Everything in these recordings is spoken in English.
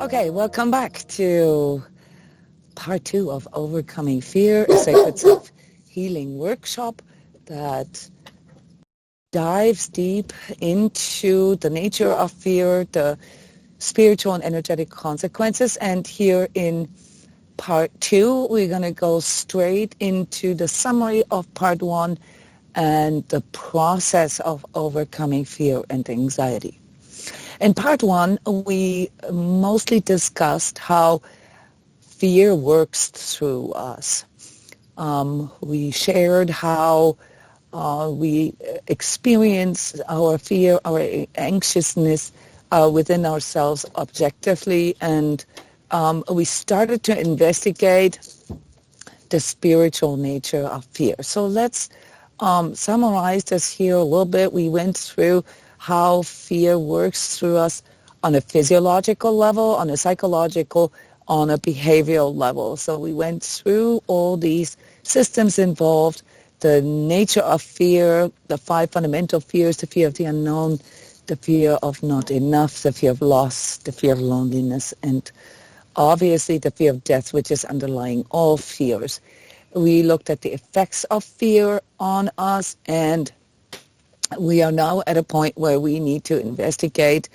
Okay, welcome back to part 2 of Overcoming Fear, a Sacred Self-Healing workshop that dives deep into the nature of fear, the spiritual and energetic consequences. And here in part 2, we're going to go straight into the summary of part 1 and the process of overcoming fear and anxiety. In part 1, we mostly discussed how fear works through us. We shared how we experience our fear, our anxiousness within ourselves objectively, and we started to investigate the spiritual nature of fear. So let's summarize this here a little bit. We went through how fear works through us on a physiological level, on a psychological, on a behavioral level. So we went through all these systems involved, the nature of fear, the 5 fundamental fears, the fear of the unknown, the fear of not enough, the fear of loss, the fear of loneliness, and obviously the fear of death, which is underlying all fears. We looked at the effects of fear on us, and we are now at a point where we need to investigate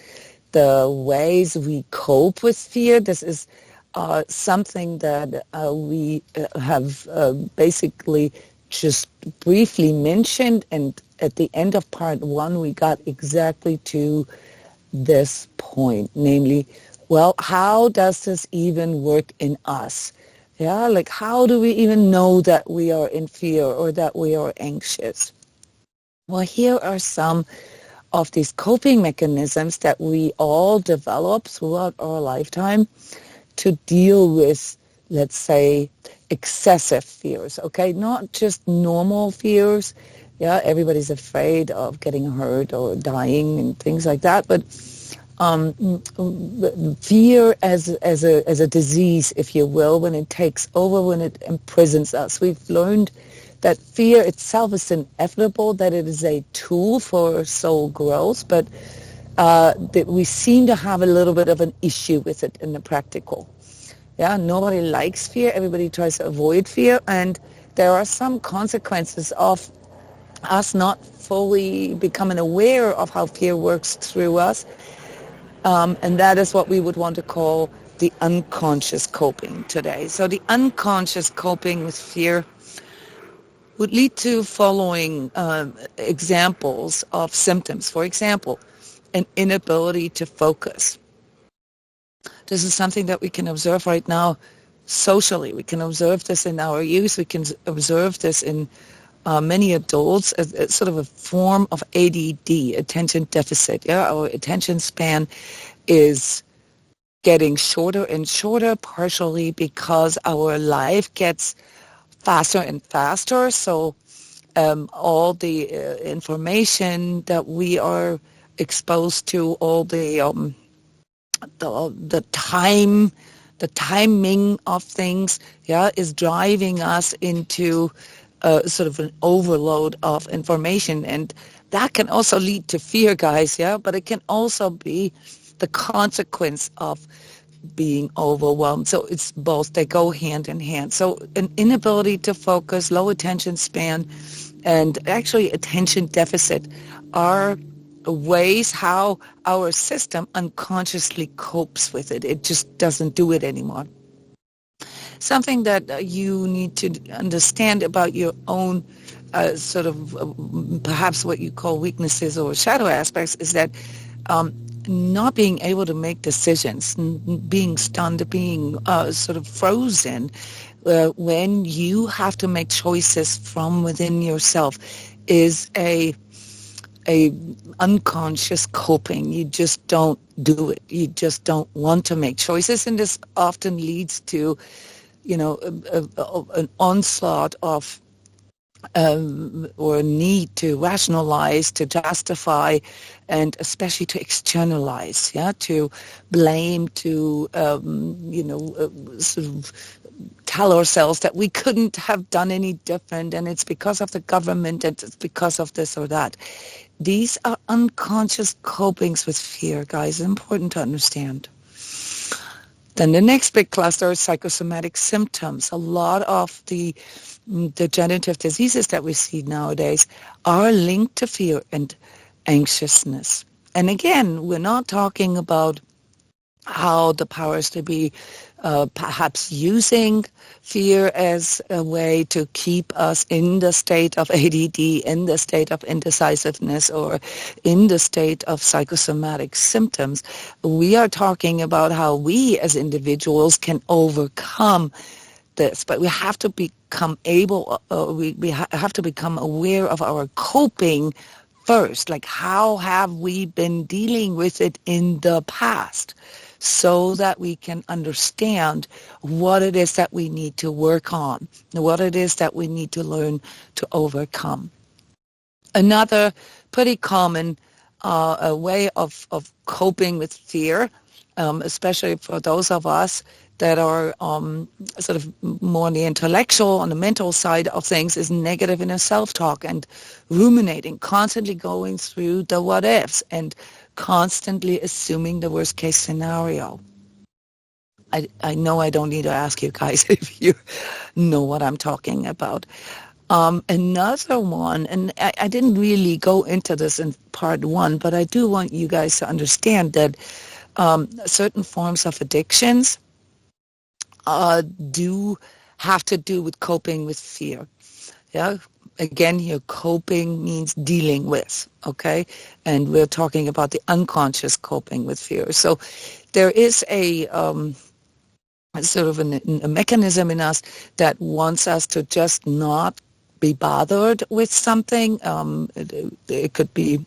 the ways we cope with fear. This is something that we have basically just briefly mentioned, and at the end of part 1 we got exactly to this point, namely, well, how does this even work in us? Yeah, like how do we even know that we are in fear or that we are anxious? Well, here are some of these coping mechanisms that we all develop throughout our lifetime to deal with, let's say, excessive fears, okay? Not just normal fears. Yeah, everybody's afraid of getting hurt or dying and things like that, but fear as a disease, if you will, when it takes over, when it imprisons us. We've learned that fear itself is inevitable, that it is a tool for soul growth, but that we seem to have a little bit of an issue with it in the practical. Yeah, nobody likes fear. Everybody tries to avoid fear, and there are some consequences of us not fully becoming aware of how fear works through us, and that is what we would want to call the unconscious coping today. So the unconscious coping with fear would lead to following examples of symptoms. For example, an inability to focus. This is something that we can observe right now socially. We can observe this in our youth. We can observe this in many adults as sort of a form of ADD, attention deficit. Yeah, our attention span is getting shorter and shorter, partially because our life gets faster and faster. So all the information that we are exposed to, all the timing of things, yeah, is driving us into sort of an overload of information, and that can also lead to fear, guys. Yeah, but it can also be the consequence of being overwhelmed. So it's both, they go hand in hand. So an inability to focus, low attention span, and actually attention deficit are ways how our system unconsciously copes with it. It just doesn't do it anymore. Something that you need to understand about your own sort of perhaps what you call weaknesses or shadow aspects is that not being able to make decisions, being stunned, being sort of frozen when you have to make choices from within yourself is a unconscious coping. You just don't do it. You just don't want to make choices, and this often leads to, you know, an onslaught of or a need to rationalize, to justify, and especially to externalize, yeah, to blame, to sort of tell ourselves that we couldn't have done any different, and it's because of the government, and it's because of this or that. These are unconscious copings with fear, guys. It's important to understand. Then the next big cluster is psychosomatic symptoms. A lot of the degenerative diseases that we see nowadays are linked to fear and anxiousness. And again, we're not talking about how the powers to be perhaps using fear as a way to keep us in the state of ADD, in the state of indecisiveness, or in the state of psychosomatic symptoms. We are talking about how we as individuals can overcome this, but we have to become have to become aware of our coping first. Like, how have we been dealing with it in the past, so that we can understand what it is that we need to work on, what it is that we need to learn to overcome. Another pretty common way of coping with fear, especially for those of us that are sort of more on the intellectual, on the mental side of things, is negative inner self-talk and ruminating, constantly going through the what-ifs and constantly assuming the worst-case scenario. I know I don't need to ask you guys if you know what I'm talking about. Another one, and I didn't really go into this in part one, but I do want you guys to understand that certain forms of addictions do have to do with coping with fear. Yeah. Again, here, coping means dealing with, okay? And we're talking about the unconscious coping with fear. So there is a sort of a mechanism in us that wants us to just not be bothered with something. It could be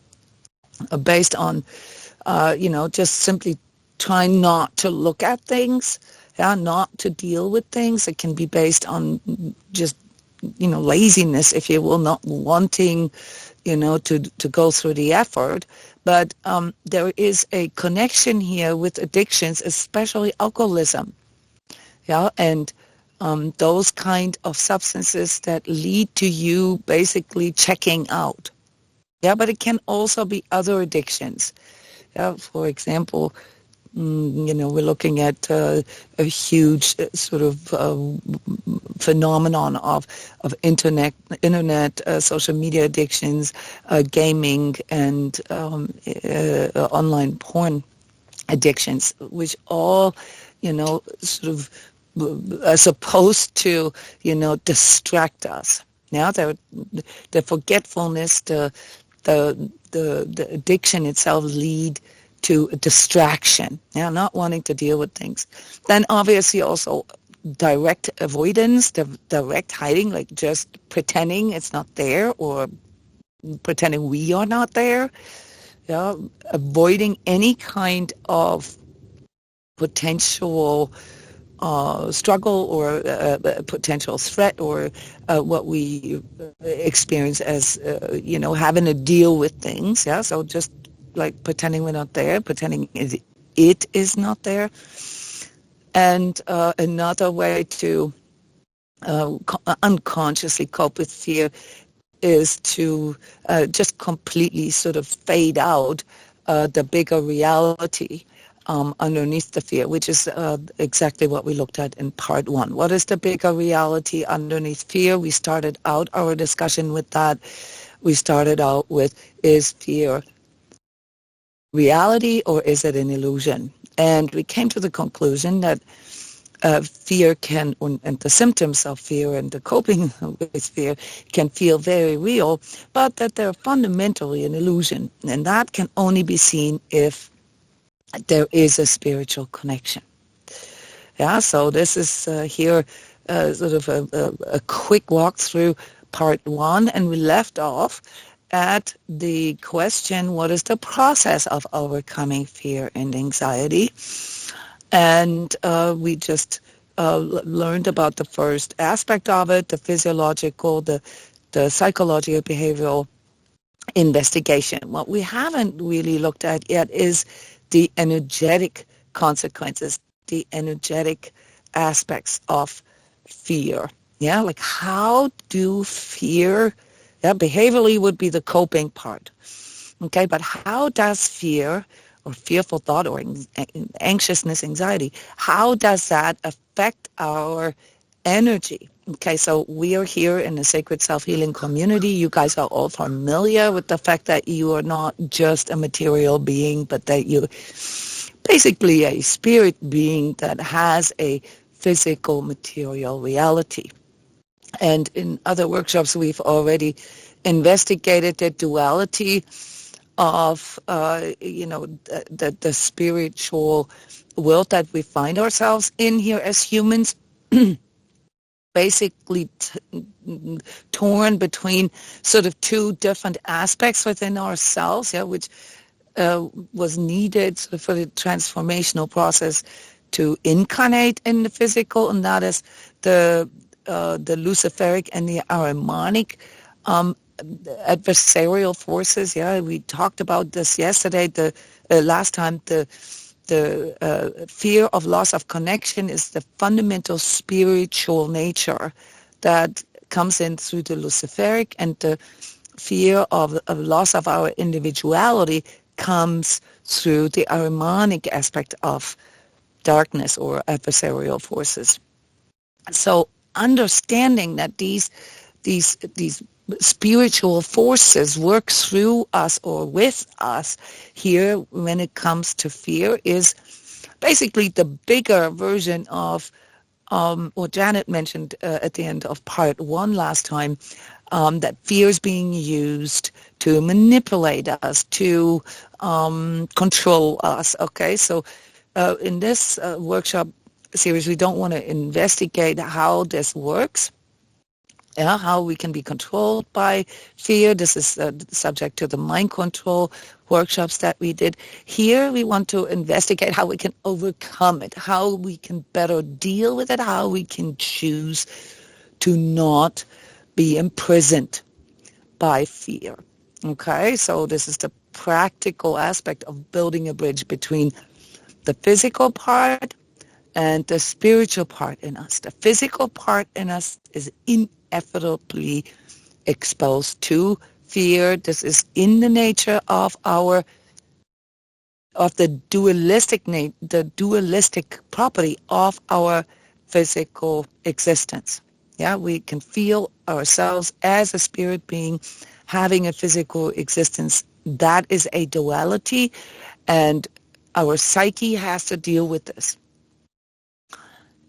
based on, just simply trying not to look at things, not to deal with things. It can be based on just laziness, if you will, not wanting, to go through the effort. But there is a connection here with addictions, especially alcoholism. Yeah, and those kind of substances that lead to you basically checking out. Yeah, but it can also be other addictions. Yeah, for example, we're looking at a huge sort of phenomenon of internet, social media addictions, gaming, and online porn addictions, which all, sort of are supposed to, distract us. Now, the forgetfulness, the addiction itself lead to distraction, not wanting to deal with things. Then obviously also direct avoidance, direct hiding, like just pretending it's not there or pretending we are not there. Avoiding any kind of potential struggle or potential threat, or what we experience as, having to deal with things. Yeah, so just like pretending we're not there, pretending it is not there. And another way to unconsciously cope with fear is to just completely sort of fade out the bigger reality underneath the fear, which is exactly what we looked at in part one. What is the bigger reality underneath fear? We started out our discussion with that. We started out with, is fear reality or is it an illusion? And we came to the conclusion that fear can, and the symptoms of fear and the coping with fear can feel very real, but that they're fundamentally an illusion. And that can only be seen if there is a spiritual connection. Yeah, so this is here sort of a quick walk through part one, and we left off at the question, what is the process of overcoming fear and anxiety? And we just learned about the first aspect of it, the physiological, the psychological, behavioral investigation. What we haven't really looked at yet is the energetic consequences, the energetic aspects of fear. Yeah, like how do fear, behaviorally would be the coping part. Okay, but how does fear or fearful thought or anxiousness, anxiety, how does that affect our energy? Okay, so we are here in the Sacred Self-Healing community. You guys are all familiar with the fact that you are not just a material being, but that you're basically a spirit being that has a physical material reality. And in other workshops, we've already investigated the duality of, the spiritual world that we find ourselves in here as humans, basically torn between sort of two different aspects within ourselves, which was needed sort of for the transformational process to incarnate in the physical, and that is the luciferic and the Ahrimanic adversarial forces. We talked about this yesterday. The last time, the fear of loss of connection is the fundamental spiritual nature that comes in through the luciferic, and the fear of loss of our individuality comes through the Ahrimanic aspect of darkness or adversarial forces. So understanding that these spiritual forces work through us or with us here when it comes to fear is basically the bigger version of what Janet mentioned at the end of part 1 last time, that fear is being used to manipulate us, to control us. Okay, so in this workshop series, we don't want to investigate how this works, how we can be controlled by fear. This is subject to the mind control workshops that we did. Here we want to investigate how we can overcome it, how we can better deal with it, how we can choose to not be imprisoned by fear. Okay, so this is the practical aspect of building a bridge between the physical part and the spiritual part in us. The physical part in us is inevitably exposed to fear. This is in the nature of the dualistic property of our physical existence. We can feel ourselves as a spirit being having a physical existence. That is a duality, and our psyche has to deal with this.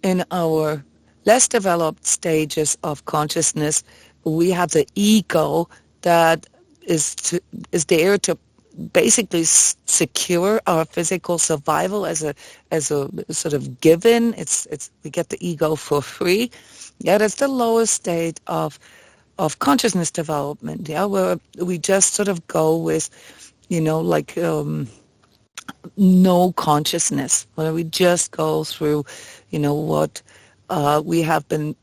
In our less developed stages of consciousness, we have the ego that is there to basically secure our physical survival as a sort of given. We get the ego for free. That's the lowest state of consciousness development. Where we just sort of go with, no consciousness, where we just go through, what we have been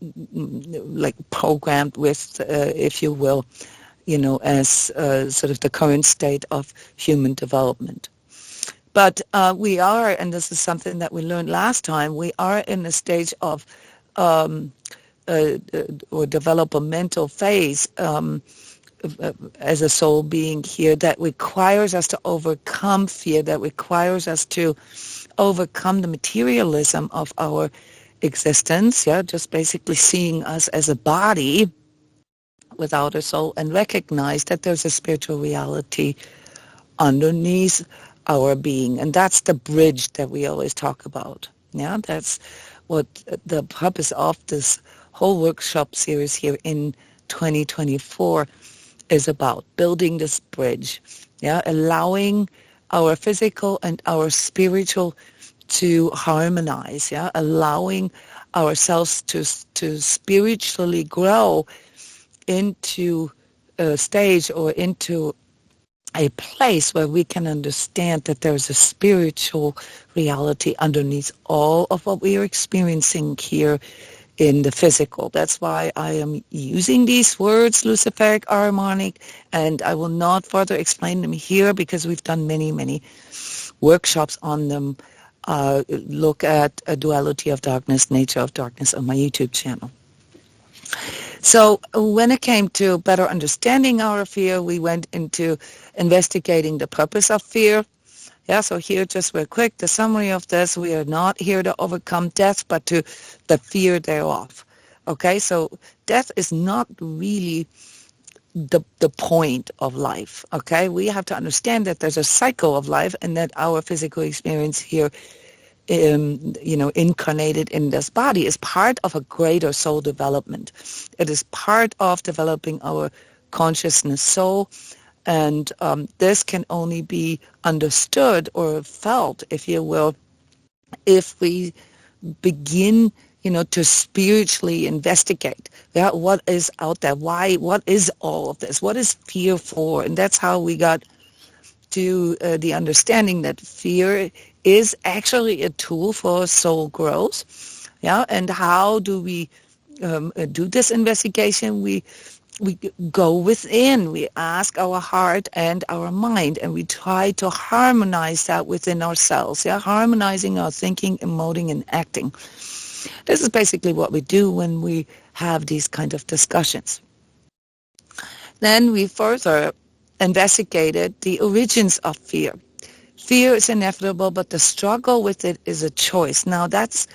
programmed with, if you will, as sort of the current state of human development. But we are, and this is something that we learned last time, we are in a stage of or developmental phase as a soul being here that requires us to overcome fear, that requires us to overcome the materialism of our existence, just basically seeing us as a body without a soul, and recognize that there's a spiritual reality underneath our being. And that's the bridge that we always talk about. That's what the purpose of this whole workshop series here in 2024 is about, building this bridge, allowing our physical and our spiritual to harmonize, allowing ourselves to spiritually grow into a stage or into a place where we can understand that there's a spiritual reality underneath all of what we are experiencing here in the physical. That's why I am using these words, luciferic, Ahrimanic, and I will not further explain them here because we've done many, many workshops on them. Look at a duality of darkness, nature of darkness on my YouTube channel. So when it came to better understanding our fear, we went into investigating the purpose of fear. Yeah, so here just real quick, the summary of this, we are not here to overcome death, but to the fear thereof. Okay, so death is not really the point of life. Okay, we have to understand that there's a cycle of life and that our physical experience here incarnated in this body is part of a greater soul development. It is part of developing our consciousness soul, and this can only be understood or felt, if you will, if we begin, to spiritually investigate. Yeah, what is out there? Why? What is all of this? What is fear for? And that's how we got to the understanding that fear is actually a tool for soul growth. Yeah, and how do we do this investigation? We go within. We ask our heart and our mind, and we try to harmonize that within ourselves. Yeah, harmonizing our thinking, emoting, and acting. This is basically what we do when we have these kind of discussions. Then we further investigated the origins of fear. Fear is inevitable, but the struggle with it is a choice. Now, that's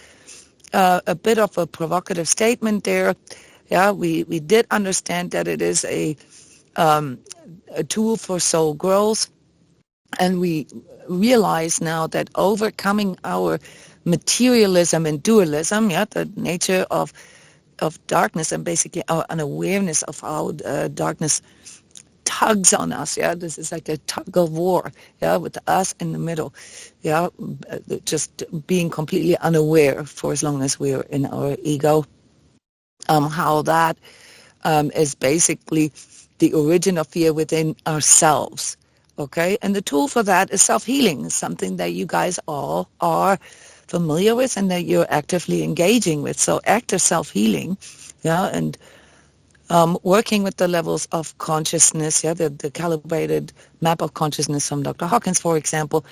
a bit of a provocative statement there. Yeah, we did understand that it is a tool for soul growth, and we realize now that overcoming our materialism and dualism, yeah, the nature of darkness, and basically our unawareness of how darkness tugs on us. Yeah, this is like a tug of war. Yeah, with us in the middle. Yeah, just being completely unaware for as long as we're in our ego. How that is basically the origin of fear within ourselves. Okay, and the tool for that is self-healing, something that you guys all are familiar with and that you're actively engaging with. So active self-healing, yeah, and working with the levels of consciousness, yeah, the calibrated map of consciousness from Dr. Hawkins, for example,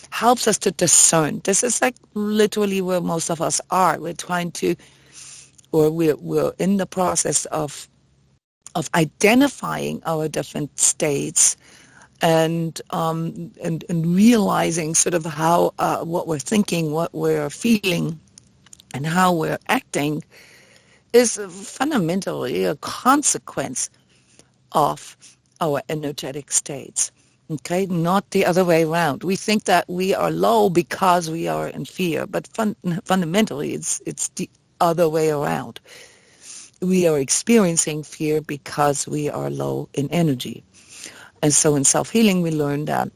helps us to discern. This is like literally where most of us are. We're trying to, or we're in the process of identifying our different states and realizing sort of how what we're thinking, what we're feeling, and how we're acting is fundamentally a consequence of our energetic states. Okay, not the other way around. We think that we are low because we are in fear, but fundamentally it's the other way around. We are experiencing fear because we are low in energy. And so in self-healing, we learn that,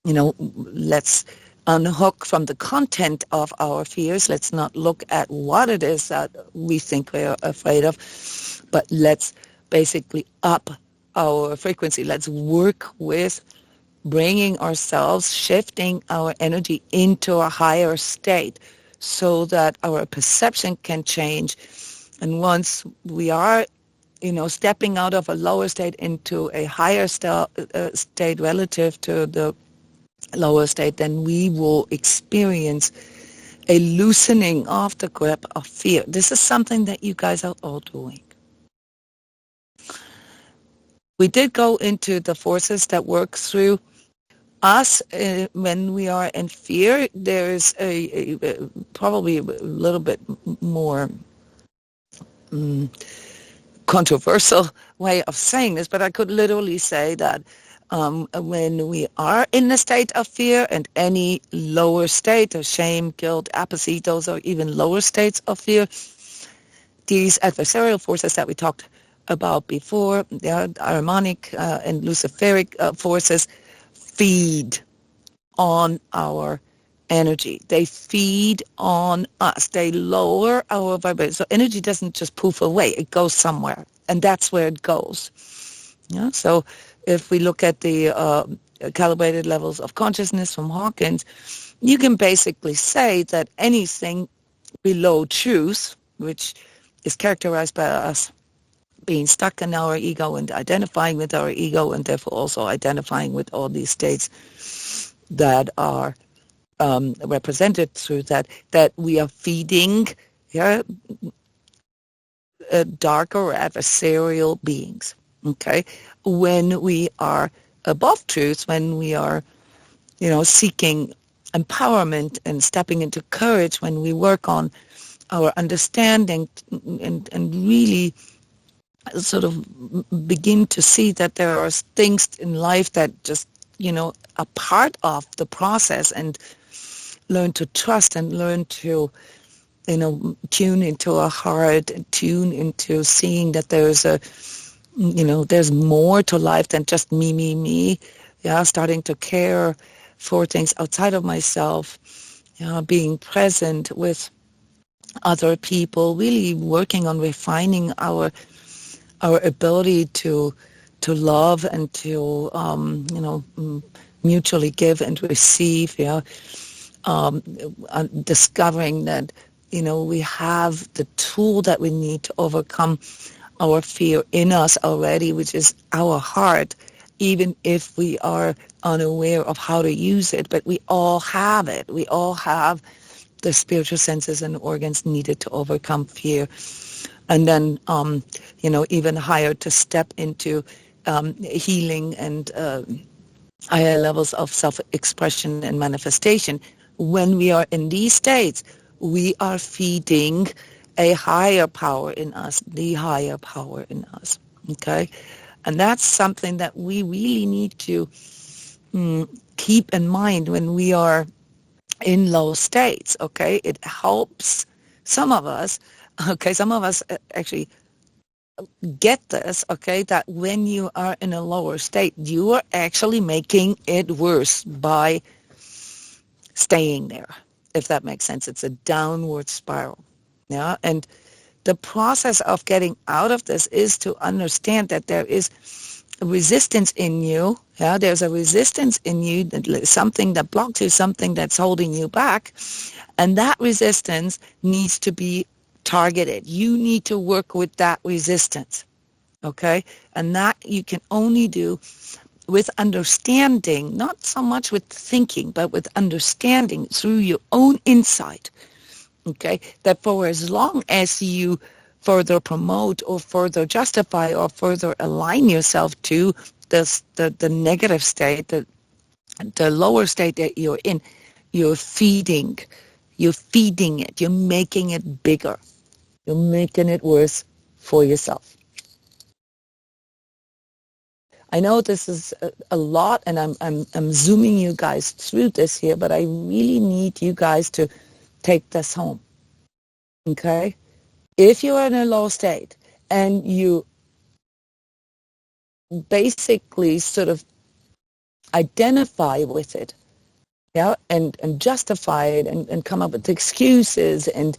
let's unhook from the content of our fears. Let's not look at what it is that we think we're afraid of, but let's basically up our frequency. Let's work with bringing ourselves, shifting our energy into a higher state so that our perception can change. And once we are, stepping out of a lower state into a higher state relative to the lower state, then we will experience a loosening of the grip of fear. This is something that you guys are all doing. We did go into the forces that work through us when we are in fear. There is a probably a little bit more controversial way of saying this, but I could literally say that when we are in a state of fear, and any lower state of shame, guilt, apathy, those are even lower states of fear, these adversarial forces that we talked about before, the harmonic and luciferic forces, feed on our energy. They feed on us. They lower our vibration. So energy doesn't just poof away. It goes somewhere, and that's where it goes. Yeah. So if we look at the calibrated levels of consciousness from Hawkins, you can basically say that anything below truth, which is characterized by us being stuck in our ego and identifying with our ego, and therefore also identifying with all these states that are represented through that we are feeding, yeah, darker or adversarial beings. Okay, when we are above truth, when we are, seeking empowerment and stepping into courage, when we work on our understanding and really sort of begin to see that there are things in life that just, are part of the process, and learn to trust and learn to, tune into our heart and tune into seeing that there's more to life than just me. Yeah, starting to care for things outside of myself, being present with other people, really working on refining our ability to love and to mutually give and receive. Discovering that we have the tool that we need to overcome our fear in us already, which is our heart, even if we are unaware of how to use it. But we all have it. We all have the spiritual senses and organs needed to overcome fear. And then, even higher, to step into healing and higher levels of self-expression and manifestation. When we are in these states, we are feeding a higher power in us, the higher power in us, okay? And that's something that we really need to keep in mind when we are in low states, okay? It helps some of us actually get this, okay, that when you are in a lower state, you are actually making it worse by staying there, if that makes sense. It's a downward spiral. Yeah, and the process of getting out of this is to understand that there is resistance in you. Yeah, there's a resistance in you, something that blocks you, something that's holding you back, and that resistance needs to be targeted. You need to work with that resistance, okay? And that you can only do with understanding, not so much with thinking, but with understanding through your own insight, okay? That for as long as you further promote or further justify or further align yourself to the negative state, the lower state that you're in, you're feeding it, you're making it bigger, you're making it worse for yourself. I know this is a lot, and I'm zooming you guys through this here, but I really need you guys to take this home, okay? If you're in a low state and you basically sort of identify with it, yeah, and justify it and come up with excuses and,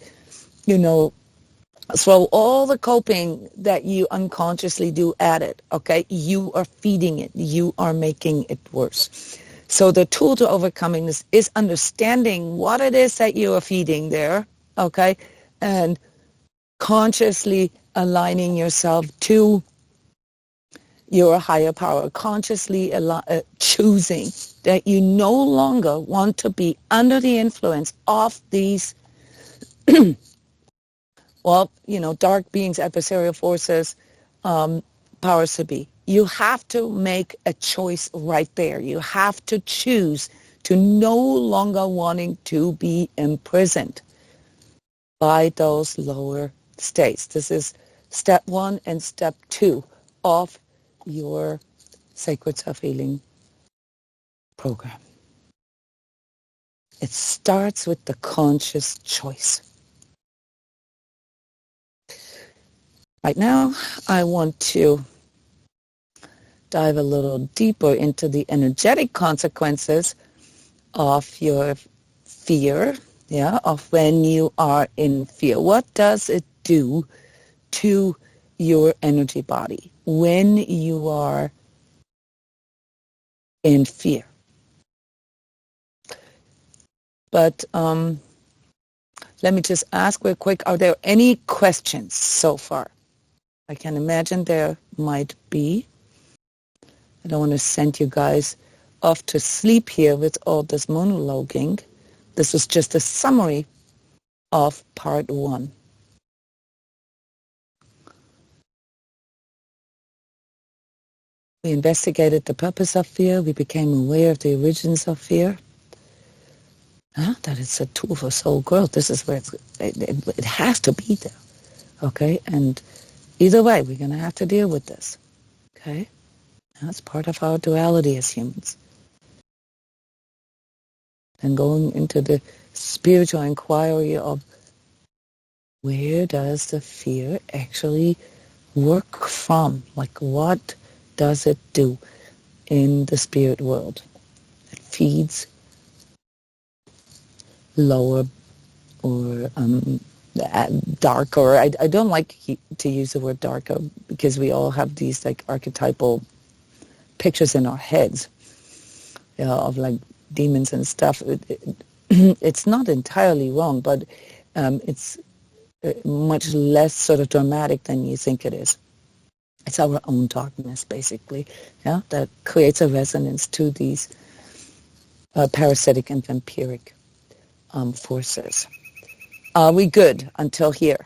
throw all the coping that you unconsciously do at it, okay? You are feeding it. You are making it worse. So the tool to overcoming this is understanding what it is that you are feeding there, okay? And consciously aligning yourself to your higher power, consciously choosing that you no longer want to be under the influence of these dark beings, adversarial forces, powers to be. You have to make a choice right there. You have to choose to no longer wanting to be imprisoned by those lower states. This is step 1 and step 2 of your Sacred Self-Healing program. It starts with the conscious choice. Right now, I want to dive a little deeper into the energetic consequences of your fear, of when you are in fear. What does it do to your energy body when you are in fear? But let me just ask real quick, are there any questions so far? I can imagine there might be. I don't want to send you guys off to sleep here with all this monologuing. This was just a summary of part 1. We investigated the purpose of fear. We became aware of the origins of fear. That it's a tool for soul growth. This is where it has to be there. Okay? And either way, we're going to have to deal with this. Okay? That's part of our duality as humans. And going into the spiritual inquiry of where does the fear actually work from? Like, what does it do in the spirit world? It feeds lower or darker. I don't like to use the word darker because we all have these like archetypal pictures in our heads, of like demons and stuff. It's not entirely wrong, but it's much less sort of dramatic than you think it is. It's our own darkness, basically, that creates a resonance to these parasitic and vampiric forces. Are we good until here?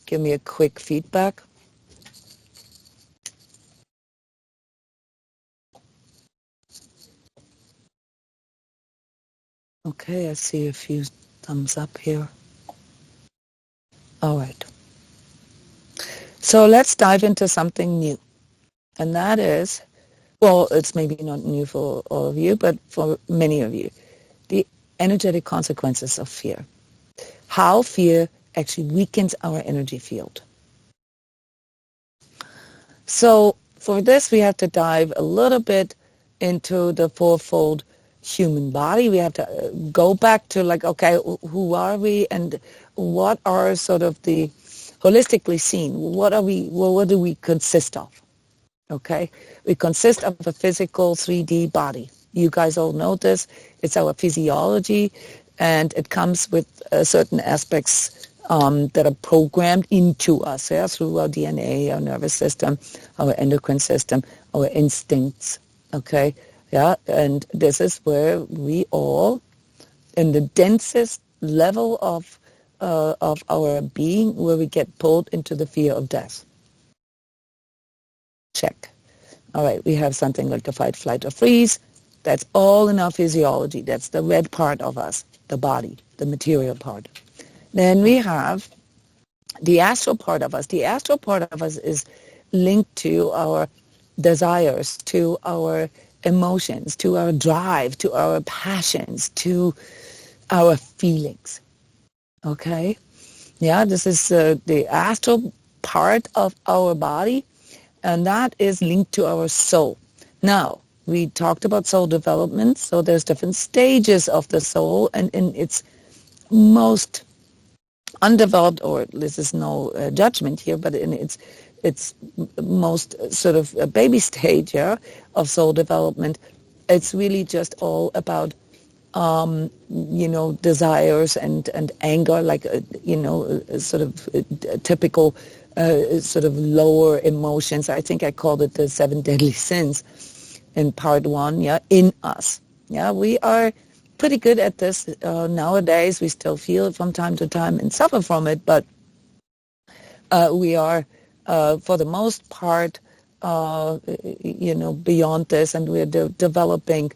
Give me a quick feedback. Okay, I see a few thumbs up here. All right. So let's dive into something new. And that is, well, it's maybe not new for all of you, but for many of you, the energetic consequences of fear. How fear actually weakens our energy field. So for this, we have to dive a little bit into the fourfold human body. We have to go back to like, okay, who are we and what are sort of the, holistically seen, what do we consist of? Okay, we consist of a physical 3D body. You guys all know this. It's our physiology, and it comes with certain aspects that are programmed into us, through our DNA, our nervous system, our endocrine system, our instincts. Okay, and this is where we all, in the densest level of our being, where we get pulled into the fear of death. Check. All right, we have something like the fight, flight, or freeze. That's all in our physiology. That's the red part of us, the body, the material part. Then we have the astral part of us. The astral part of us is linked to our desires, to our emotions, to our drive, to our passions, to our feelings. Okay? Yeah, this is the astral part of our body. And that is linked to our soul. Now, we talked about soul development, so there's different stages of the soul, and in its most undeveloped, or this is no judgment here, but in its most sort of baby stage of soul development, it's really just all about desires and anger, like sort of typical sort of lower emotions. I think I called it the 7 deadly sins in part 1, in us. We are pretty good at this nowadays. We still feel it from time to time and suffer from it, but we are, for the most part, beyond this, and we're developing,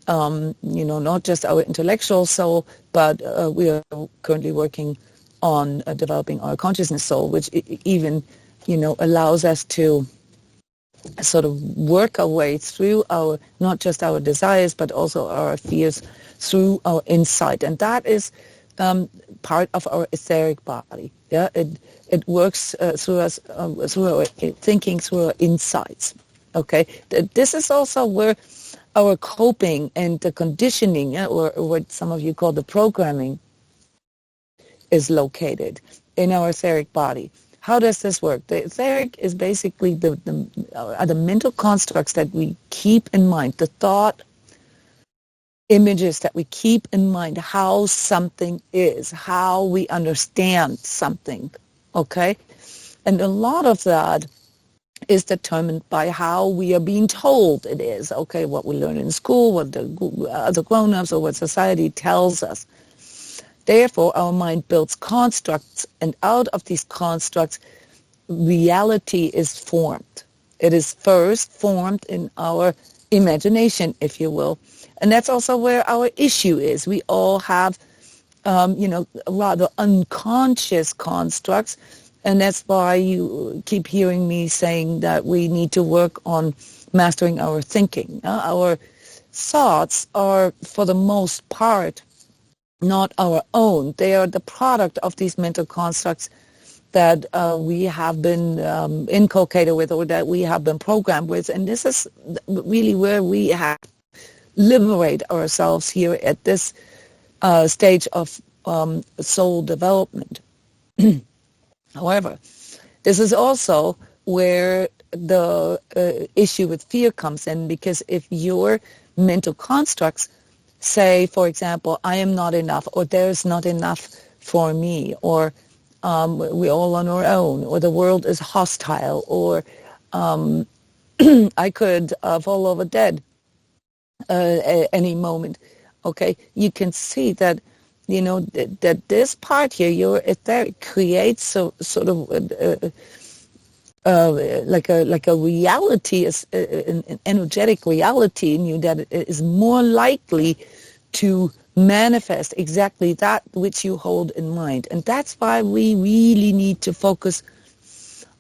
not just our intellectual soul, but we are currently working on developing our consciousness soul, which even, allows us to sort of work our way through our, not just our desires, but also our fears through our insight. And that is part of our etheric body. It works through us, through our thinking, through our insights. Okay, this is also where our coping and the conditioning, or what some of you call the programming, is located in our etheric body. How does this work? The etheric is basically the mental constructs that we keep in mind, the thought images that we keep in mind, how something is, how we understand something, okay? And a lot of that is determined by how we are being told it is, okay, what we learn in school, what the other grown-ups or what society tells us. Therefore, our mind builds constructs, and out of these constructs, reality is formed. It is first formed in our imagination, if you will. And that's also where our issue is. We all have, rather unconscious constructs. And that's why you keep hearing me saying that we need to work on mastering our thinking. Our thoughts are, for the most part, not our own. They are the product of these mental constructs that we have been inculcated with, or that we have been programmed with. And this is really where we have to liberate ourselves here at this stage of soul development. However, this is also where the issue with fear comes in, because if your mental constructs say, for example, I am not enough, or there's not enough for me, or we're all on our own, or the world is hostile, or I could fall over dead at any moment, okay, you can see that that this part here, your etheric, creates sort of like a reality, an energetic reality in you that is more likely to manifest exactly that which you hold in mind. And that's why we really need to focus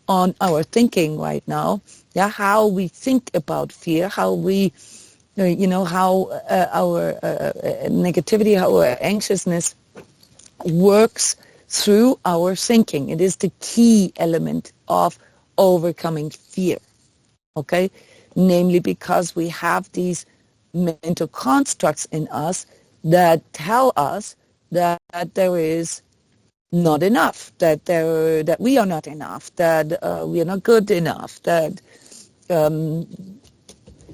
on our thinking right now. Yeah, how we think about fear, how we how our negativity, how our anxiousness works through our thinking. It is the key element of overcoming fear, okay? Namely because we have these mental constructs in us that tell us that there is not enough, that we are not enough, that we are not good enough, that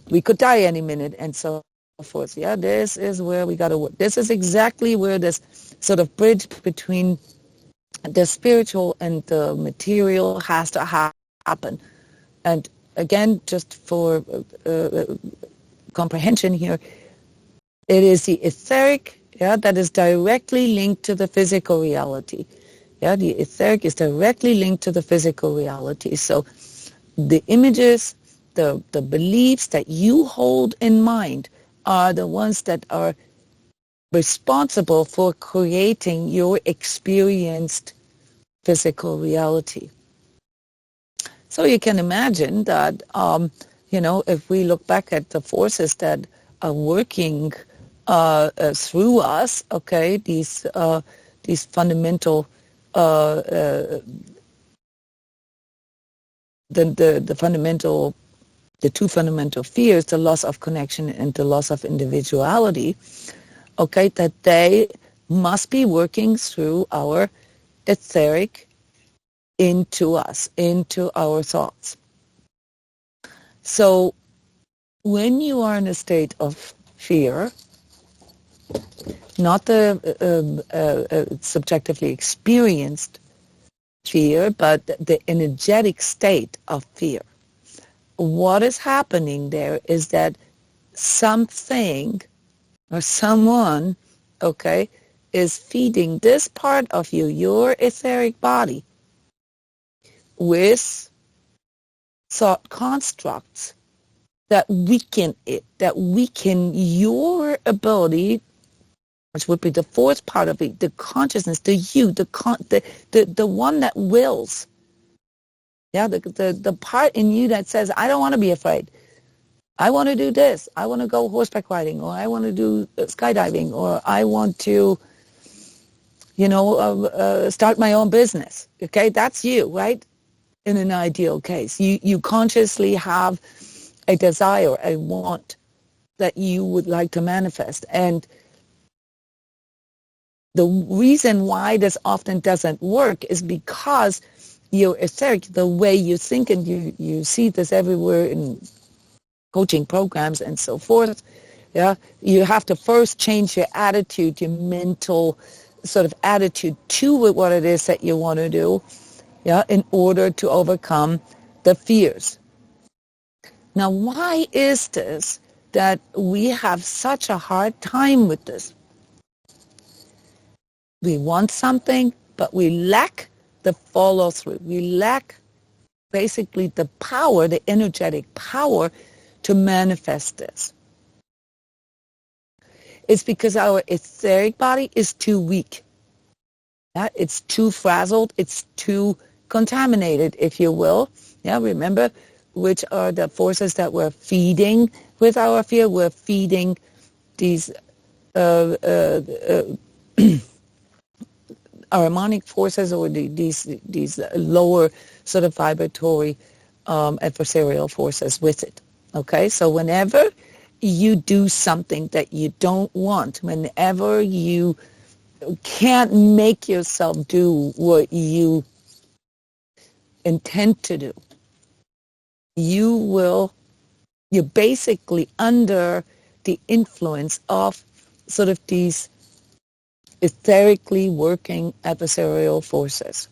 we could die any minute, and so forth. Yeah, this is where we got to work. This is exactly where this sort of bridge between the spiritual and the material has to happen. And again, just for comprehension here, it is the etheric, that is directly linked to the physical reality. Yeah, the etheric is directly linked to the physical reality. So the images, the beliefs that you hold in mind are the ones that are responsible for creating your experienced physical reality. So you can imagine that, if we look back at the forces that are working through us, okay, these fundamental, the two fundamental fears, the loss of connection and the loss of individuality, okay, that they must be working through our etheric into us, into our thoughts. So when you are in a state of fear, not the subjectively experienced fear, but the energetic state of fear, what is happening there is that something or someone, okay, is feeding this part of you, your etheric body, with thought constructs that weaken it, that weaken your ability, which would be the fourth part of it, the consciousness, the you, the one that wills. Yeah, the part in you that says, I don't want to be afraid. I want to do this. I want to go horseback riding, or I want to do skydiving, or I want to, start my own business. Okay, that's you, right? In an ideal case, you consciously have a desire, a want that you would like to manifest. And the reason why this often doesn't work is because your etheric, the way you think, and you see this everywhere in coaching programs and so forth, yeah, you have to first change your attitude, your mental sort of attitude to what it is that you want to do, yeah, in order to overcome the fears. Now, why is this that we have such a hard time with this? We want something, but we lack the follow through. We lack basically the power, the energetic power to manifest this. It's because our etheric body is too weak. Yeah, it's too frazzled. It's too contaminated, if you will. Yeah, remember which are the forces that we're feeding with our fear? We're feeding these harmonic forces, or these lower sort of vibratory adversarial forces with it. Okay, so whenever you do something that you don't want, whenever you can't make yourself do what you intend to do, you're basically under the influence of sort of these etherically working adversarial forces.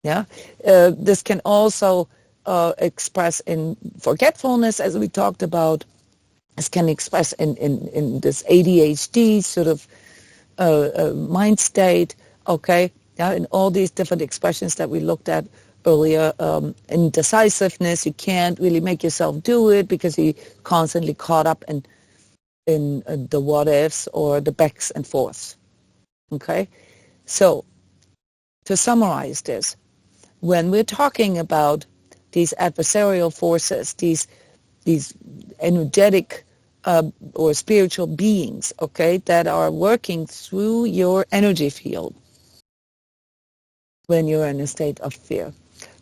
Yeah, this can also express in forgetfulness, as we talked about. This can express in this ADHD sort of mind state. Okay, yeah, in all these different expressions that we looked at earlier. Indecisiveness, you can't really make yourself do it because you're constantly caught up in the what ifs or the backs and forths. Okay, so to summarize this, when we're talking about these adversarial forces, these energetic or spiritual beings, okay, that are working through your energy field when you're in a state of fear,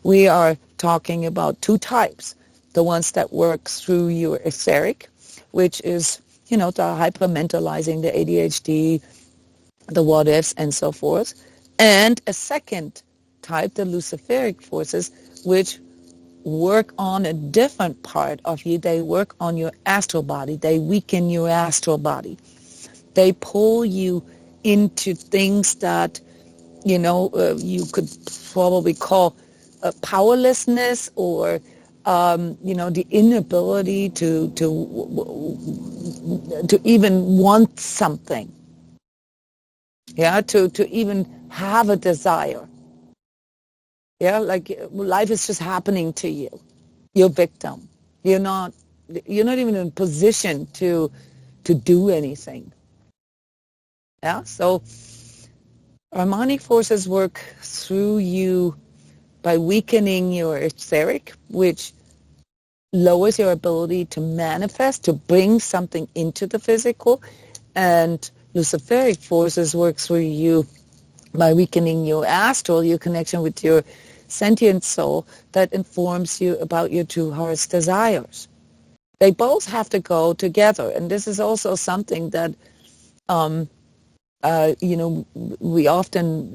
we are talking about two types. The ones that work through your etheric, which is, the hypermentalizing, the ADHD, the what ifs, and so forth. And a second type, the luciferic forces, which work on a different part of you. They work on your astral body. They weaken your astral body. They pull you into things that, you could probably call powerlessness, or, the inability to even want something. Yeah, to even have a desire. Yeah, like life is just happening to you. You're a victim. You're not even in a position to do anything. Yeah, so harmonic forces work through you by weakening your etheric, which lowers your ability to manifest, to bring something into the physical, and luciferic forces work through you by weakening your astral, your connection with your sentient soul that informs you about your true heart's desires. They both have to go together, and this is also something that we often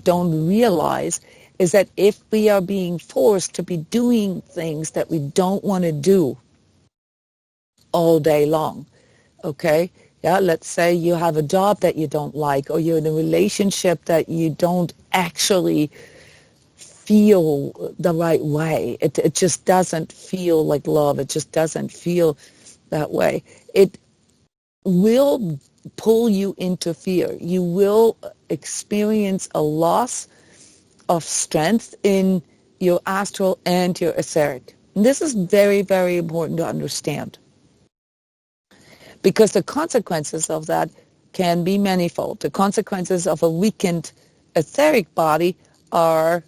don't realize, is that if we are being forced to be doing things that we don't want to do all day long, okay? Yeah, let's say you have a job that you don't like, or you're in a relationship that you don't actually feel the right way. It just doesn't feel like love. It just doesn't feel that way. It will pull you into fear. You will experience a loss of strength in your astral and your etheric. And this is very, very important to understand, because the consequences of that can be manifold. The consequences of a weakened etheric body are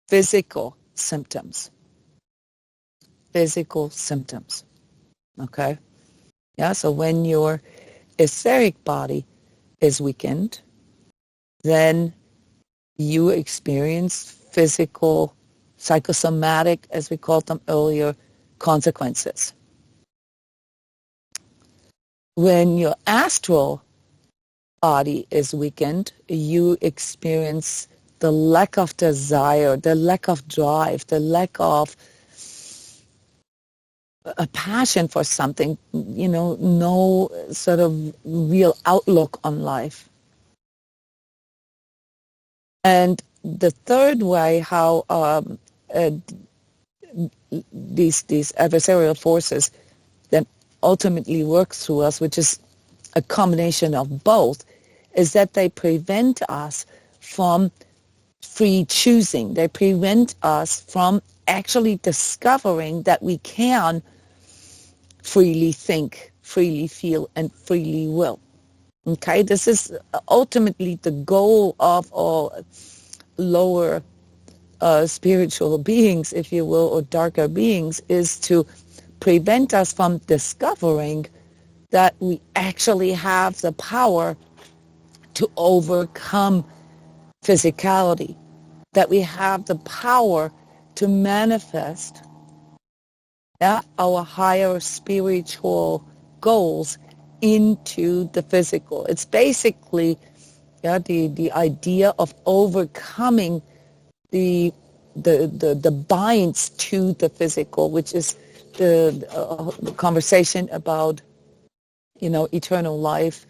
physical symptoms. Physical symptoms. Okay? Yeah, so when your etheric body is weakened, then you experience physical, psychosomatic, as we called them earlier, consequences. When your astral body is weakened, you experience the lack of desire, the lack of drive, the lack of a passion for something, no sort of real outlook on life. And the third way how these adversarial forces then ultimately work through us, which is a combination of both, is that they prevent us from free choosing. They prevent us from actually discovering that we can freely think, freely feel, and freely will. Okay, this is ultimately the goal of all lower spiritual beings, if you will, or darker beings, is to prevent us from discovering that we actually have the power to overcome physicality, that we have the power to manifest our higher spiritual goals into the physical. It's basically the idea of overcoming the binds to the physical, which is the conversation about eternal life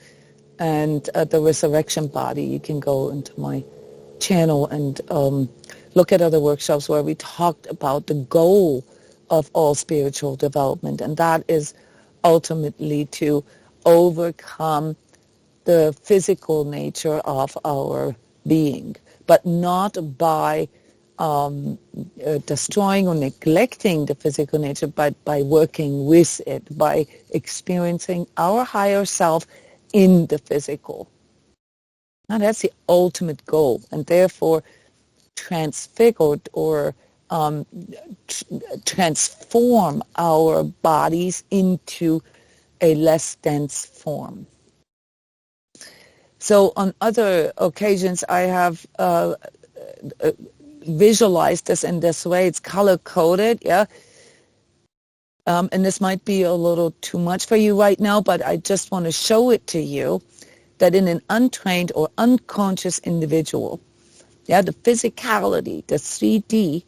and the resurrection body. You can go into my channel and look at other workshops where we talked about the goal of all spiritual development, and that is ultimately to overcome the physical nature of our being, but not by destroying or neglecting the physical nature, but by working with it, by experiencing our higher self in the physical. Now that's the ultimate goal, and therefore transfigured or transform our bodies into a less dense form. So on other occasions, I have visualized this in this way. It's color-coded, yeah. And this might be a little too much for you right now, but I just want to show it to you that in an untrained or unconscious individual, the physicality, the 3D,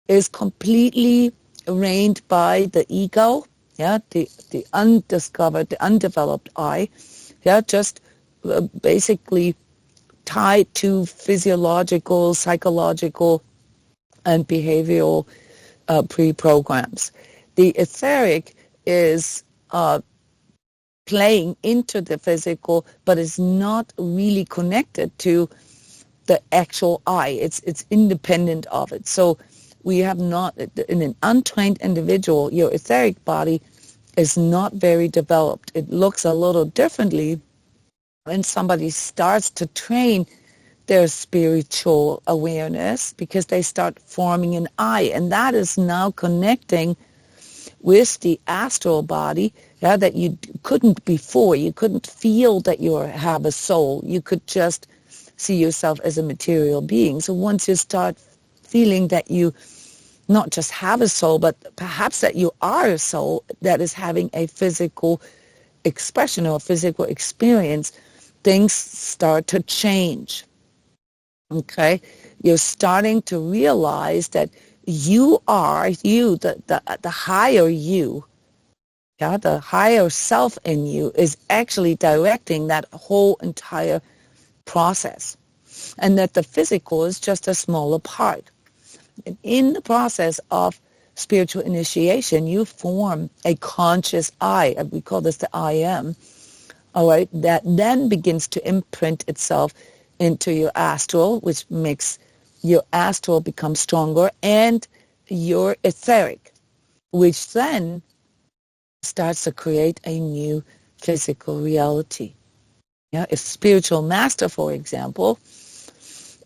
is completely reigned by the ego, the undiscovered, the undeveloped I, just basically tied to physiological, psychological, and behavioral pre-programs. The etheric is playing into the physical, but is not really connected to the actual I. It's independent of it. So we have not, in an untrained individual, your etheric body is not very developed. It looks a little differently when somebody starts to train their spiritual awareness, because they start forming an I, and that is now connecting with the astral body, that you couldn't before. You couldn't feel that you have a soul. You could just see yourself as a material being. So once you start feeling that you not just have a soul, but perhaps that you are a soul that is having a physical expression or a physical experience, things start to change. Okay? You're starting to realize that you are, the higher you, the higher self in you is actually directing that whole entire process. And that the physical is just a smaller part. And in the process of spiritual initiation, you form a conscious I. We call this the I am. All right, that then begins to imprint itself into your astral, which makes your astral become stronger, and your etheric, which then starts to create a new physical reality. A spiritual master, for example,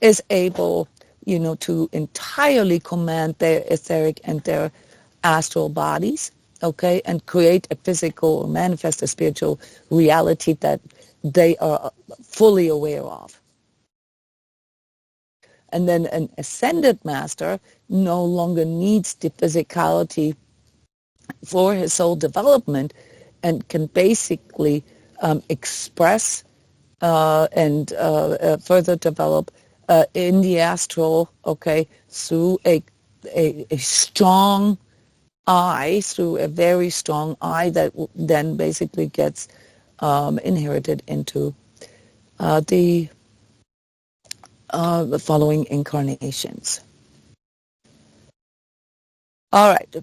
is able, to entirely command their etheric and their astral bodies, okay, and create a physical or manifest a spiritual reality that they are fully aware of. And then an ascended master no longer needs the physicality for his soul development and can basically express and further develop in the astral, okay, through a strong I, through a very strong I that then basically gets inherited into the following incarnations. All right.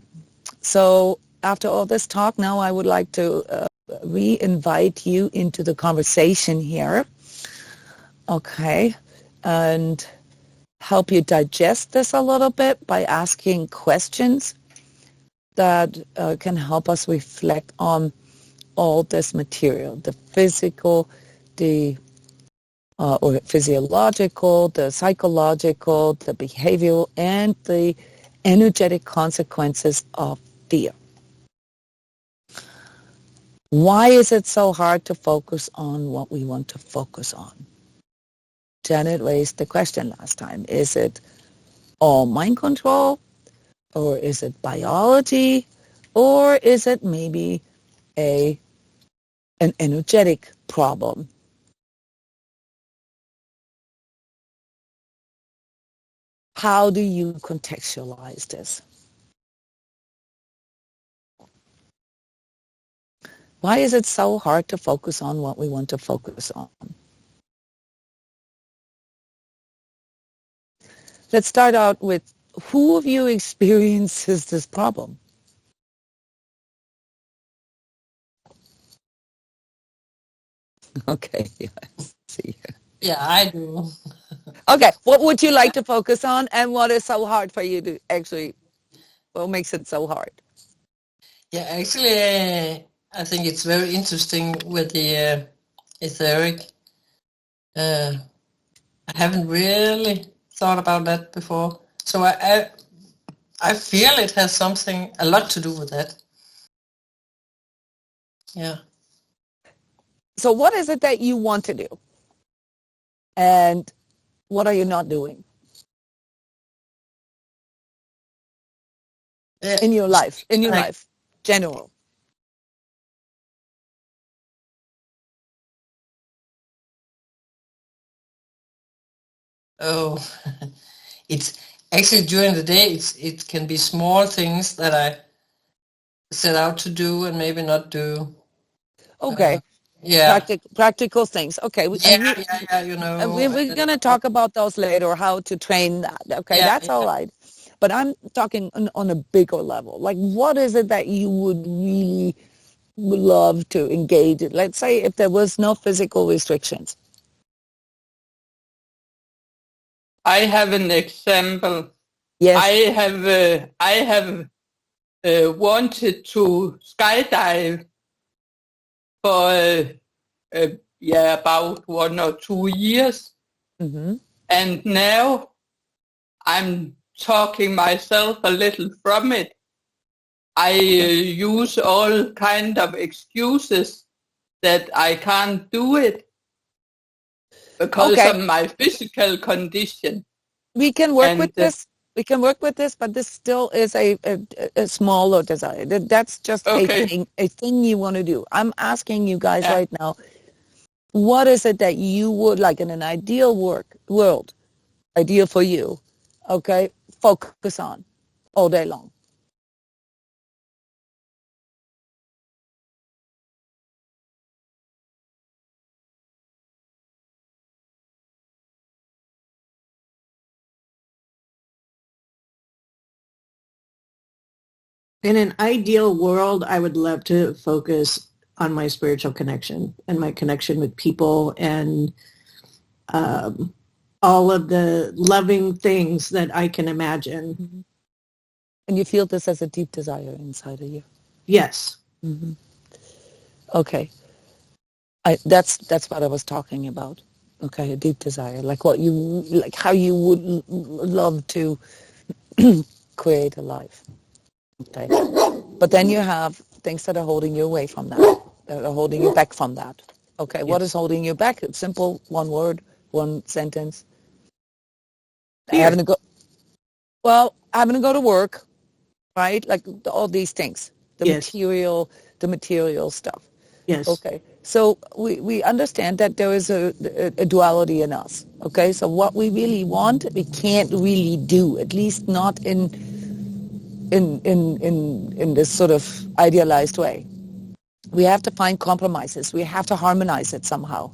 So after all this talk, now I would like to re-invite you into the conversation here. okay, and help you digest this a little bit by asking questions that can help us reflect on all this material, the physical, the or physiological, the psychological, the behavioral, and the energetic consequences of fear. Why is it so hard to focus on what we want to focus on? Janet raised the question last time. Is it all mind control? Or is it biology? Or is it maybe an energetic problem? How do you contextualize this? Why is it so hard to focus on what we want to focus on? Let's start out with, who of you experiences this problem? Okay, yeah, I see. Yeah, I do. Okay, what would you like to focus on, and what is so hard for you to actually, what makes it so hard? Yeah, actually, I think it's very interesting with the etheric. I haven't really thought about that before. So I feel it has something, a lot to do with that. Yeah. So what is it that you want to do? And what are you not doing in your life, general? Oh, it's actually during the day, it can be small things that I set out to do and maybe not do. Okay. Yeah. Practical things. Okay. Yeah, you know. We're going to talk about those later, how to train that. Okay, Yeah, that's all right. But I'm talking on a bigger level. Like, what is it that you would really love to engage in? Let's say if there was no physical restrictions. I have an example. Yes. I have wanted to skydive for about 1 or 2 years, Mm-hmm. and now I'm talking myself a little from it. I use all kind of excuses that I can't do it because of my physical condition. We can work with this. We can work with this, but this still is a smaller desire. That's just a thing you want to do. I'm asking you guys right now, what is it that you would like in an ideal world, ideal for you, okay, focus on all day long? In an ideal world, I would love to focus on my spiritual connection and my connection with people and all of the loving things that I can imagine. Mm-hmm. And you feel this as a deep desire inside of you? Yes. Mm-hmm. Okay. That's what I was talking about. Okay, a deep desire, like how you would love to create a life. Okay, but then you have things that are holding you away from that, that are holding you back from that. Okay, what is holding you back? It's simple, one word, one sentence. Having to go to work, right? Like all these things, the material stuff. Yes. Okay. So we understand that there is a duality in us. Okay. So what we really want, we can't really do, at least not in this sort of idealized way. We have to find compromises. We have to harmonize it somehow.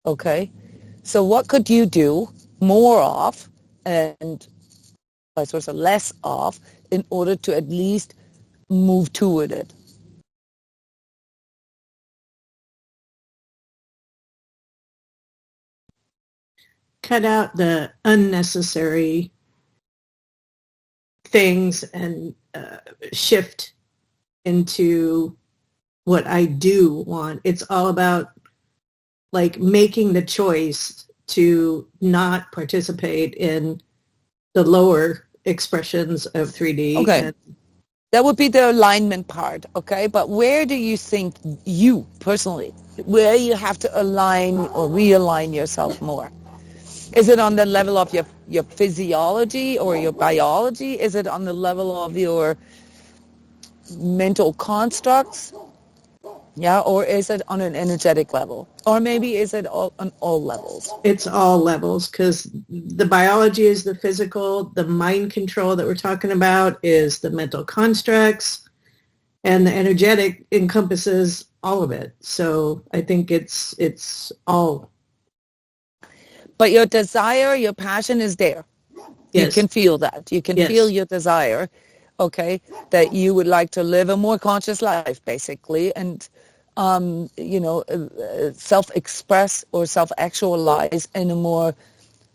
Okay. So what could you do more of and vice versa, less of, in order to at least move toward it? cut out the unnecessary things and shift into what I do want. It's all about like making the choice to not participate in the lower expressions of 3D. Okay. That would be the alignment part, okay? But where do you think you personally, where you have to align or realign yourself more? Is it on the level of your physiology or your biology? Is it on the level of your mental constructs? Yeah, or is it on an energetic level? Or maybe is it all on all levels? It's all levels, because the biology is the physical, the mind control that we're talking about is the mental constructs, and the energetic encompasses all of it. So I think it's all. But your desire, your passion is there. Yes. You can feel that. You can feel your desire, okay, that you would like to live a more conscious life, basically, and, self-express or self-actualize in a more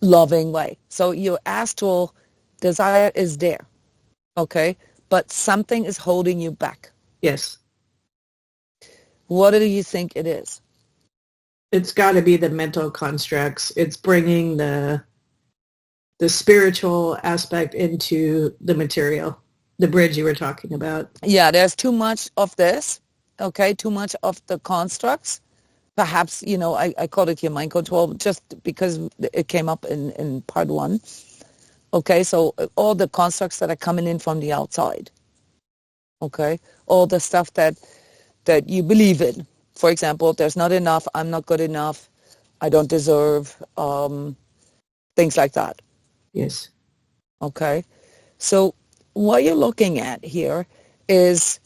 loving way. So your astral desire is there, okay, but something is holding you back. Yes. What do you think it is? It's got to be the mental constructs. It's bringing the spiritual aspect into the material, the bridge you were talking about. Yeah, there's too much of this, okay, too much of the constructs. Perhaps, I called it your mind control just because it came up in part 1. Okay, so all the constructs that are coming in from the outside, okay, all the stuff that you believe in. For example, there's not enough, I'm not good enough, I don't deserve, things like that. Yes. Okay. So what you're looking at here is,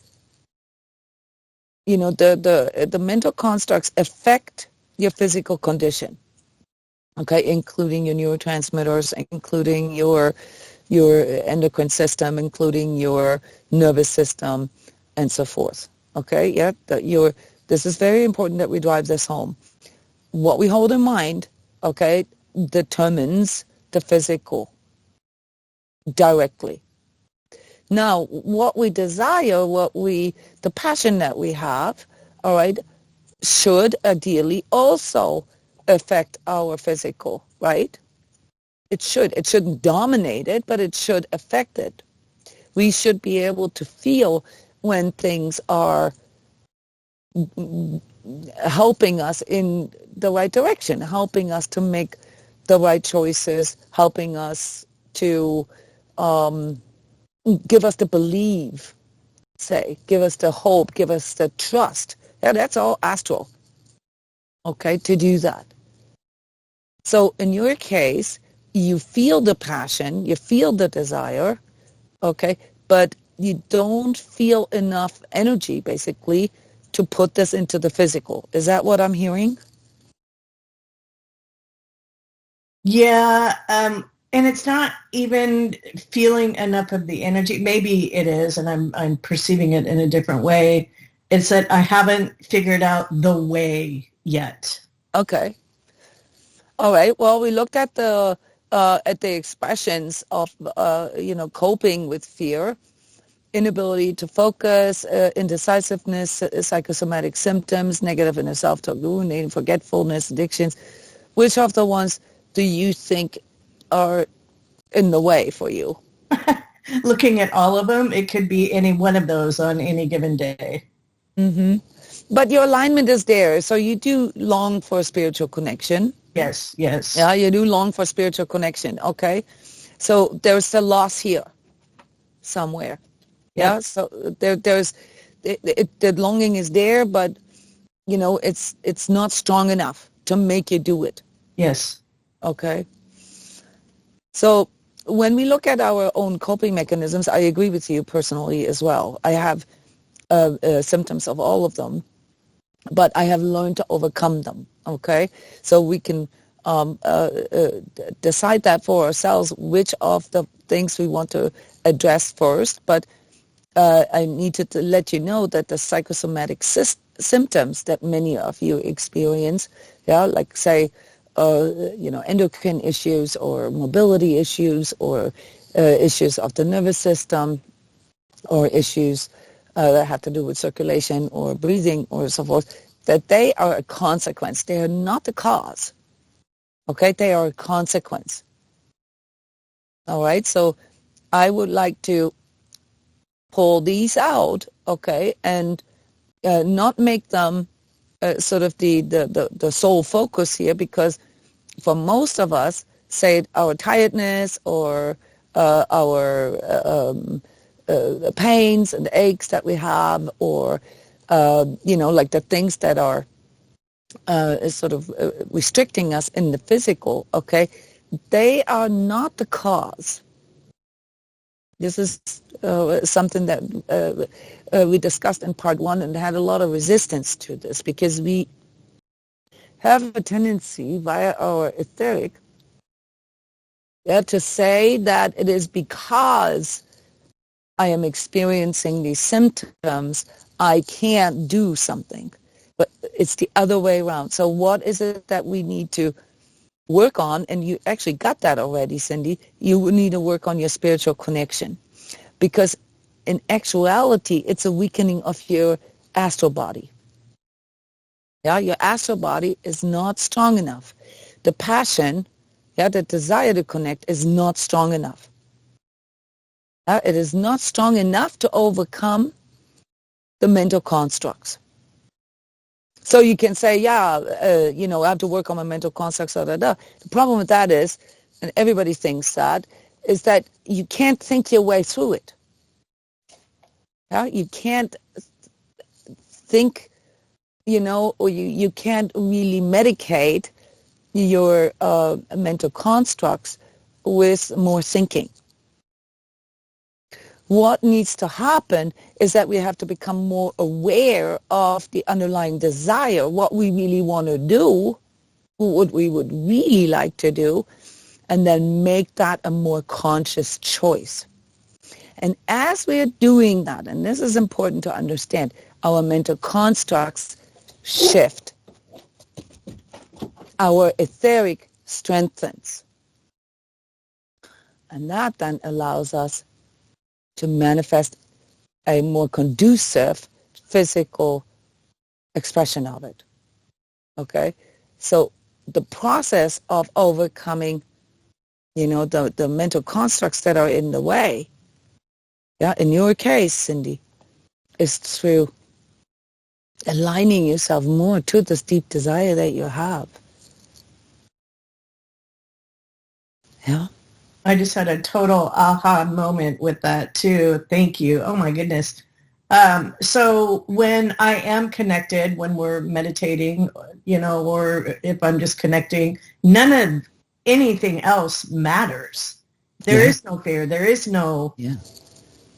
the mental constructs affect your physical condition. Okay, including your neurotransmitters, including your endocrine system, including your nervous system, and so forth. Okay, yeah, this is very important that we drive this home. What we hold in mind, okay, determines the physical directly. Now, what we desire, the passion that we have, all right, should ideally also affect our physical, right? It should. It shouldn't dominate it, but it should affect it. We should be able to feel when things are helping us in the right direction, helping us to make the right choices, helping us to give us the believe, give us the hope, give us the trust. Yeah, that's all astral, okay, to do that. So in your case, you feel the passion, you feel the desire, okay, but you don't feel enough energy, basically, to put this into the physical. Is that what I'm hearing? Yeah, and it's not even feeling enough of the energy. Maybe it is, and I'm perceiving it in a different way. It's that I haven't figured out the way yet. Okay. All right. Well, we looked at the expressions of coping with fear, inability to focus, indecisiveness, psychosomatic symptoms, negative inner self-talk, ruminating, forgetfulness, addictions. Which of the ones do you think are in the way for you? Looking at all of them, it could be any one of those on any given day. Mm-hmm. But your alignment is there, so you do long for spiritual connection. Yes, yes. Yeah, you do long for spiritual connection, okay? So there's a loss here somewhere. Yeah, so there's the longing is there, but, it's not strong enough to make you do it. Yes. Okay. So when we look at our own coping mechanisms, I agree with you personally as well. I have symptoms of all of them, but I have learned to overcome them. Okay. So we can decide that for ourselves, which of the things we want to address first. But I need to let you know that the psychosomatic symptoms that many of you experience, like say, endocrine issues or mobility issues or issues of the nervous system or issues that have to do with circulation or breathing or so forth, that they are a consequence. They are not the cause. Okay? They are a consequence. All right? So I would like to pull these out, okay, and not make them sort of the sole focus here, because for most of us, say our tiredness or our pains and aches that we have, or like the things that are sort of restricting us in the physical, okay, they are not the cause. This is something that we discussed in part 1 and had a lot of resistance to this, because we have a tendency via our etheric to say that it is because I am experiencing these symptoms, I can't do something. But it's the other way around. So what is it that we need to work on? And you actually got that already, Cindy. You need to work on your spiritual connection. Because in actuality, it's a weakening of your astral body. Yeah, your astral body is not strong enough. The passion, the desire to connect is not strong enough. It is not strong enough to overcome the mental constructs. So you can say, I have to work on my mental constructs, The problem with that is, and everybody thinks that, is that you can't think your way through it. Yeah? You can't think, or you can't really medicate your mental constructs with more thinking. What needs to happen is that we have to become more aware of the underlying desire, what we really want to do, what we would really like to do, and then make that a more conscious choice. And as we are doing that, and this is important to understand, our mental constructs shift. Our etheric strengthens. And that then allows us to manifest a more conducive physical expression of it. Okay? So the process of overcoming, the mental constructs that are in the way, in your case, Cindy, is through aligning yourself more to this deep desire that you have. Yeah? I just had a total aha moment with that too. Thank you. Oh my goodness. So when I am connected, when we're meditating, or if I'm just connecting, none of anything else matters. There is no fear. There is no. Yeah.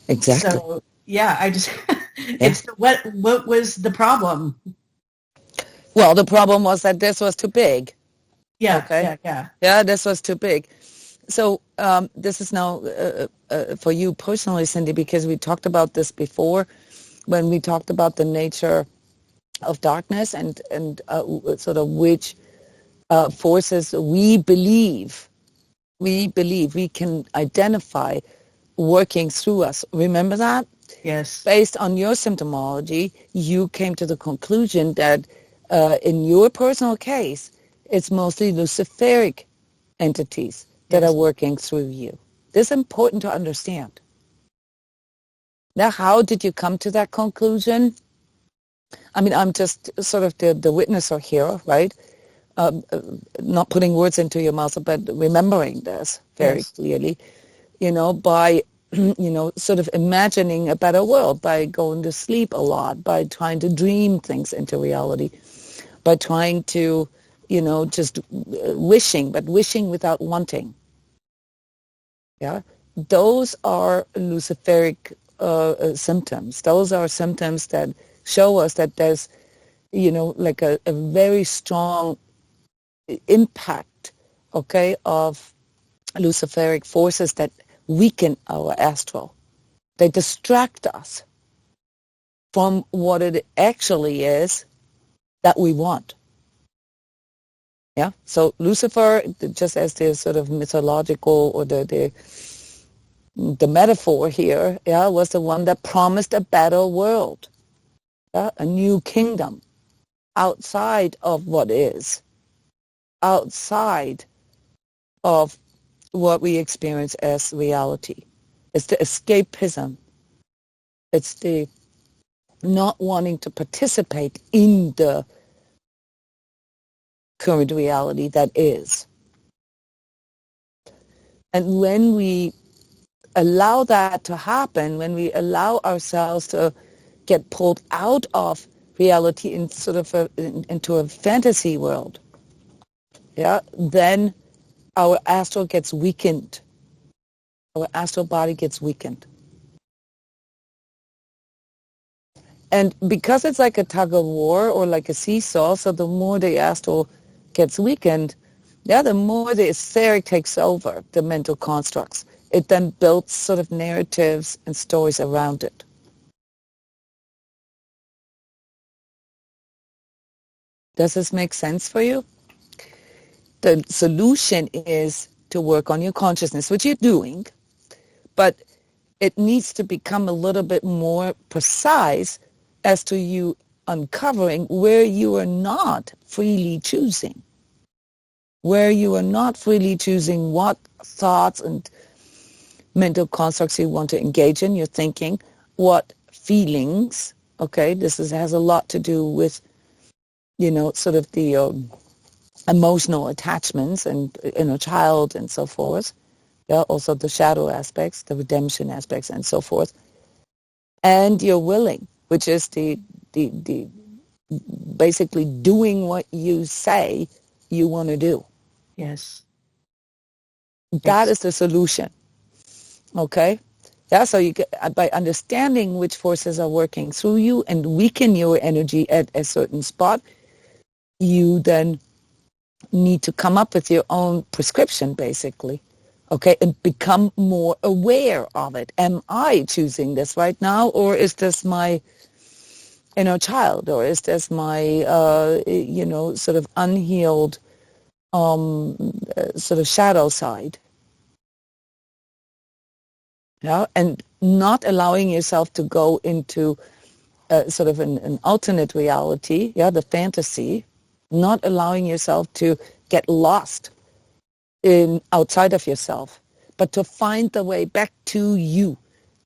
Exactly. So I just. It's what was the problem? Well, the problem was that this was too big. Yeah. Okay. Yeah. This was too big. So this is now for you personally, Cindy, because we talked about this before when we talked about the nature of darkness and sort of which forces we believe we can identify working through us. Remember that? Yes. Based on your symptomology, you came to the conclusion that in your personal case, it's mostly luciferic entities that are working through you. This is important to understand. Now, how did you come to that conclusion? I mean, I'm just sort of the witnesser here, right? Not putting words into your mouth, but remembering this very clearly, by, sort of imagining a better world, by going to sleep a lot, by trying to dream things into reality, by trying to, just wishing, but wishing without wanting. Yeah, those are luciferic symptoms. Those are symptoms that show us that there's, like a very strong impact, okay, of luciferic forces that weaken our astral. They distract us from what it actually is that we want. Yeah. So Lucifer, just as the sort of mythological or the metaphor here, yeah, was the one that promised a better world, yeah, a new kingdom outside of what is, outside of what we experience as reality. It's the escapism. It's the not wanting to participate in the current reality that is. And when we allow that to happen, when we allow ourselves to get pulled out of reality in sort of into a fantasy world, yeah, then our astral gets weakened. Our astral body gets weakened. And because it's like a tug of war or like a seesaw, so the more the astral gets weakened, yeah, the more the etheric takes over the mental constructs. It then builds sort of narratives and stories around it. Does this make sense for you? The solution is to work on your consciousness, which you're doing, but it needs to become a little bit more precise as to you uncovering where you are not freely choosing, where you are not freely choosing what thoughts and mental constructs you want to engage in, your thinking, what feelings, okay, has a lot to do with, sort of the emotional attachments and inner child and so forth. Yeah, also the shadow aspects, the redemption aspects and so forth. And your willing, which is the basically doing what you say you want to do. Yes. That is the solution. Okay? Yeah, so you get, by understanding which forces are working through you and weaken your energy at a certain spot, you then need to come up with your own prescription, basically. Okay, and become more aware of it. Am I choosing this right now, or is this my inner child, or is this my, sort of unhealed, sort of shadow side? Yeah, and not allowing yourself to go into sort of an alternate reality, yeah, the fantasy, not allowing yourself to get lost in outside of yourself, but to find the way back to you,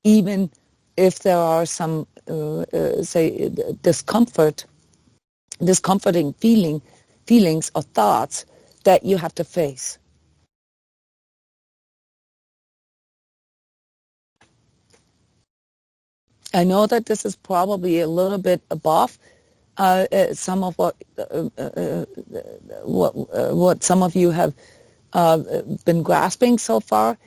even if there are some, say, discomforting feelings or thoughts that you have to face. I know that this is probably a little bit above some of what some of you have been grasping so far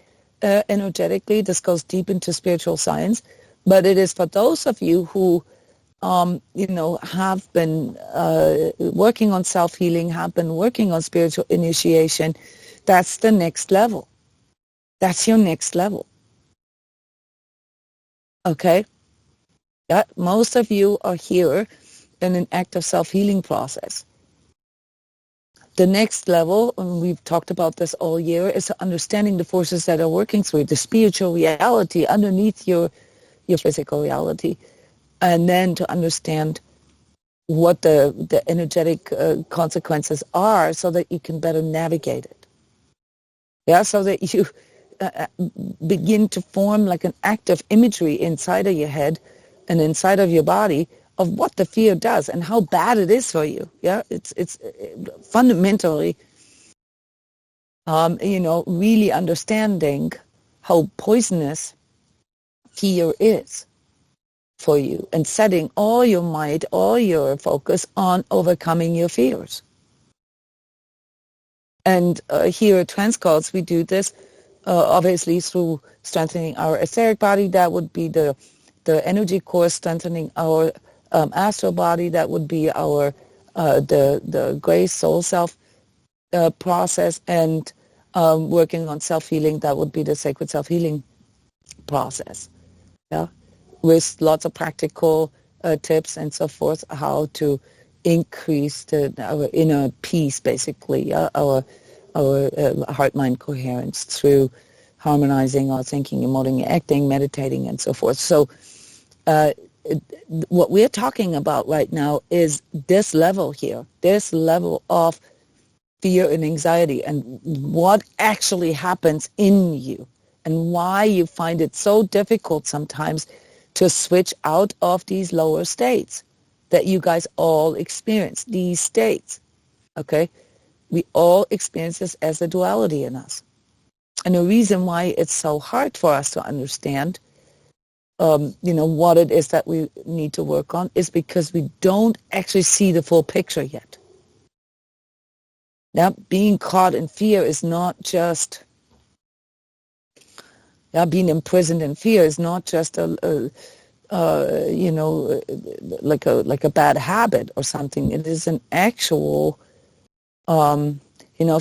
energetically. This goes deep into spiritual science, but it is for those of you who have been working on self-healing, have been working on spiritual initiation. That's the next level. That's your next level. Okay? Yeah, most of you are here in an active self-healing process. The next level, and we've talked about this all year, is understanding the forces that are working through the spiritual reality underneath your physical reality, and then to understand what the energetic consequences are so that you can better navigate it. Yeah, so that you begin to form like an active imagery inside of your head and inside of your body of what the fear does and how bad it is for you. Yeah, it's fundamentally, really understanding how poisonous fear is for you and setting all your might, all your focus on overcoming your fears. And here at transCODES, we do this obviously through strengthening our etheric body. That would be the ergyCourse, strengthening our astral body. That would be our the grace soul self process, and working on self-healing. That would be the sacred self-healing process. Yeah, with lots of practical tips and so forth, how to increase our inner peace, basically, our heart-mind coherence through harmonizing our thinking, emoting, acting, meditating, and so forth. So what we're talking about right now is this level here, this level of fear and anxiety, and what actually happens in you, and why you find it so difficult sometimes to switch out of these lower states that you guys all experience, these states, okay? We all experience this as a duality in us. And the reason why it's so hard for us to understand, what it is that we need to work on is because we don't actually see the full picture yet. Now, being caught in fear is not just, being imprisoned in fear is not just like a bad habit or something. It is an actual,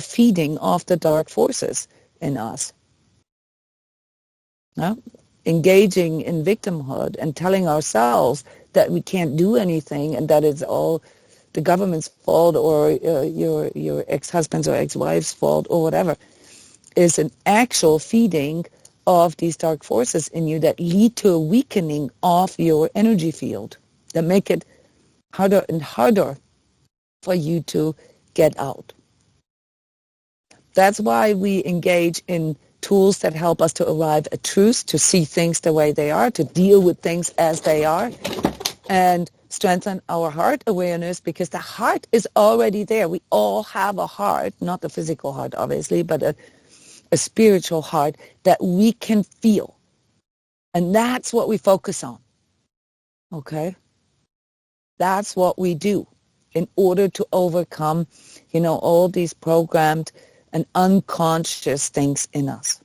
feeding off the dark forces in us. Yeah? Engaging in victimhood and telling ourselves that we can't do anything and that it's all the government's fault or your ex-husband's or ex-wife's fault or whatever is an actual feeding of these dark forces in you that lead to a weakening of your energy field, that make it harder and harder for you to get out. That's why we engage in tools that help us to arrive at truth, to see things the way they are, to deal with things as they are, and strengthen our heart awareness, because the heart is already there. We all have a heart, not the physical heart, obviously, but a spiritual heart that we can feel. And that's what we focus on, okay? That's what we do in order to overcome, all these programmed and unconscious things in us.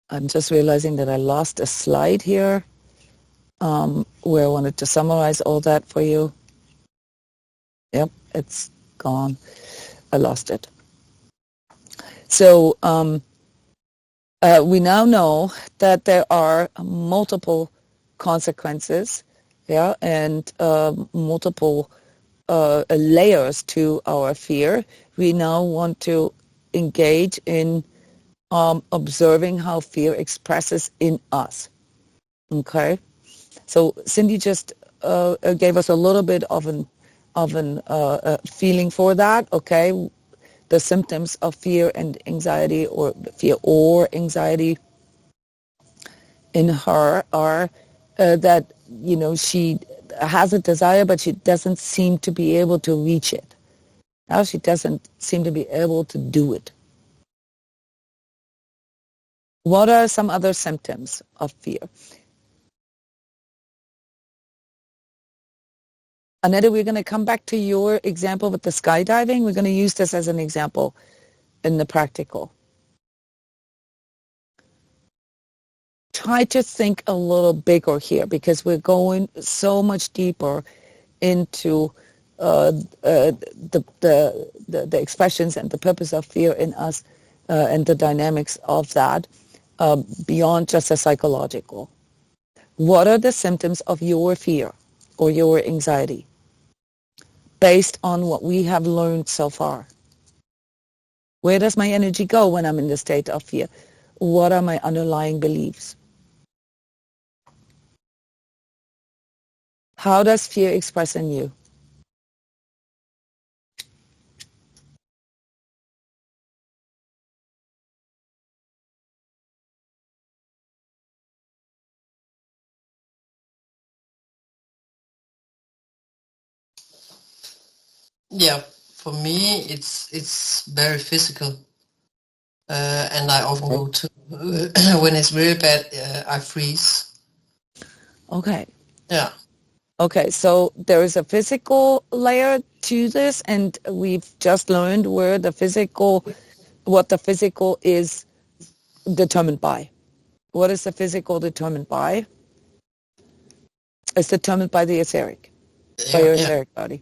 I'm just realizing that I lost a slide here where I wanted to summarize all that for you. Yep, it's gone. I lost it. So we now know that there are multiple consequences, and multiple layers to our fear. We now want to engage in observing how fear expresses in us. Okay, so Cindy just gave us a little bit of an feeling for that. Okay, the symptoms of fear and anxiety, or fear or anxiety in her are that she has a desire, but she doesn't seem to be able to reach it. Now she doesn't seem to be able to do it. What are some other symptoms of fear? Annette, we're going to come back to your example with the skydiving. We're going to use this as an example in the practical. Try to think a little bigger here, because we're going so much deeper into the expressions and the purpose of fear in us and the dynamics of that beyond just the psychological. What are the symptoms of your fear or your anxiety based on what we have learned so far? Where does my energy go when I'm in the state of fear? What are my underlying beliefs? How does fear express in you? Yeah, for me, it's very physical, and I often go to when it's really bad, I freeze. Okay. Yeah. Okay, so there is a physical layer to this, and we've just learned what the physical is determined by. What is the physical determined by? It's determined by the etheric, by your etheric body.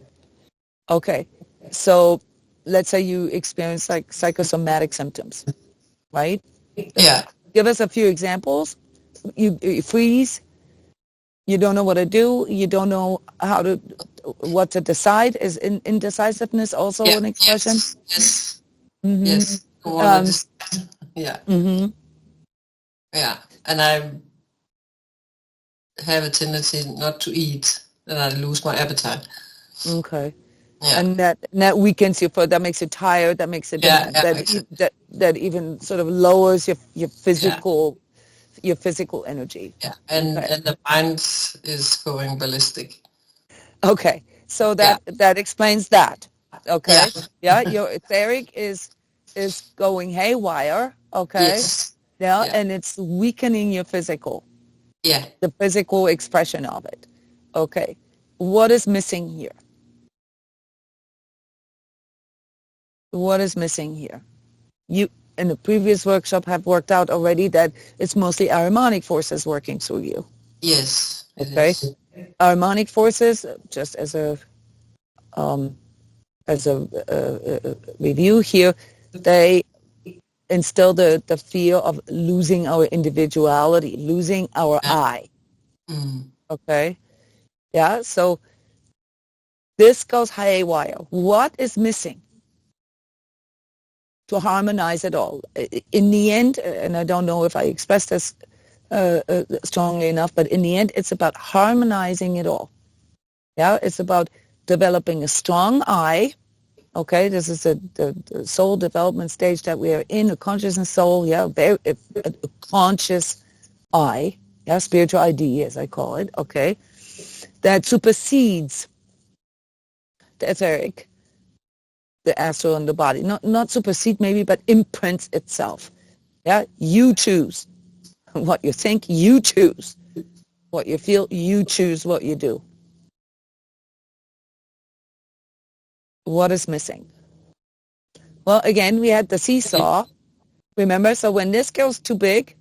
Okay, so let's say you experience like psychosomatic symptoms, right? Yeah. Give us a few examples. You freeze. You don't know what to do. You don't know what to decide. Is indecisiveness also Yeah. an expression? Yes. Yes. Mm-hmm. Yes. I wanna decide. Yeah. Mm-hmm. Yeah. And I have a tendency not to eat, and I lose my appetite. Okay. Yeah. And that weakens you. That makes you tired. That makes it Yeah. Yeah. Exactly. that even sort of lowers your Yeah. physical energy. Yeah. And Okay. the mind is going ballistic. Okay. So Yeah. that explains that. Okay. Yeah. Yeah. Your etheric is going haywire. Okay. Yes. Yeah. Yeah. And it's weakening your physical, Yeah. the physical expression of it. Okay. What is missing here? What is missing here? You, in the previous workshop, have worked out already that it's mostly harmonic forces working through you. Yes. It Okay. is. Harmonic forces, just as a review here, they instill the fear of losing our individuality, losing our I. Mm. Okay. Yeah. So this goes haywire. What is missing to harmonize it all? In the end, and I don't know if I expressed this strongly enough, but in the end, it's about harmonizing it all. Yeah, it's about developing a strong I. Okay, this is the soul development stage that we are in, a consciousness soul. Yeah, a conscious I. Yeah, spiritual ID, as I call it. Okay, that supersedes the etheric, the astral, and the body. Not supersede maybe, but imprints itself. Yeah, you choose what you think. You choose what you feel. You choose what you do. What is missing? Well, again, we had the seesaw. Remember, so when this goes too big,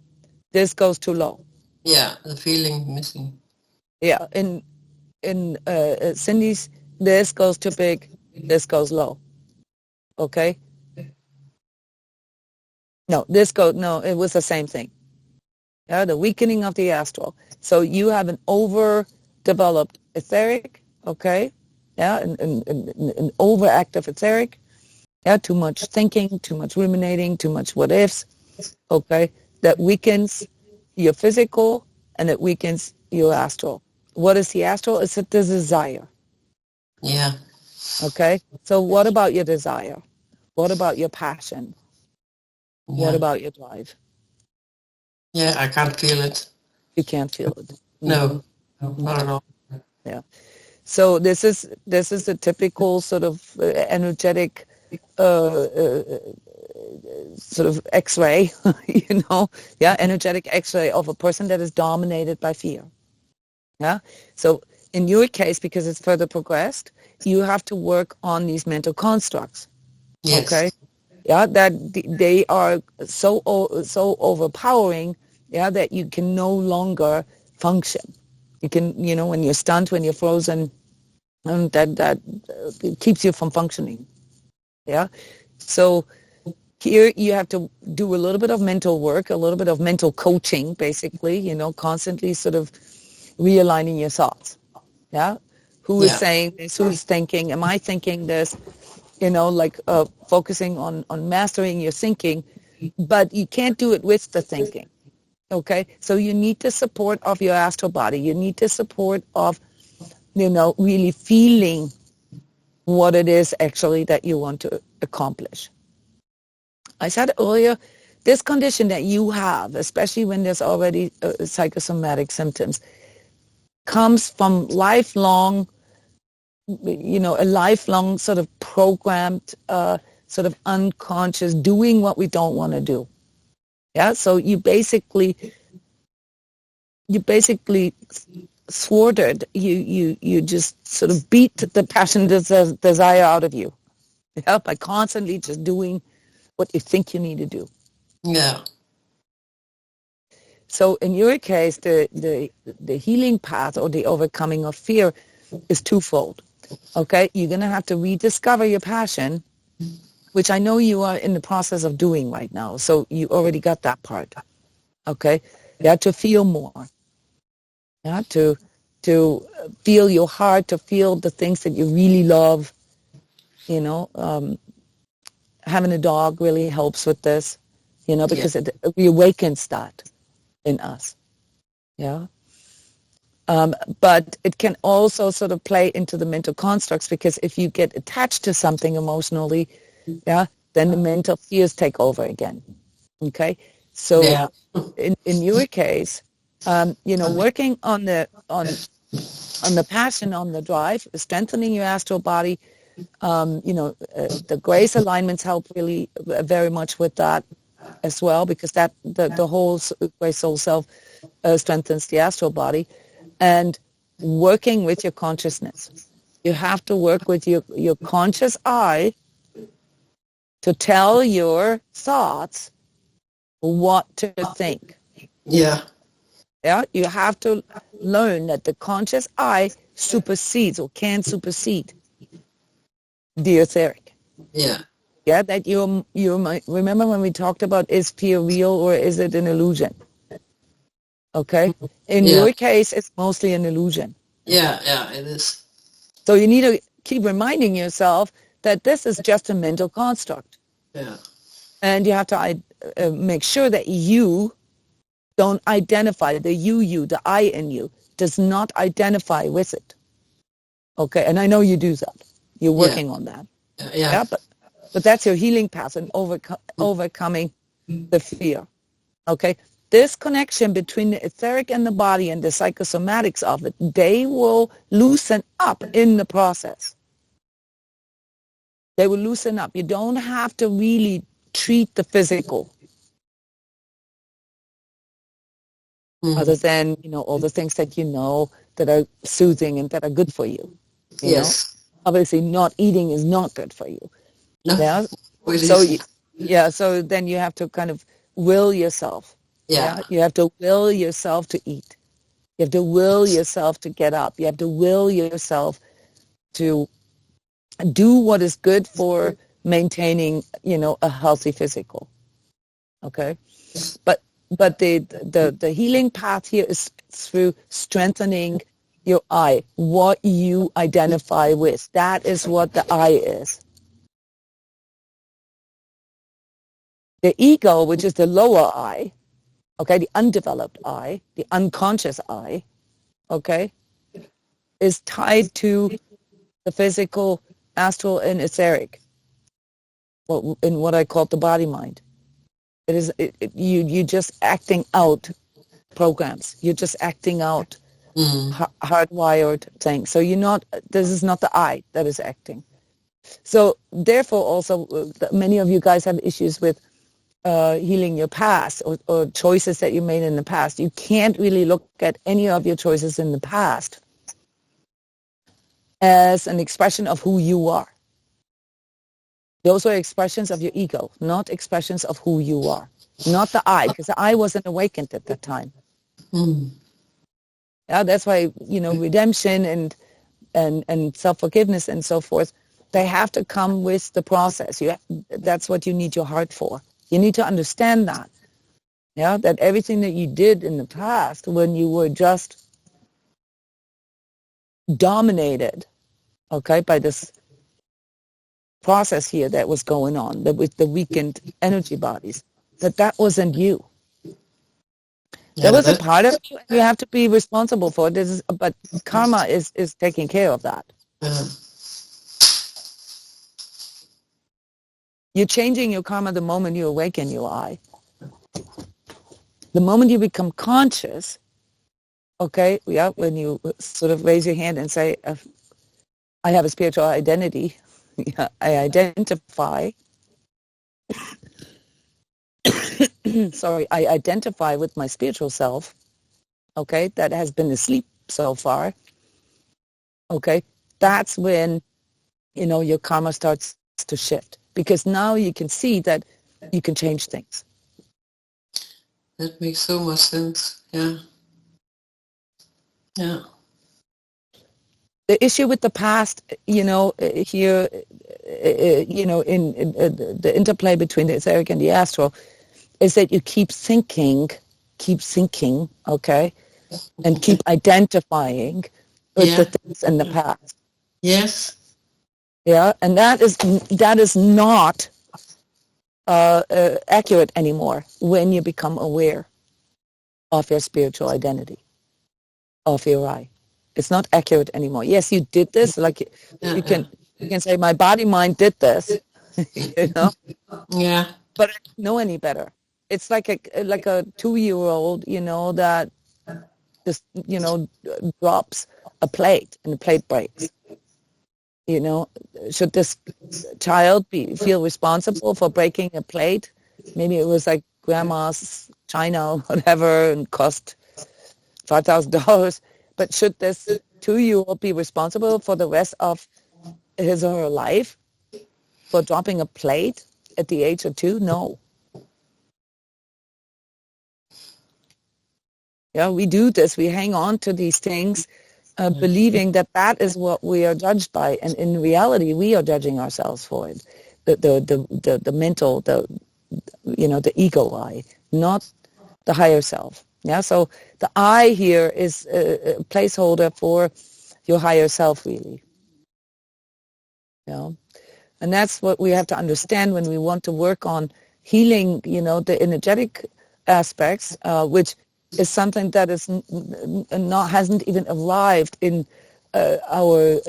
this goes too low. Yeah, the feeling missing. Yeah, in Cindy's, this goes too big, this goes low. Okay? No, it was the same thing. Yeah, the weakening of the astral. So you have an overdeveloped etheric, okay? Yeah, an overactive etheric. Yeah, too much thinking, too much ruminating, too much what ifs, okay? That weakens your physical and it weakens your astral. What is the astral? It's the desire. Yeah. Okay? So what about your desire? What about your passion? Yeah. What about your drive? Yeah, I can't feel it. You can't feel it. No, not at all. Yeah. So this is the typical sort of energetic sort of X-ray, energetic X-ray of a person that is dominated by fear. Yeah. So in your case, because it's further progressed, you have to work on these mental constructs. Yes. Okay. Yeah, that they are so overpowering. Yeah, that you can no longer function. You can, when you're stunned, when you're frozen, and that keeps you from functioning. Yeah. So here you have to do a little bit of mental work, a little bit of mental coaching, basically, constantly sort of realigning your thoughts. Yeah. Who is saying this? Who's thinking? Am I thinking this? Focusing on mastering your thinking, but you can't do it with the thinking. Okay. So you need the support of your astral body. You need the support of, really feeling what it is actually that you want to accomplish. I said earlier, this condition that you have, especially when there's already psychosomatic symptoms, comes from lifelong, a lifelong sort of programmed, sort of unconscious doing what we don't want to do. Yeah, so you basically thwarted, you just sort of beat the passion, desire out of you, by constantly just doing what you think you need to do. Yeah. So in your case, the healing path or the overcoming of fear is twofold. Okay, you're going to have to rediscover your passion, which I know you are in the process of doing right now. So you already got that part. Okay. You have to feel more. Yeah. To feel your heart, to feel the things that you really love. You know, having a dog really helps with this, you know, because it reawakens that in us. Yeah. But it can also sort of play into the mental constructs, because if you get attached to something emotionally, yeah, then the mental fears take over again. Okay. So in your case, you know, working on the passion, on the drive, strengthening your astral body, you know, the grace alignments help really very much with that as well, because that the whole grace soul self strengthens the astral body. And working with your consciousness, you have to work with your conscious eye to tell your thoughts what to think. Yeah. Yeah, you have to learn that the conscious eye supersedes or can supersede the etheric. Yeah. Yeah, that you might remember when we talked about, is fear real or is it an illusion? Okay. In your case, it's mostly an illusion. Yeah, it is. So you need to keep reminding yourself that this is just a mental construct. Yeah. And you have to make sure that you don't identify, the I in you does not identify with it. Okay, and I know you do that. You're working on that. Yeah. But that's your healing path and overcoming the fear. Okay, this connection between the etheric and the body and the psychosomatics of it, they will loosen up in the process. They will loosen up. You don't have to really treat the physical. Other than, you know, all the things that you know that are soothing and that are good for you. You know? Obviously, not eating is not good for you. No. Yeah. So then you have to kind of will yourself. Yeah. You have to will yourself to eat. You have to will yourself to get up. You have to will yourself to do what is good for maintaining, you know, a healthy physical. Okay. But the healing path here is through strengthening your I, what you identify with. That is what the I is. The ego, which is the lower I, okay, the undeveloped I, the unconscious I, okay, is tied to the physical, astral, and etheric, in what I call the body mind. It is you just acting out programs. You're just acting out hardwired things. So this is not the I that is acting. So therefore also many of you guys have issues with healing your past or choices that you made in the past. You can't really look at any of your choices in the past as an expression of who you are. Those are expressions of your ego, not expressions of who you are. Not the I, because the I wasn't awakened at that time. Yeah, that's why, you know, redemption and self-forgiveness and so forth, they have to come with the process. That's what you need your heart for. You need to understand that. Yeah, that everything that you did in the past when you were just dominated, okay, by this process here that was going on, with the weakened energy bodies, that wasn't you. There was a part of you, and you have to be responsible for it. But karma is taking care of that. You're changing your karma the moment you awaken your I. The moment you become conscious, okay, yeah, when you sort of raise your hand and say, I have a spiritual identity, I identify, I identify with my spiritual self, okay, that has been asleep so far, okay, that's when, you know, your karma starts to shift. Because now you can see that you can change things. That makes so much sense. Yeah. The issue with the past, here, in the interplay between the etheric and the astral, is that you keep thinking, okay, and keep identifying with the things in the past. Yes. Yeah, and that is not accurate anymore when you become aware of your spiritual identity, of your I. It's not accurate anymore. Yes, you did this. Like you can say, my body mind did this, Yeah. but I don't know any better. It's like a 2-year-old, that just drops a plate and the plate breaks. Should this child feel responsible for breaking a plate? Maybe it was like grandma's china or whatever and cost $5,000. But should this 2-year-old be responsible for the rest of his or her life for dropping a plate at the age of 2? No. Yeah, we do this. We hang on to these things, believing that is what we are judged by, and in reality, we are judging ourselves for it. The mental, the ego I, not the higher self. Yeah, so the I here is a placeholder for your higher self, really. And that's what we have to understand when we want to work on healing, the energetic aspects, which is something that is hasn't even arrived in our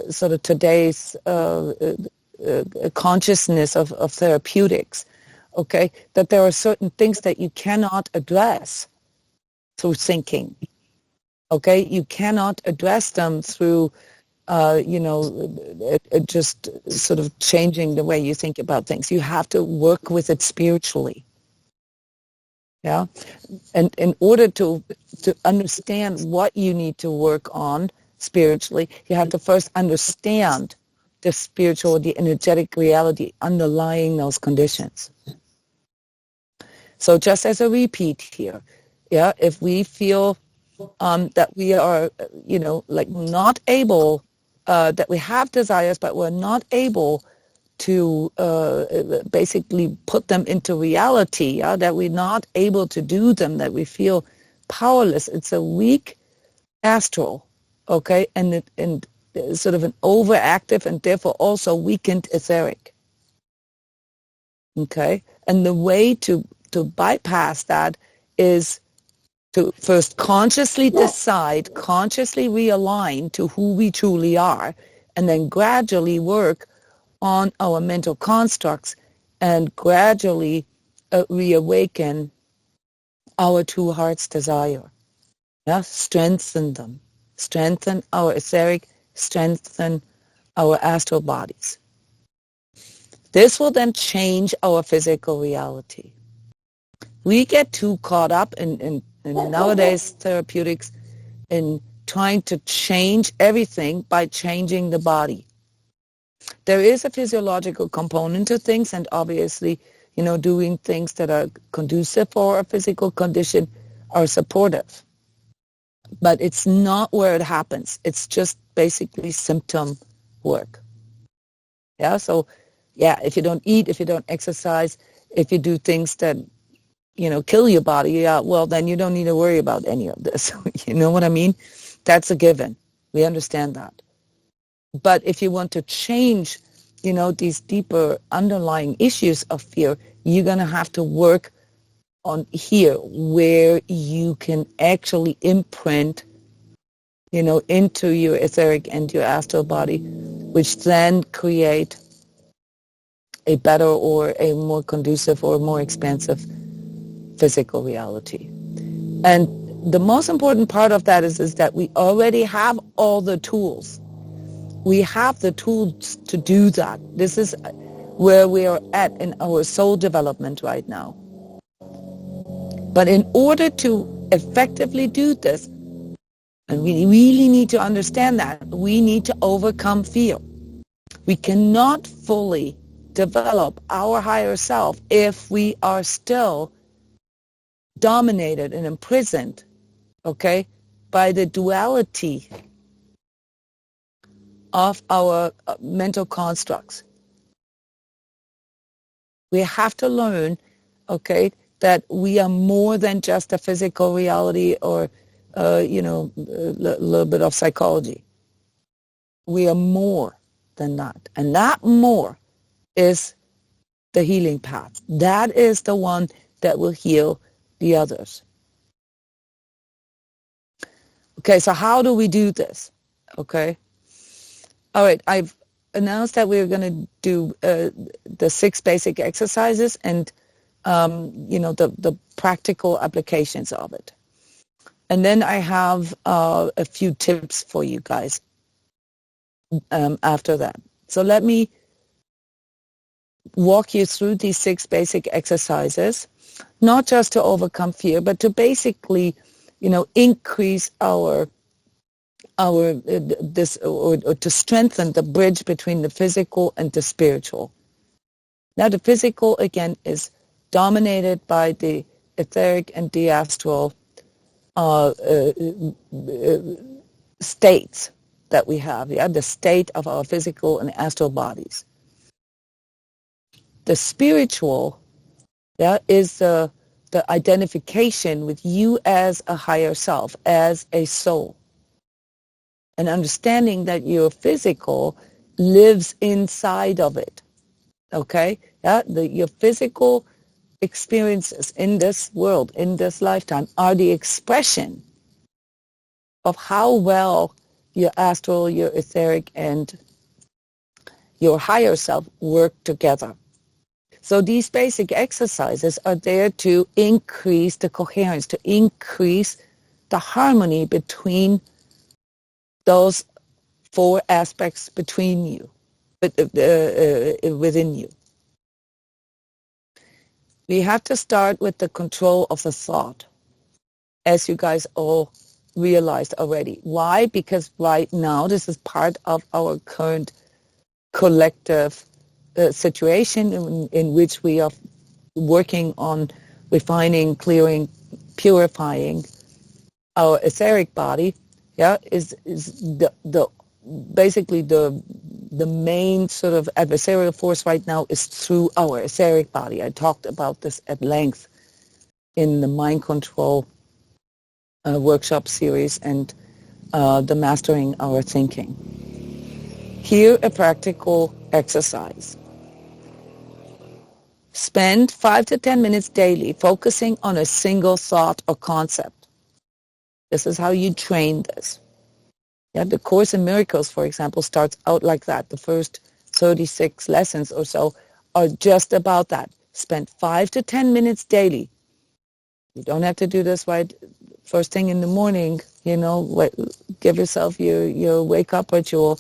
sort of today's consciousness of therapeutics. Okay, that there are certain things that you cannot address through thinking. Okay, you cannot address them through just sort of changing the way you think about things. You have to work with it spiritually. Yeah, and in order to understand what you need to work on spiritually, you have to first understand the spiritual, the energetic reality underlying those conditions. So just as a repeat here, yeah, if we feel that we are, not able, that we have desires, but we're not able to basically put them into reality, that we're not able to do them, that we feel powerless. It's a weak astral, okay, and sort of an overactive and therefore also weakened etheric. Okay, and the way to bypass that is to first consciously decide, consciously realign to who we truly are, and then gradually work on our mental constructs and gradually reawaken our true heart's desire. Yeah? Strengthen them. Strengthen our etheric, strengthen our astral bodies. This will then change our physical reality. We get too caught up in nowadays therapeutics in trying to change everything by changing the body. There is a physiological component to things, and obviously, doing things that are conducive for a physical condition are supportive. But it's not where it happens. It's just basically symptom work. Yeah, so, if you don't eat, if you don't exercise, if you do things that kill your body, well, then you don't need to worry about any of this. You know what I mean? That's a given. We understand that. But if you want to change, these deeper underlying issues of fear, you're going to have to work on here where you can actually imprint, into your etheric and your astral body, which then create a better or a more conducive or more expansive physical reality. And the most important part of that is that we already have all the tools. We have the tools to do that. This is where we are at in our soul development right now. But in order to effectively do this, and we really need to understand that, we need to overcome fear. We cannot fully develop our higher self if we are still dominated and imprisoned, okay, by the duality of our mental constructs. We have to learn, okay, that we are more than just a physical reality or, a little bit of psychology. We are more than that. And that more is the healing path. That is the one that will heal the others. Okay, so how do we do this? Okay. All right, I've announced that we're going to do the 6 basic exercises and, the practical applications of it. And then I have a few tips for you guys after that. So let me walk you through these 6 basic exercises, not just to overcome fear, but to basically, increase our this or to strengthen the bridge between the physical and the spiritual. Now, the physical again is dominated by the etheric and the astral states that we have. Yeah, the state of our physical and astral bodies. The spiritual, is the identification with you as a higher self, as a soul. And understanding that your physical lives inside of it. Okay? Yeah, your physical experiences in this world, in this lifetime, are the expression of how well your astral, your etheric, and your higher self work together. So these basic exercises are there to increase the coherence, to increase the harmony between those 4 aspects between you, within you. We have to start with the control of the thought, as you guys all realized already. Why? Because right now this is part of our current collective situation in which we are working on refining, clearing, purifying our etheric body. Yeah, is the basically the main sort of adversarial force right now is through our etheric body. I talked about this at length in the mind control workshop series and the mastering our thinking. Here, a practical exercise. Spend 5 to 10 minutes daily focusing on a single thought or concept. This is how you train this. Yeah, the Course in Miracles, for example, starts out like that. The first 36 lessons or so are just about that. Spend 5 to 10 minutes daily. You don't have to do this right first thing in the morning, give yourself your wake-up ritual,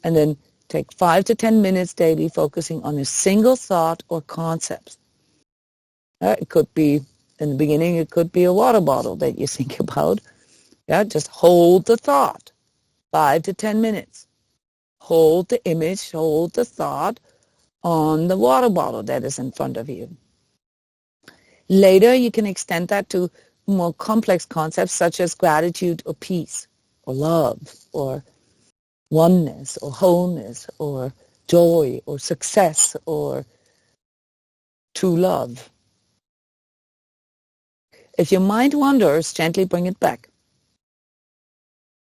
and then take 5 to 10 minutes daily focusing on a single thought or concept. It could be, in the beginning, it could be a water bottle that you think about. Yeah, just hold the thought. 5 to 10 minutes. Hold the image, hold the thought on the water bottle that is in front of you. Later, you can extend that to more complex concepts such as gratitude or peace or love or oneness or wholeness or joy or success or true love. If your mind wanders, gently bring it back.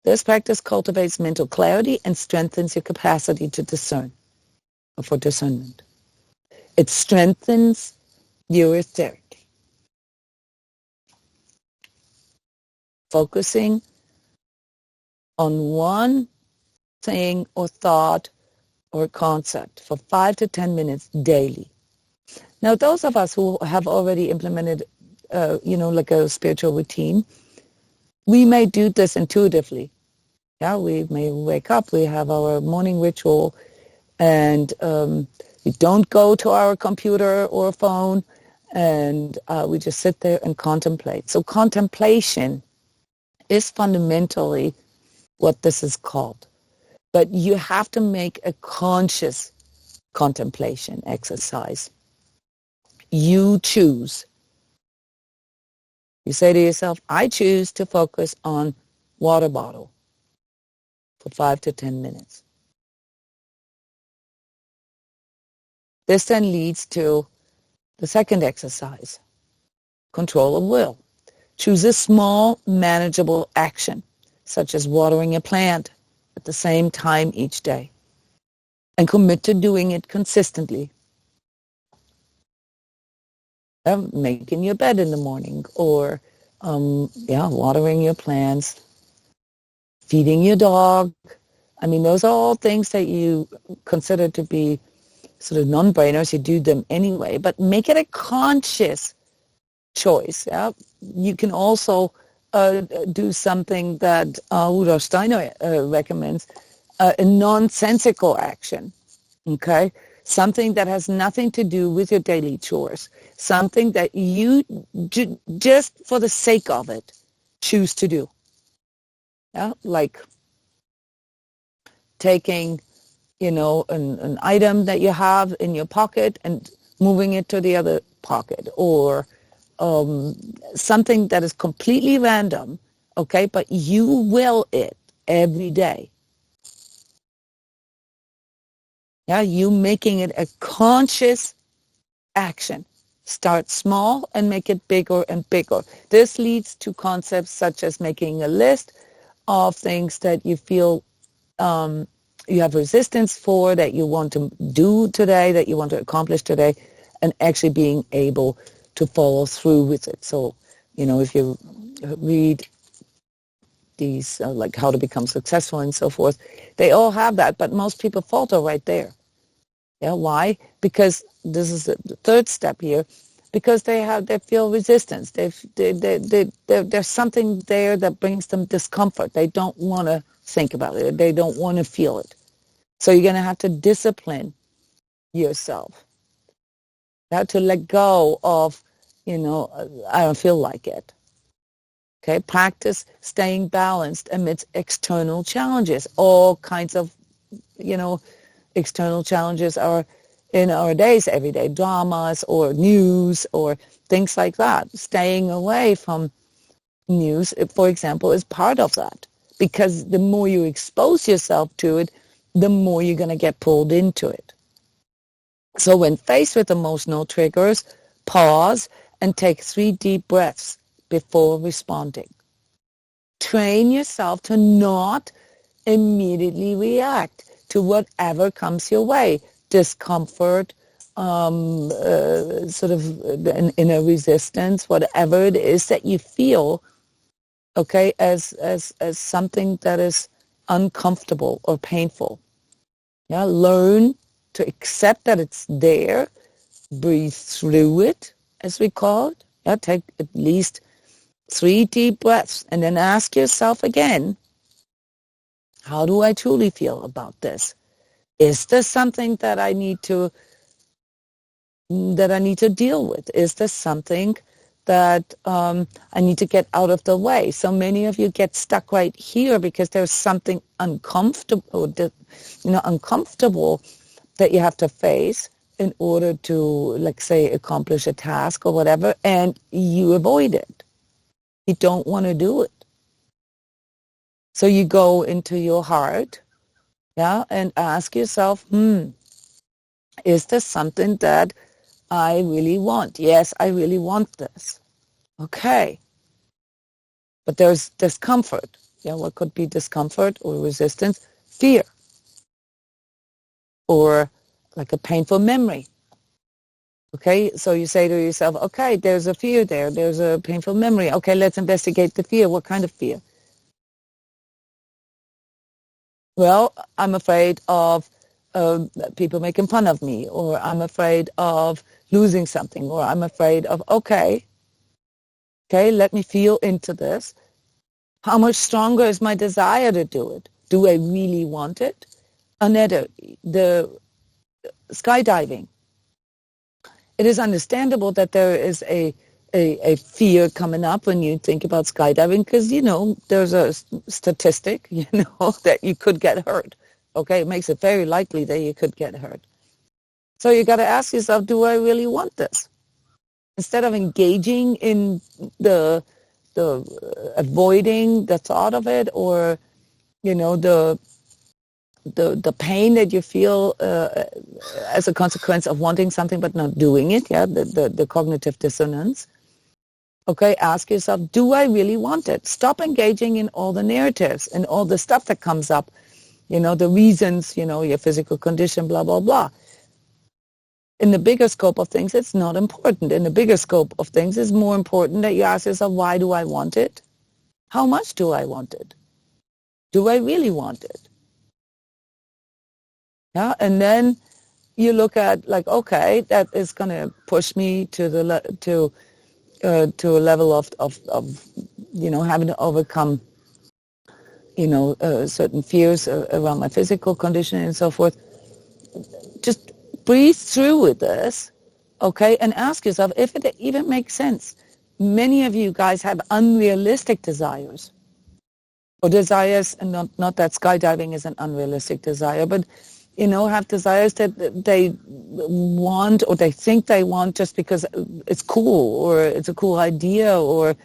This practice cultivates mental clarity and strengthens your capacity to discern, or for discernment. It strengthens your etheric. Focusing on one thing or thought or concept for 5 to 10 minutes daily. Now, those of us who have already implemented, like a spiritual routine, we may do this intuitively. Yeah, we may wake up, we have our morning ritual, and we don't go to our computer or phone, and we just sit there and contemplate. So contemplation is fundamentally what this is called. But you have to make a conscious contemplation exercise. You choose. You say to yourself, I choose to focus on water bottle for 5 to 10 minutes. This then leads to the second exercise, control of will. Choose a small, manageable action, such as watering a plant at the same time each day, and commit to doing it consistently. Making your bed in the morning, or watering your plants, feeding your dog. I mean, those are all things that you consider to be sort of non-brainers. You do them anyway, but make it a conscious choice. Yeah? You can also do something that Rudolf Steiner recommends, a nonsensical action, okay? Something that has nothing to do with your daily chores, something that you just for the sake of it choose to do. Yeah, like taking, an item that you have in your pocket and moving it to the other pocket, or something that is completely random, okay, but you will it every day. Yeah, you making it a conscious action. Start small and make it bigger and bigger. This leads to concepts such as making a list of things that you feel you have resistance for, that you want to do today, that you want to accomplish today, and actually being able to follow through with it. So, if you read these, like How to Become Successful and so forth, they all have that, but most people falter right there. Yeah, why? Because this is the third step here. Because they feel resistance. There's something there that brings them discomfort. They don't want to think about it. They don't want to feel it. So you're going to have to discipline yourself. You have to let go of, I don't feel like it. Okay, practice staying balanced amidst external challenges. All kinds of, external challenges are in our days, everyday dramas or news or things like that. Staying away from news, for example, is part of that, because the more you expose yourself to it, the more you're going to get pulled into it. So when faced with emotional triggers, pause and take 3 deep breaths before responding. Train yourself to not immediately react to whatever comes your way. Discomfort, sort of an inner resistance, whatever it is that you feel, okay, as something that is uncomfortable or painful. Yeah, learn to accept that it's there, breathe through it, as we call it. Yeah, take at least 3 deep breaths, and then ask yourself again, how do I truly feel about this? Is this something that I need to deal with? Is this something that I need to get out of the way? So many of you get stuck right here because there's something uncomfortable that you have to face in order to, like, say, accomplish a task or whatever, and you avoid it. You don't want to do it. So you go into your heart, yeah, and ask yourself, is this something that I really want? Yes, I really want this. Okay. But there's discomfort. Yeah, what could be discomfort or resistance? Fear. Or like a painful memory. Okay, so you say to yourself, okay, there's a fear there. There's a painful memory. Okay, let's investigate the fear. What kind of fear? Well, I'm afraid of people making fun of me, or I'm afraid of losing something, or I'm afraid of, okay, let me feel into this. How much stronger is my desire to do it? Do I really want it? Another, the skydiving. It is understandable that there is a fear coming up when you think about skydiving, because, there's a statistic, that you could get hurt. Okay, it makes it very likely that you could get hurt. So you got to ask yourself, do I really want this? Instead of engaging in the avoiding the thought of it, or, the the pain that you feel as a consequence of wanting something but not doing it, the cognitive dissonance. Okay, ask yourself, do I really want it? Stop engaging in all the narratives and all the stuff that comes up, the reasons, your physical condition, blah, blah, blah. In the bigger scope of things, it's not important. In the bigger scope of things, it's more important that you ask yourself, why do I want it? How much do I want it? Do I really want it? Yeah, and then you look at okay, that is going to push me to a level of having to overcome certain fears around my physical condition and so forth. Just breathe through with this, okay, and ask yourself if it even makes sense. Many of you guys have unrealistic desires, or desires, and not that skydiving is an unrealistic desire, but have desires that they want or they think they want just because it's cool, or it's a cool idea, or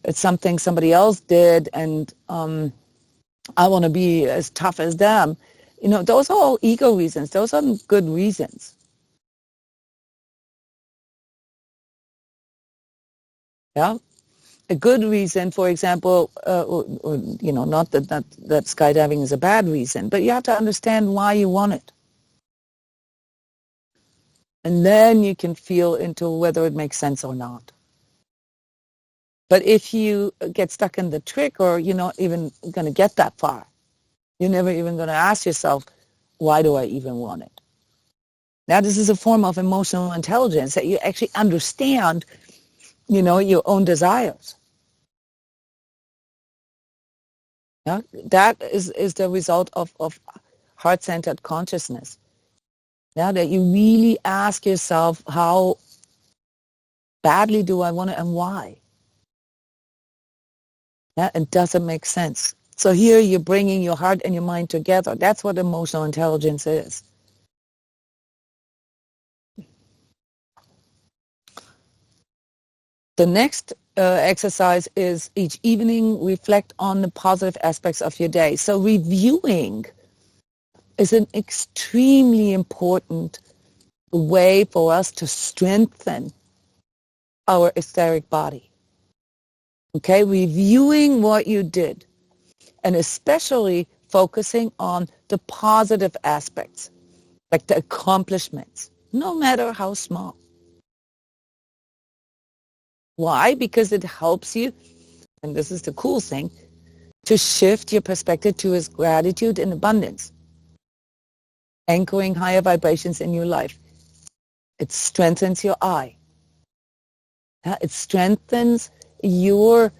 it's something somebody else did, and I want to be as tough as them. Those are all ego reasons. Those aren't good reasons. Yeah? A good reason, for example, not that skydiving is a bad reason, but you have to understand why you want it. And then you can feel into whether it makes sense or not. But if you get stuck in the trick, or you're not even going to get that far, you're never even going to ask yourself, why do I even want it? Now, this is a form of emotional intelligence, that you actually understand, your own desires. Yeah? That is the result of heart-centered consciousness. Yeah? That you really ask yourself, how badly do I want it and why? Yeah? And does it make sense? So here you're bringing your heart and your mind together. That's what emotional intelligence is. The next exercise is each evening reflect on the positive aspects of your day. So reviewing is an extremely important way for us to strengthen our etheric body. Okay, reviewing what you did, and especially focusing on the positive aspects, like the accomplishments, no matter how small. Why? Because it helps you, and this is the cool thing, to shift your perspective to his gratitude and abundance, anchoring higher vibrations in your life. It strengthens your I. It strengthens your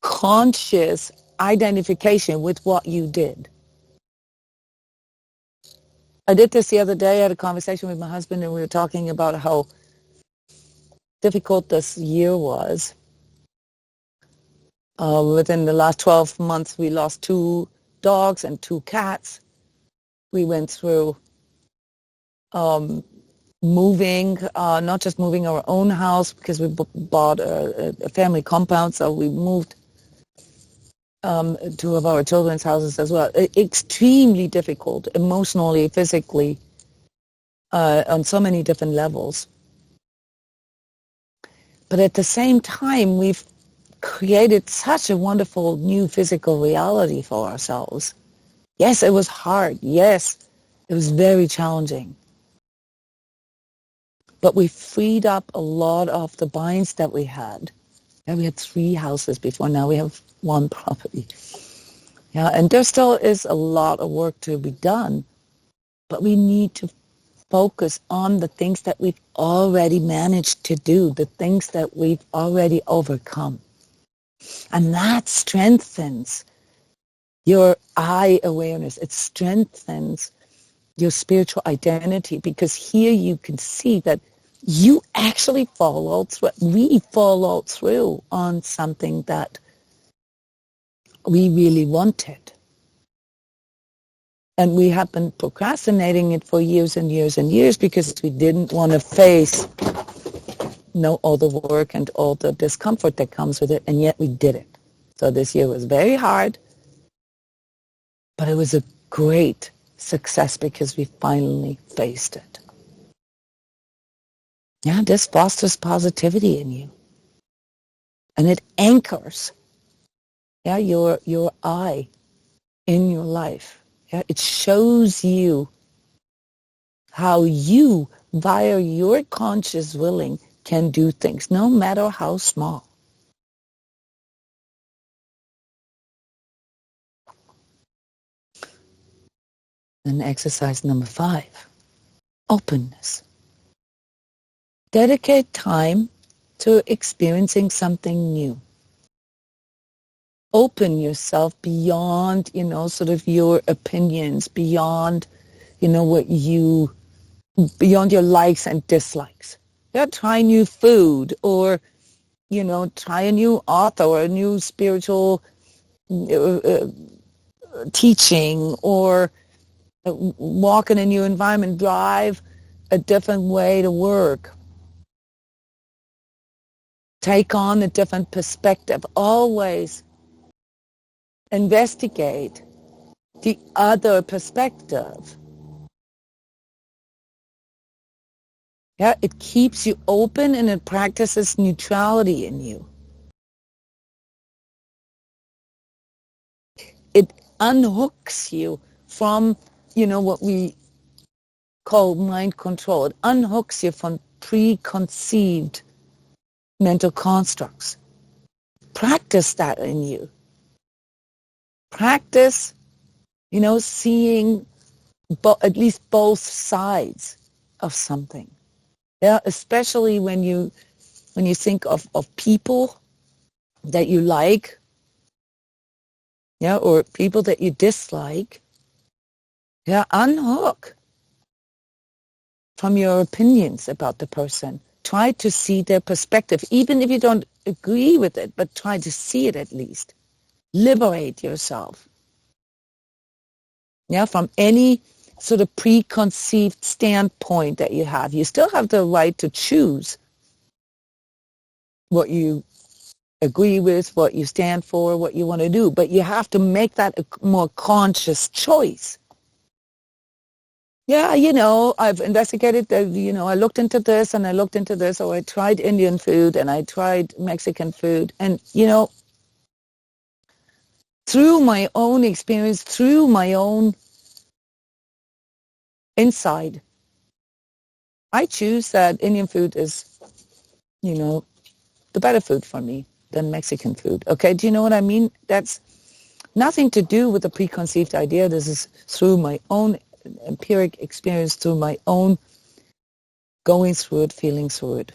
conscious identification with what you did. I did this the other day. I had a conversation with my husband, and we were talking about how difficult this year was. Within the last 12 months, we lost 2 dogs and 2 cats. We went through moving, not just moving our own house, because we bought a family compound, so we moved 2 of our children's houses as well. Extremely difficult, emotionally, physically, on so many different levels. But at the same time, we've created such a wonderful new physical reality for ourselves. Yes, it was hard. Yes, it was very challenging. But we freed up a lot of the binds that we had. Yeah, we had 3 houses before. Now we have 1 property. Yeah, and there still is a lot of work to be done. But we need to focus on the things that we've already managed to do, the things that we've already overcome. And that strengthens your I awareness. It strengthens your spiritual identity, because here you can see that you actually followed through. We followed through on something that we really wanted. And we have been procrastinating it for years and years and years because we didn't want to face all the work and all the discomfort that comes with it, and yet we did it. So this year was very hard, But it was a great success because we finally faced it. Yeah, this fosters positivity in you. And it anchors, yeah, your I in your life. Yeah, it shows you how you, via your conscious willing, can do things, no matter how small. And exercise number 5, openness. Dedicate time to experiencing something new. Open yourself beyond, sort of your opinions, beyond, beyond your likes and dislikes. Yeah, try new food, or, try a new author or a new spiritual teaching, or walk in a new environment, drive a different way to work, take on a different perspective. Always investigate the other perspective. Yeah, it keeps you open and it practices neutrality in you. It unhooks you from, what we call mind control. It unhooks you from preconceived mental constructs. Practice that in you. Practice, seeing at least both sides of something. Yeah, especially when you think of people that you like, yeah, or people that you dislike. Yeah, unhook from your opinions about the person. Try to see their perspective, even if you don't agree with it, but try to see it at least. Liberate yourself. Yeah, from any sort of preconceived standpoint that you have. You still have the right to choose what you agree with, what you stand for, what you want to do, but you have to make that a more conscious choice. Yeah, I've investigated, I looked into this and I looked into this, or I tried Indian food and I tried Mexican food. And, through my own experience, through my own insight, I choose that Indian food is, the better food for me than Mexican food. Okay, do you know what I mean? That's nothing to do with a preconceived idea. This is through my own empiric experience, through my own going through it, feeling through it.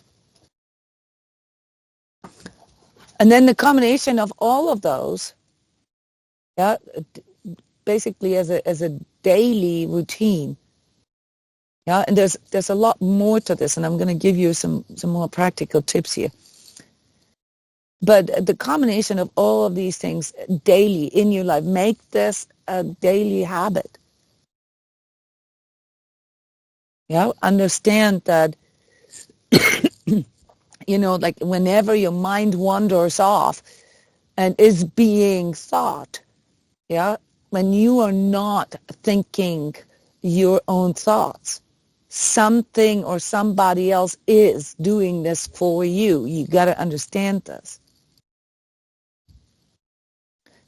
And then the combination of all of those, yeah, basically as a daily routine. Yeah, and there's a lot more to this, and I'm going to give you some more practical tips here. But the combination of all of these things daily in your life, make this a daily habit. Yeah, understand that, like whenever your mind wanders off and is being thought, yeah, when you are not thinking your own thoughts, something or somebody else is doing this for you. You got to understand this.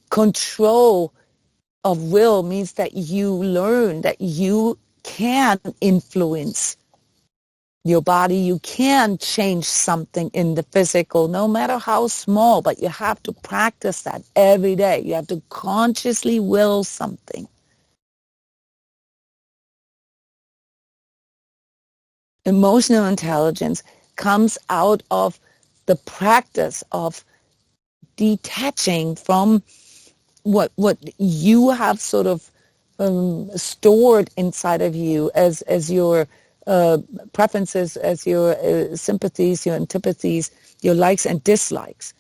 Control of will means that you learn that you can influence your body. You can change something in the physical, no matter how small, but you have to practice that every day. You have to consciously will something. Emotional intelligence comes out of the practice of detaching from what you have sort of stored inside of you as your preferences, as your sympathies, your antipathies, your likes and dislikes.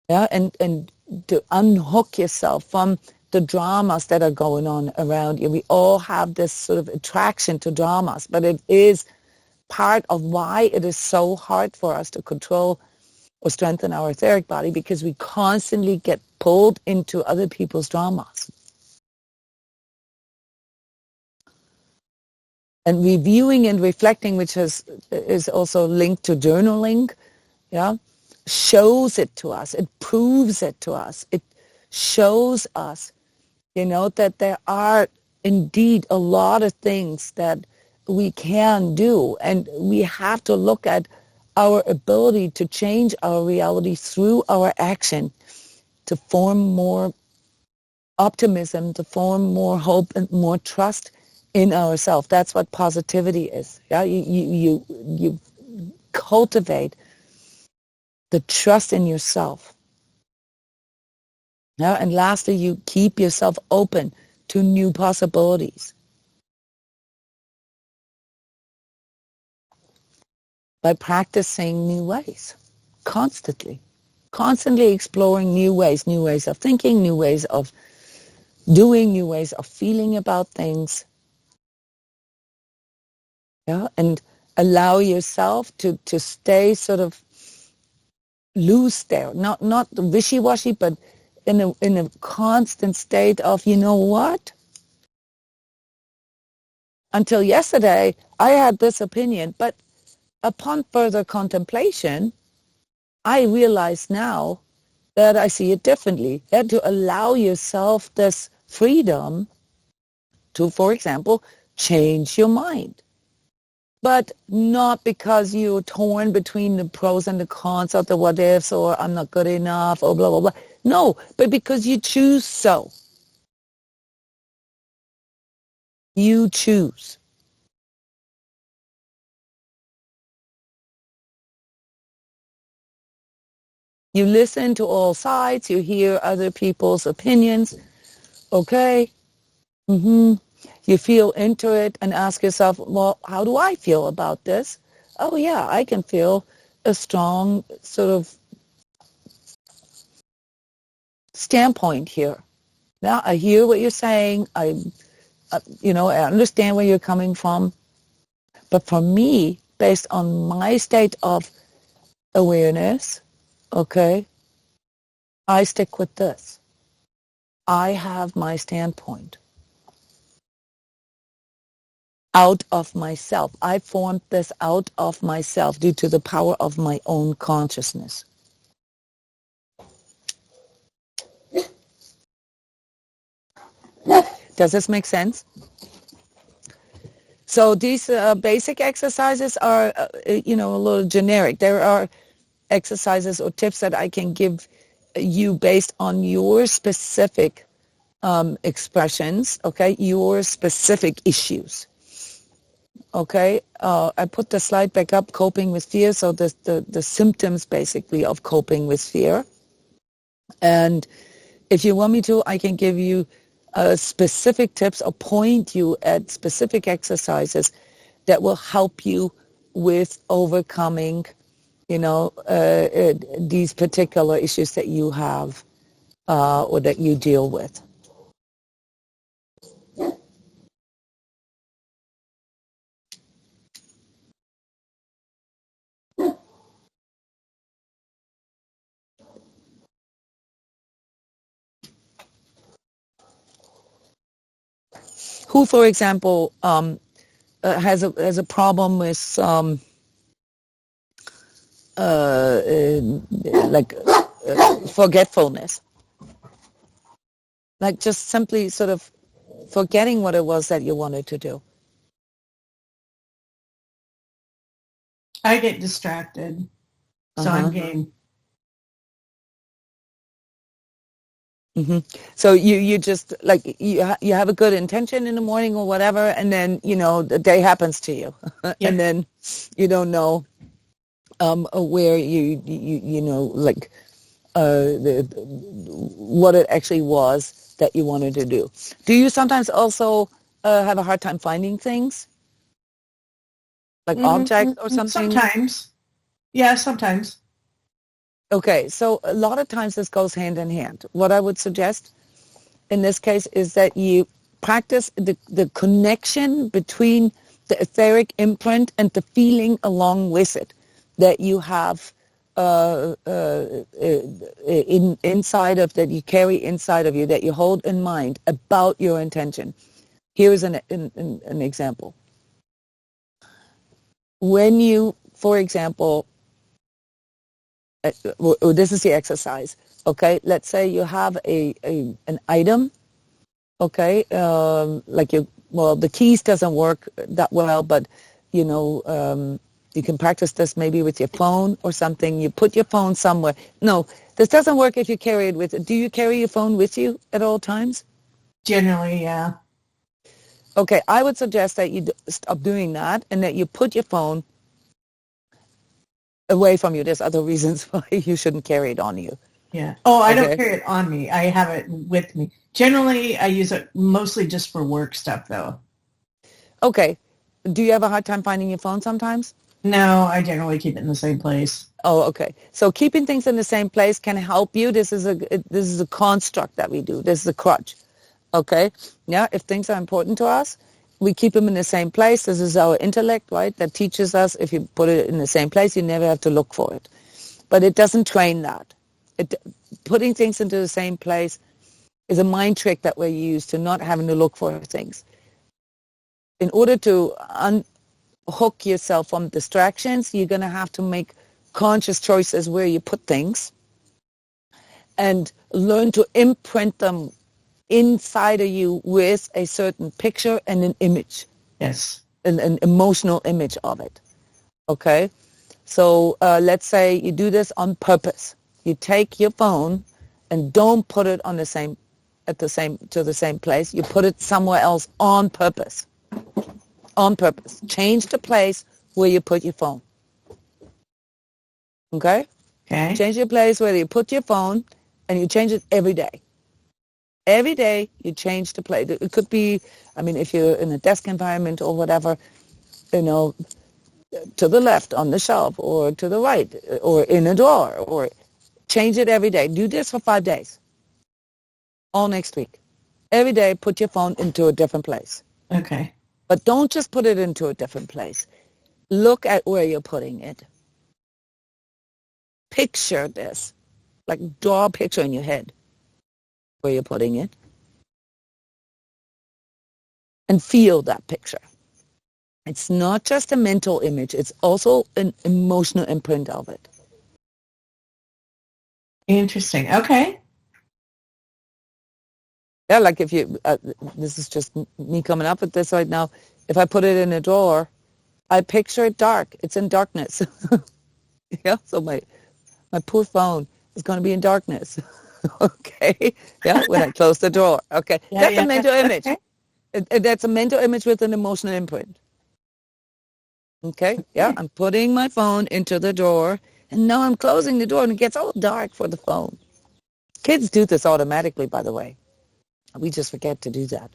Yeah, and to unhook yourself from the dramas that are going on around you. We all have this sort of attraction to dramas, but it is part of why it is so hard for us to control or strengthen our etheric body, because we constantly get pulled into other people's dramas. And reviewing and reflecting, which is also linked to journaling, yeah, shows it to us. It proves it to us. It shows us, that there are indeed a lot of things that we can do. And we have to look at our ability to change our reality through our action, to form more optimism, to form more hope and more trust in ourselves. That's what positivity is. Yeah, you cultivate the trust in yourself. Yeah, and lastly, you keep yourself open to new possibilities by practicing new ways, constantly exploring new ways of thinking, new ways of doing, new ways of feeling about things. Yeah, and allow yourself to stay sort of loose there, not wishy-washy, but in a constant state of, you know what? Until yesterday, I had this opinion, but upon further contemplation, I realize now that I see it differently. You have to allow yourself this freedom to, for example, change your mind. But not because you're torn between the pros and the cons of the what ifs, or I'm not good enough, or blah, blah, blah. No, but because you choose so. You choose. You listen to all sides. You hear other people's opinions. Okay. You feel into it and ask yourself, well, how do I feel about this? Oh, yeah, I can feel a strong sort of standpoint here. Now, I hear what you're saying. I understand where you're coming from. But for me, based on my state of awareness, okay, I stick with this. I have my standpoint. Out of myself. I formed this out of myself due to the power of my own consciousness. Does this make sense? So these basic exercises are, a little generic. There are exercises or tips that I can give you based on your specific expressions, okay, your specific issues. Okay, I put the slide back up, coping with fear, so the symptoms basically of coping with fear. And if you want me to, I can give you specific tips or point you at specific exercises that will help you with overcoming, these particular issues that you have or that you deal with. Who, for example, has a problem with forgetfulness, like just simply sort of forgetting what it was that you wanted to do. I get distracted, so I'm game. So you just like you have a good intention in the morning or whatever, and then the day happens to you, and then you don't know where what it actually was that you wanted to do. Do you sometimes also have a hard time finding things, like objects or something? Sometimes, yeah, sometimes. Okay, so a lot of times this goes hand in hand. What I would suggest in this case is that you practice the connection between the etheric imprint and the feeling along with it that you have inside of, that you carry inside of you, that you hold in mind about your intention. Here is an example. when you, for example, this is the exercise, okay? Let's say you have an item, okay? The keys doesn't work that well, but, you can practice this maybe with your phone or something. You put your phone somewhere. No, this doesn't work if you carry it with you. Do you carry your phone with you at all times? Generally, yeah. Okay, I would suggest that you stop doing that and that you put your phone away from you. There's other reasons why you shouldn't carry it on you. Yeah. Oh, I don't carry it on me. I have it with me. Generally, I use it mostly just for work stuff, though. Okay. Do you have a hard time finding your phone sometimes? No, I generally keep it in the same place. Oh, okay. So keeping things in the same place can help you. This is a construct that we do. This is a crutch. Okay? Yeah, if things are important to us, we keep them in the same place. This is our intellect, right? That teaches us if you put it in the same place, you never have to look for it. But it doesn't train that. Putting things into the same place is a mind trick that we use to not having to look for things. In order to unhook yourself from distractions, you're going to have to make conscious choices where you put things and learn to imprint them inside of you with a certain picture and an image. Yes. An emotional image of it. Okay? So let's say you do this on purpose. You take your phone and don't put it on the same place. You put it somewhere else on purpose. On purpose. Change the place where you put your phone. Okay? Okay. Change your place where you put your phone, and you change it every day. Every day you change the place. It could be, if you're in a desk environment or whatever, to the left on the shelf or to the right or in a drawer, or change it every day. Do this for 5 days. All next week. Every day put your phone into a different place. Okay. But don't just put it into a different place. Look at where you're putting it. Picture this. Like draw a picture in your head where you're putting it. And feel that picture. It's not just a mental image. It's also an emotional imprint of it. Interesting. Okay. Yeah, like if you, this is just me coming up with this right now. If I put it in a drawer, I picture it dark. It's in darkness. Yeah, so my poor phone is going to be in darkness. Okay. Yeah, when I close the drawer. Okay. That's a mental image. Okay. That's a mental image with an emotional imprint. Okay. Yeah, I'm putting my phone into the drawer, and now I'm closing the door, and it gets all dark for the phone. Kids do this automatically, by the way. We just forget to do that.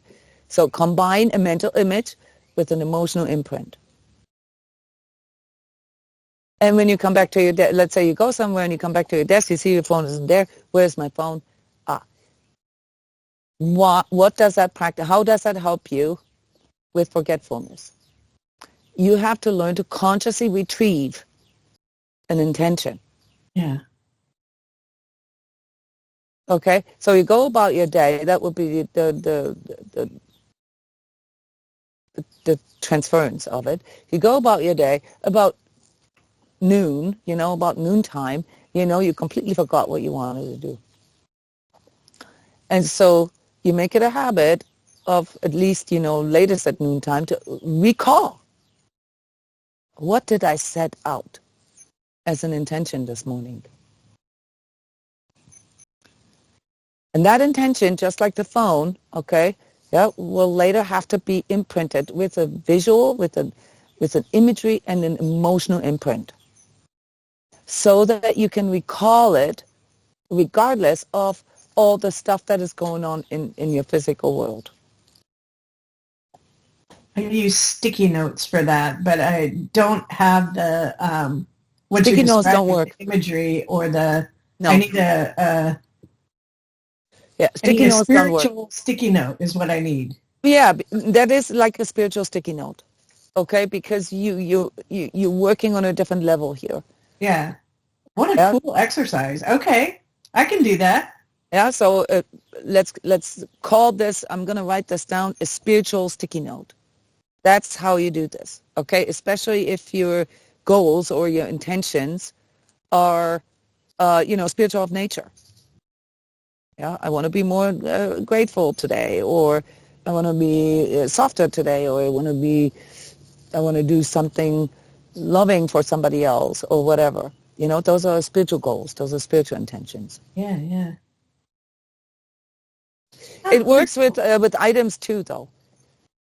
So combine a mental image with an emotional imprint. And when you come back to your desk, let's say you go somewhere and you come back to your desk, you see your phone isn't there. Where's my phone? What does that practice? How does that help you with forgetfulness? You have to learn to consciously retrieve an intention. Yeah. Okay, so you go about your day. That would be the transference of it. You go about your day about noon. About noontime. You completely forgot what you wanted to do, and so you make it a habit of at least latest at noontime to recall. What did I set out as an intention this morning? And that intention, just like the phone, okay, will later have to be imprinted with a visual, with an imagery and an emotional imprint, so that you can recall it regardless of all the stuff that is going on in your physical world. I use sticky notes for that, but I don't have the what sticky notes don't work. The imagery or the. No. I need a. Sticky notes don't work. Spiritual sticky note is what I need. Yeah, that is like a spiritual sticky note, okay? Because you're working on a different level here. Yeah. What a cool exercise. Okay, I can do that. Yeah. So let's call this. I'm going to write this down. A spiritual sticky note. That's how you do this, okay? Especially if your goals or your intentions are, spiritual of nature. Yeah, I want to be more grateful today, or I want to be softer today, or I want to do something loving for somebody else, or whatever. Those are spiritual goals. Those are spiritual intentions. Yeah. It works with items too, though.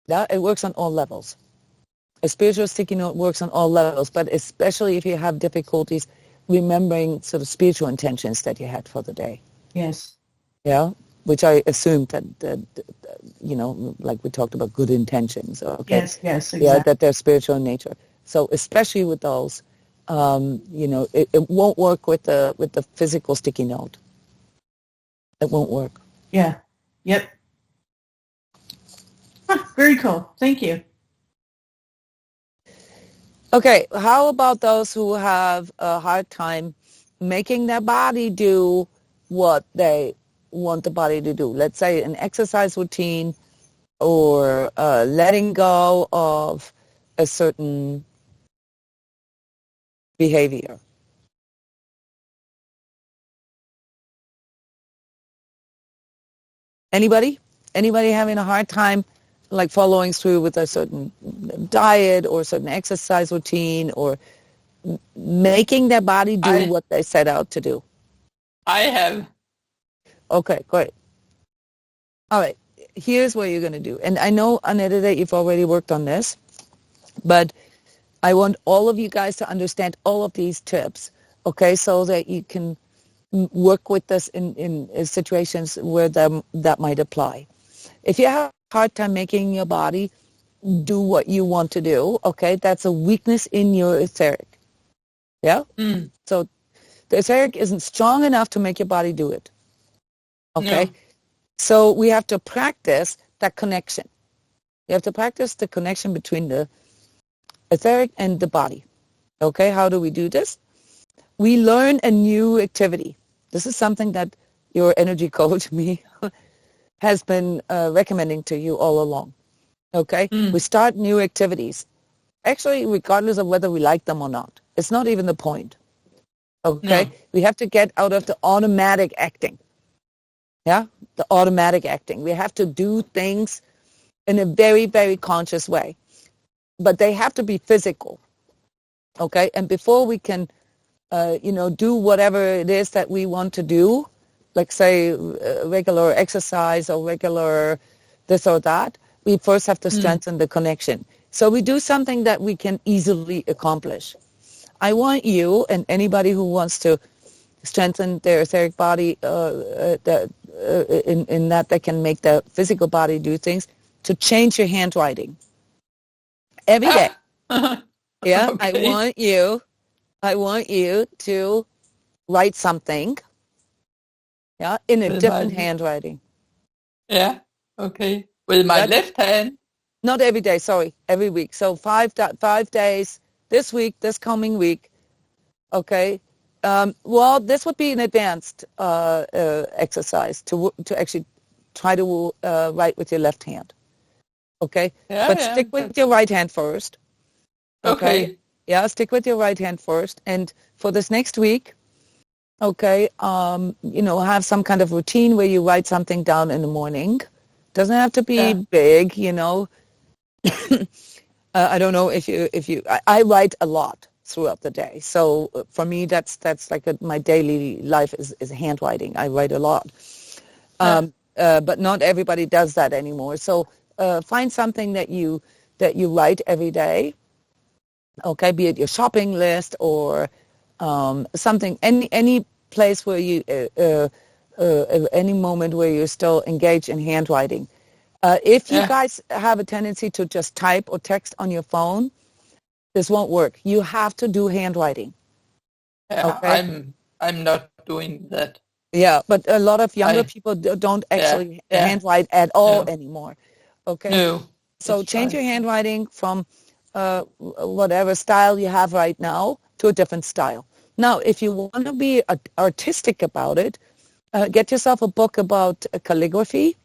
Yeah, it works on all levels. A spiritual sticky note works on all levels, but especially if you have difficulties remembering sort of spiritual intentions that you had for the day. Yes. Yeah, which I assumed that like we talked about, good intentions. Okay. Yes, exactly. Yeah, that they're spiritual in nature. So especially with those, it won't work with the physical sticky note. It won't work. Yeah. Yep. Very cool. Thank you. Okay, how about those who have a hard time making their body do what they want the body to do? Let's say an exercise routine, or letting go of a certain behavior. Anybody having a hard time like following through with a certain diet or certain exercise routine, or making their body do what they set out to do? I have. Okay, great. All right, here's what you're going to do. And I know, Annette, that you've already worked on this, but I want all of you guys to understand all of these tips, okay, so that you can work with this in situations where that might apply. If you have a hard time making your body do what you want to do, okay, that's a weakness in your etheric. Yeah? So the etheric isn't strong enough to make your body do it. Okay? No. So we have to practice that connection. You have to practice the connection between the etheric and the body. Okay? How do we do this? We learn a new activity. This is something that your energy coach, me, has been recommending to you all along. Okay? We start new activities. Actually, regardless of whether we like them or not. It's not even the point. Okay? No. We have to get out of the automatic acting. Yeah? The automatic acting. We have to do things in a very, very conscious way. But they have to be physical. Okay? And before we can, do whatever it is that we want to do, like say regular exercise or regular this or that, we first have to strengthen the connection. So we do something that we can easily accomplish. I want you and anybody who wants to strengthen their etheric body in that they can make the physical body do things, to change your handwriting every day. Yeah, okay. I want you to write something, yeah, in a different handwriting. Yeah, okay. With my left hand? Not every day, sorry, every week. So 5 days, this week, this coming week, okay. Well, this would be an advanced exercise to actually try to write with your left hand, okay? Yeah, but stick with your right hand first. Okay. Yeah, stick with your right hand first. And for this next week, okay, have some kind of routine where you write something down in the morning. Doesn't have to be big, I don't know if you I write a lot throughout the day. So for me, that's like my daily life is handwriting. I write a lot. But not everybody does that anymore. So find something that you write every day. Okay, be it your shopping list or something, any place where you, any moment where you're still engaged in handwriting. If you guys have a tendency to just type or text on your phone, this won't work. You have to do handwriting. Okay? I'm not doing that. Yeah, but a lot of younger people don't actually handwrite at all anymore. Okay? No. So change your handwriting from whatever style you have right now to a different style. Now, if you want to be artistic about it, get yourself a book about calligraphy.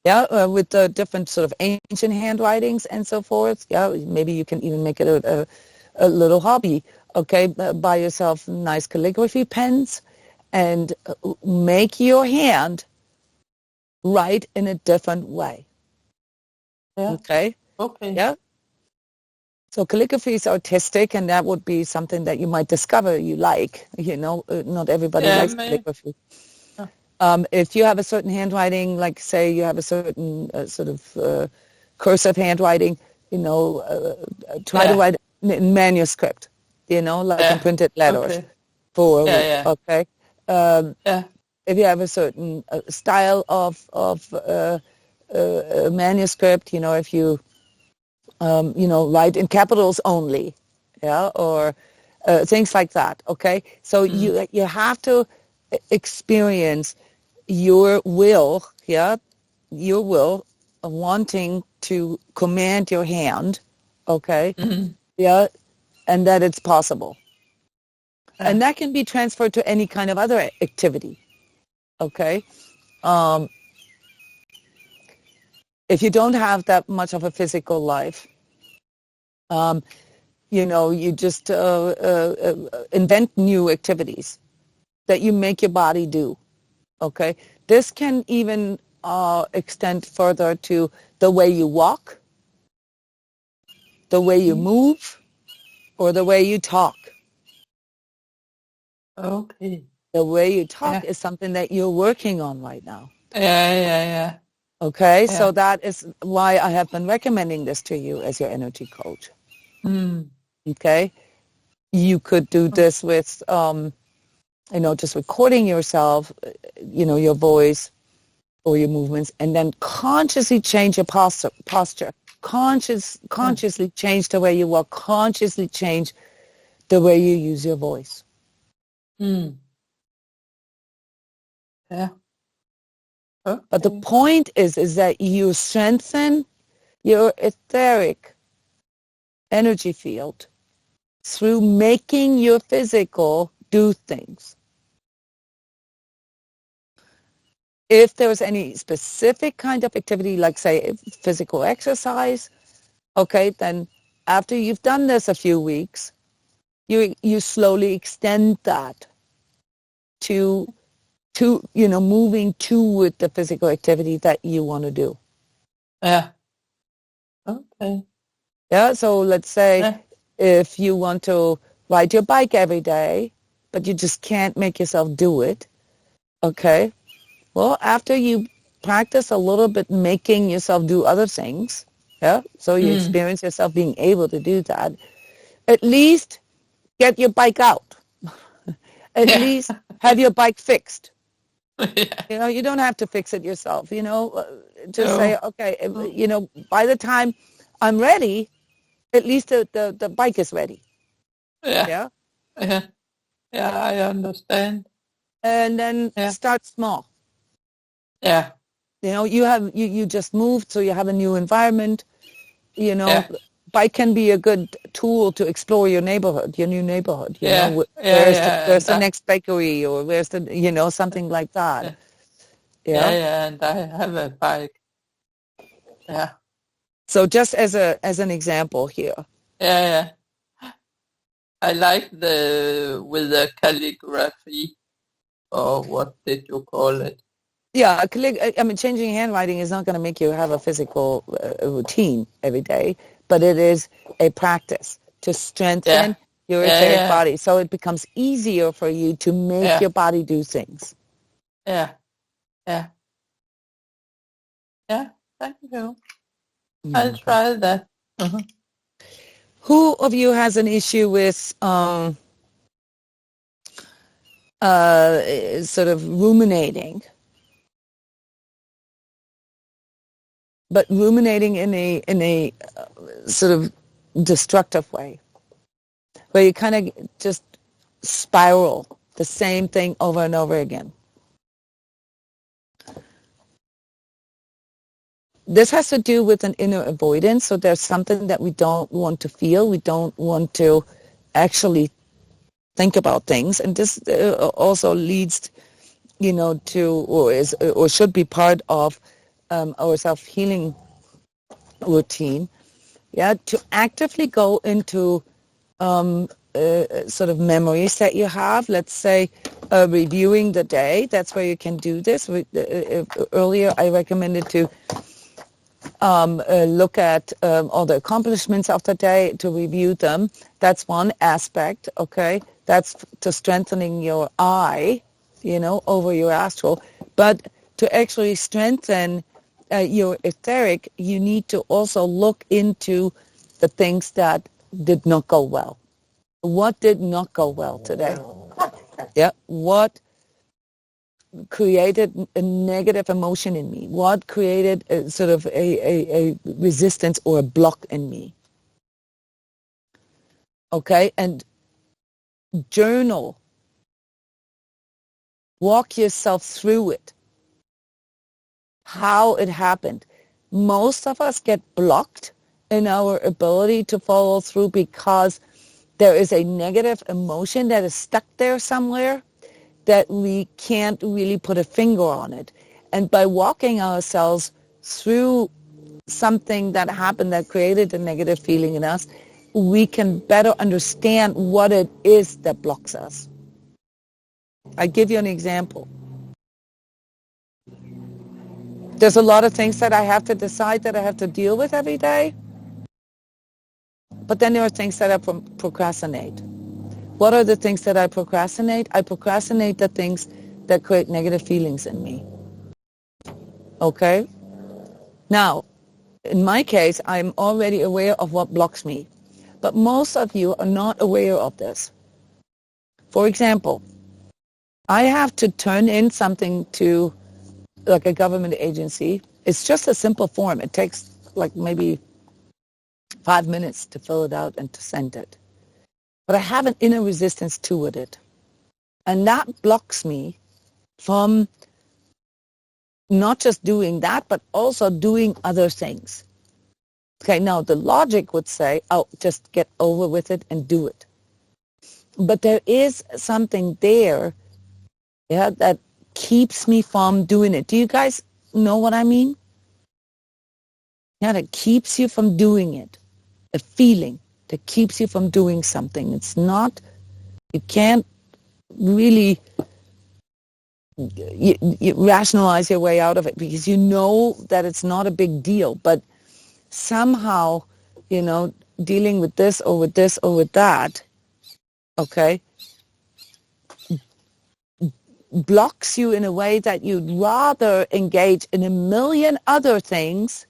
Yeah, with the different sort of ancient handwritings and so forth. Yeah, maybe you can even make it a little hobby. Okay, buy yourself nice calligraphy pens and make your hand write in a different way. Yeah. Okay? Okay. Yeah. So calligraphy is artistic, and that would be something that you might discover you like. You know, not everybody Yeah, likes maybe. calligraphy. Yeah. If you have a certain handwriting, like say you have a certain sort of cursive handwriting, you know, try to Yeah. write in manuscript, you know, like in Yeah. printed letters Okay. for a Yeah, week. yeah. Okay. Yeah. If you have a certain style of manuscript, you know, if you you know, write in capitals only, yeah, or things like that. Okay, so you have to experience your will, yeah, your will of wanting to command your hand, okay, yeah, and that it's possible, and that can be transferred to any kind of other activity. Okay, if you don't have that much of a physical life, you know, you just invent new activities that you make your body do. Okay, this can even extend further to the way you walk, the way you move, or the way you talk. Okay. The way you talk Yeah. is something that you're working on right now. Yeah, yeah, yeah. Okay, Yeah. so that is why I have been recommending this to you as your energy coach. Okay, you could do this with, you know, just recording yourself, you know, your voice or your movements, and then consciously change your posture. Consciously change the way you walk. Consciously change the way you use your voice. Yeah. Okay. But the point is that you strengthen your etheric energy field through making your physical do things. If there's any specific kind of activity, like say physical exercise, okay, then after you've done this a few weeks, you slowly extend that to you know, moving toward the physical activity that you want to do. Yeah. Okay. Yeah, so let's say Yeah. if you want to ride your bike every day, but you just can't make yourself do it, okay, well, after you practice a little bit making yourself do other things, yeah, so you experience yourself being able to do that, at least get your bike out. At Yeah. least have your bike fixed. Yeah. You know, you don't have to fix it yourself, you know, just No. say, okay, you know, by the time I'm ready, at least the bike is ready. Yeah. Yeah. Yeah. Yeah, I understand. And then start small. Yeah. You know, you just moved, so you have a new environment. You know, Yeah. bike can be a good tool to explore your neighborhood, your new neighborhood. You Yeah. know, Yeah. Yeah. where's And the next bakery, or where's the, you know, something like that. yeah. Yeah. Yeah. And I have a bike. Yeah. So just as an example here. Yeah. Yeah. I like with the calligraphy, or what did you call it? Yeah, I mean, changing handwriting is not going to make you have a physical routine every day, but it is a practice to strengthen your etheric body, so it becomes easier for you to make your body do things. Yeah. Yeah. Yeah. Thank you. I'll try that. Who of you has an issue with sort of ruminating? But ruminating in a sort of destructive way, where you kind of just spiral the same thing over and over again. This has to do with an inner avoidance. So there's something that we don't want to feel. We don't want to actually think about things. And this also leads, you know, to, or should be part of our self-healing routine, to actively go into sort of memories that you have. Let's say reviewing the day. That's where you can do this. Earlier, I recommended to look at all the accomplishments of the day, to review them. That's one aspect, okay? That's to strengthening your eye, over your astral. But to actually strengthen your etheric, you need to also look into the things that did not go well. What did not go well today? Yeah, what created a negative emotion in me? What created a sort of a resistance or a block in me? Okay, and journal. Walk yourself through it. How it happened. Most of us get blocked in our ability to follow through because there is a negative emotion that is stuck there somewhere that we can't really put a finger on it. And by walking ourselves through something that happened that created a negative feeling in us, we can better understand what it is that blocks us. I give you an example. There's a lot of things that I have to decide that I have to deal with every day. But then there are things that I procrastinate. What are the things that I procrastinate? I procrastinate the things that create negative feelings in me. Okay? Now, in my case, I'm already aware of what blocks me. But most of you are not aware of this. For example, I have to turn in something to like a government agency. It's just a simple form. It takes like maybe 5 minutes to fill it out and to send it. But I have an inner resistance toward it. And that blocks me from not just doing that, but also doing other things. Okay, now the logic would say, oh, just get over with it and do it. But there is something there, that keeps me from doing it. Do you guys know what I mean? Yeah, that keeps you from doing it. A feeling that keeps you from doing something. It's not, you can't really you rationalize your way out of it because you know that it's not a big deal. But somehow, dealing with this or with this or with that, okay, blocks you in a way that you'd rather engage in a million other things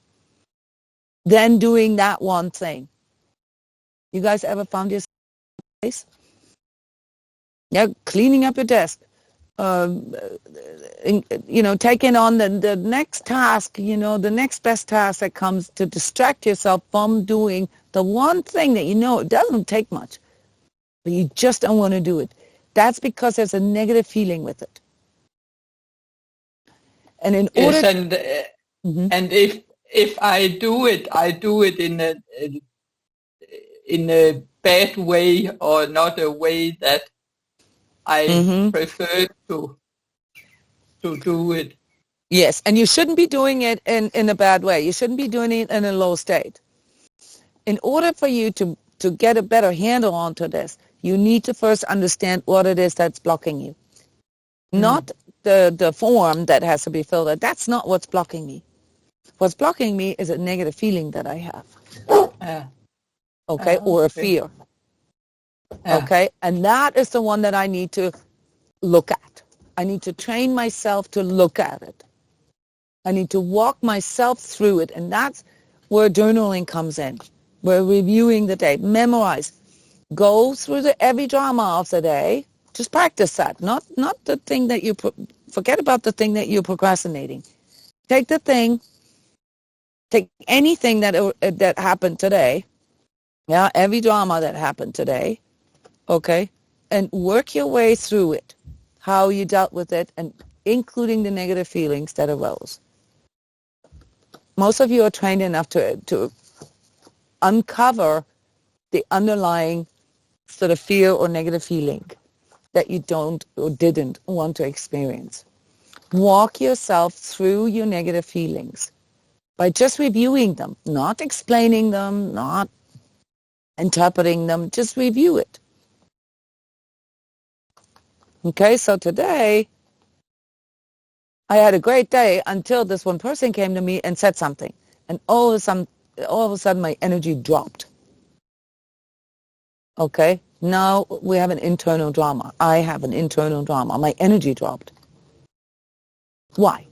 than doing that one thing. You guys ever found yourself in a place? Yeah, cleaning up your desk, taking on the next task, the next best task that comes to distract yourself from doing the one thing that it doesn't take much, but you just don't want to do it. That's because there's a negative feeling with it. And in order, and if I do it in a bad way or not a way that I prefer to do it. Yes, and you shouldn't be doing it in a bad way. You shouldn't be doing it in a low state. In order for you to get a better handle onto this, you need to first understand what it is that's blocking you. Not the form that has to be filled out. That's not what's blocking me. What's blocking me is a negative feeling that I have. Or a fear. Okay, and that is the one that I need to look at. I need to train myself to look at it. I need to walk myself through it, and that's where journaling comes in. We're reviewing the day. Memorize. Go through every drama of the day. Just practice that. Not the thing that forget about the thing that you're procrastinating. Take anything that happened today. Yeah, every drama that happened today. Okay, and work your way through it, how you dealt with it, and including the negative feelings that arose. Most of you are trained enough to uncover the underlying sort of fear or negative feeling that you don't or didn't want to experience. walk yourself through your negative feelings by just reviewing them, not explaining them, not interpreting them, just review it. Okay, so today I had a great day until this one person came to me and said something. And all of a sudden my energy dropped. Okay, now we have an internal drama. I have an internal drama. My energy dropped. Why?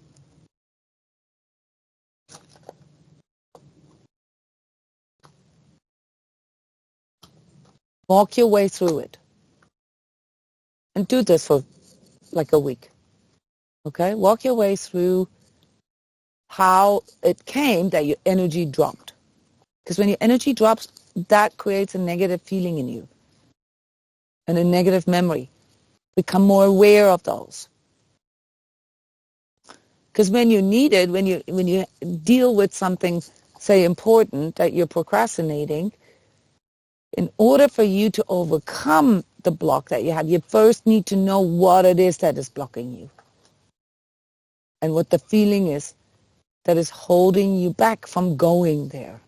Walk your way through it. And do this for like a week. Okay? Walk your way through how it came that your energy dropped. Because when your energy drops, that creates a negative feeling in you and a negative memory. Become more aware of those. Because when you need it, when you deal with something, say, important that you're procrastinating, in order for you to overcome the block that you have, you first need to know what it is that is blocking you and what the feeling is that is holding you back from going there.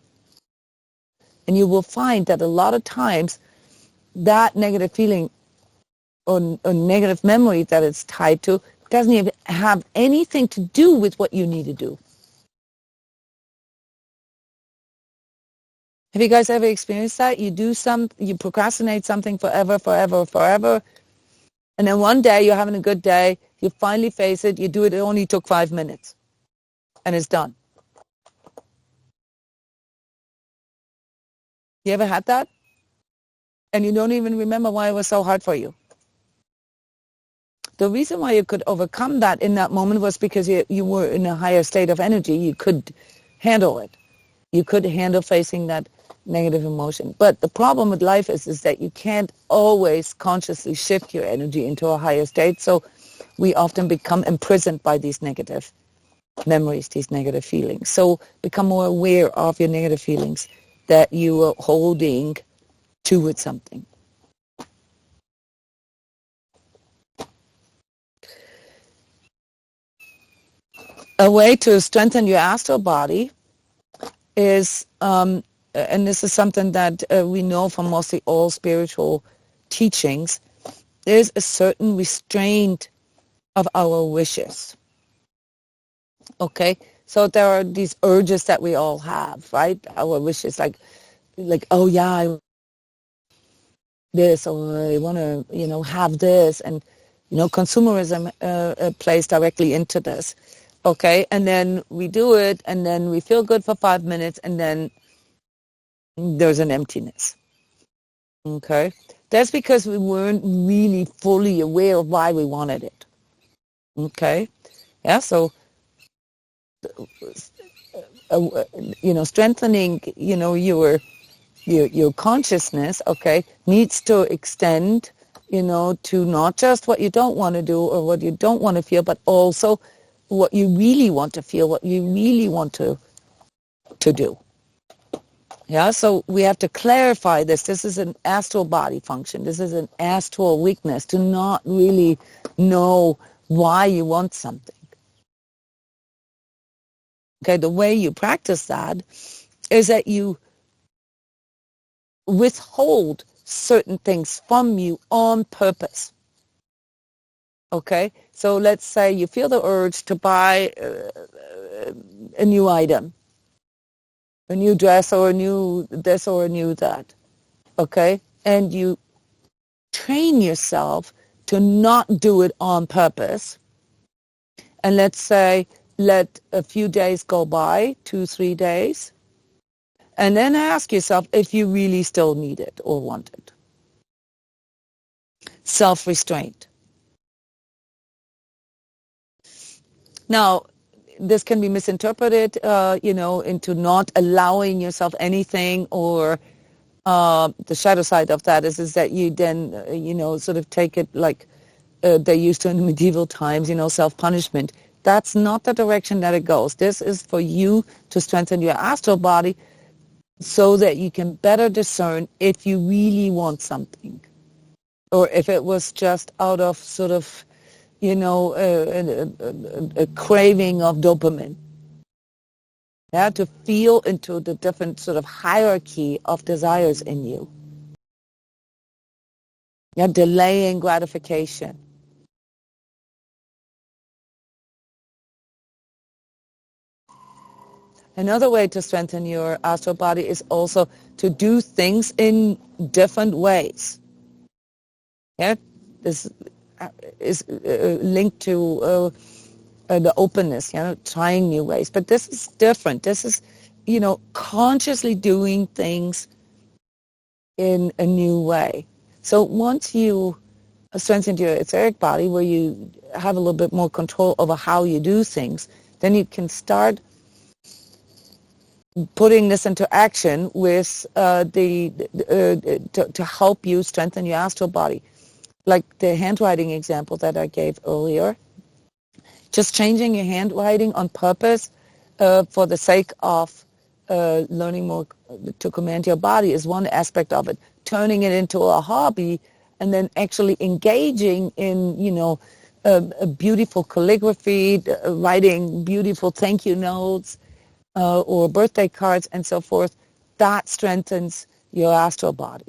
And you will find that a lot of times that negative feeling or negative memory that it's tied to doesn't even have anything to do with what you need to do. Have you guys ever experienced that? You procrastinate something forever, and then one day you're having a good day, you finally face it, you do it only took 5 minutes, and it's done. You ever had that? And you don't even remember why it was so hard for you. The reason why you could overcome that in that moment was because you were in a higher state of energy. You could handle it. You could handle facing that negative emotion. But the problem with life is that you can't always consciously shift your energy into a higher state. So we often become imprisoned by these negative memories, these negative feelings. So become more aware of your negative feelings that you are holding towards something. A way to strengthen your astral body is, and this is something that we know from mostly all spiritual teachings, there's a certain restraint of our wishes. Okay? So there are these urges that we all have, right? Our wishes, like oh yeah, I this, or I want to, have this, and consumerism plays directly into this. Okay, and then we do it, and then we feel good for 5 minutes, and then there's an emptiness. Okay, that's because we weren't really fully aware of why we wanted it. Okay, yeah, so strengthening, your consciousness, okay, needs to extend, to not just what you don't want to do or what you don't want to feel, but also what you really want to feel, what you really want to do. Yeah, so we have to clarify this. This is an astral body function. This is an astral weakness to not really know why you want something. Okay, the way you practice that is that you withhold certain things from you on purpose. Okay, so let's say you feel the urge to buy a new item, a new dress, or a new this or a new that. Okay, and you train yourself to not do it on purpose. And let's say let a few days go by, 2-3 days, and then ask yourself if you really still need it or want it. Self-restraint. Now, this can be misinterpreted, into not allowing yourself anything, or the shadow side of that is that you then, sort of take it like they used to in medieval times, self-punishment. That's not the direction that it goes. This is for you to strengthen your astral body so that you can better discern if you really want something, or if it was just out of sort of a craving of dopamine. Yeah, to feel into the different sort of hierarchy of desires in you. Yeah, delaying gratification. Another way to strengthen your astral body is also to do things in different ways. Yeah, this is linked to the openness, trying new ways. But this is different. This is, consciously doing things in a new way. So once you strengthen your etheric body, where you have a little bit more control over how you do things, then you can start putting this into action with to help you strengthen your astral body. Like the handwriting example that I gave earlier, just changing your handwriting on purpose for the sake of learning more to command your body is one aspect of it. Turning it into a hobby and then actually engaging in, a beautiful calligraphy, writing beautiful thank you notes or birthday cards and so forth, that strengthens your astral body.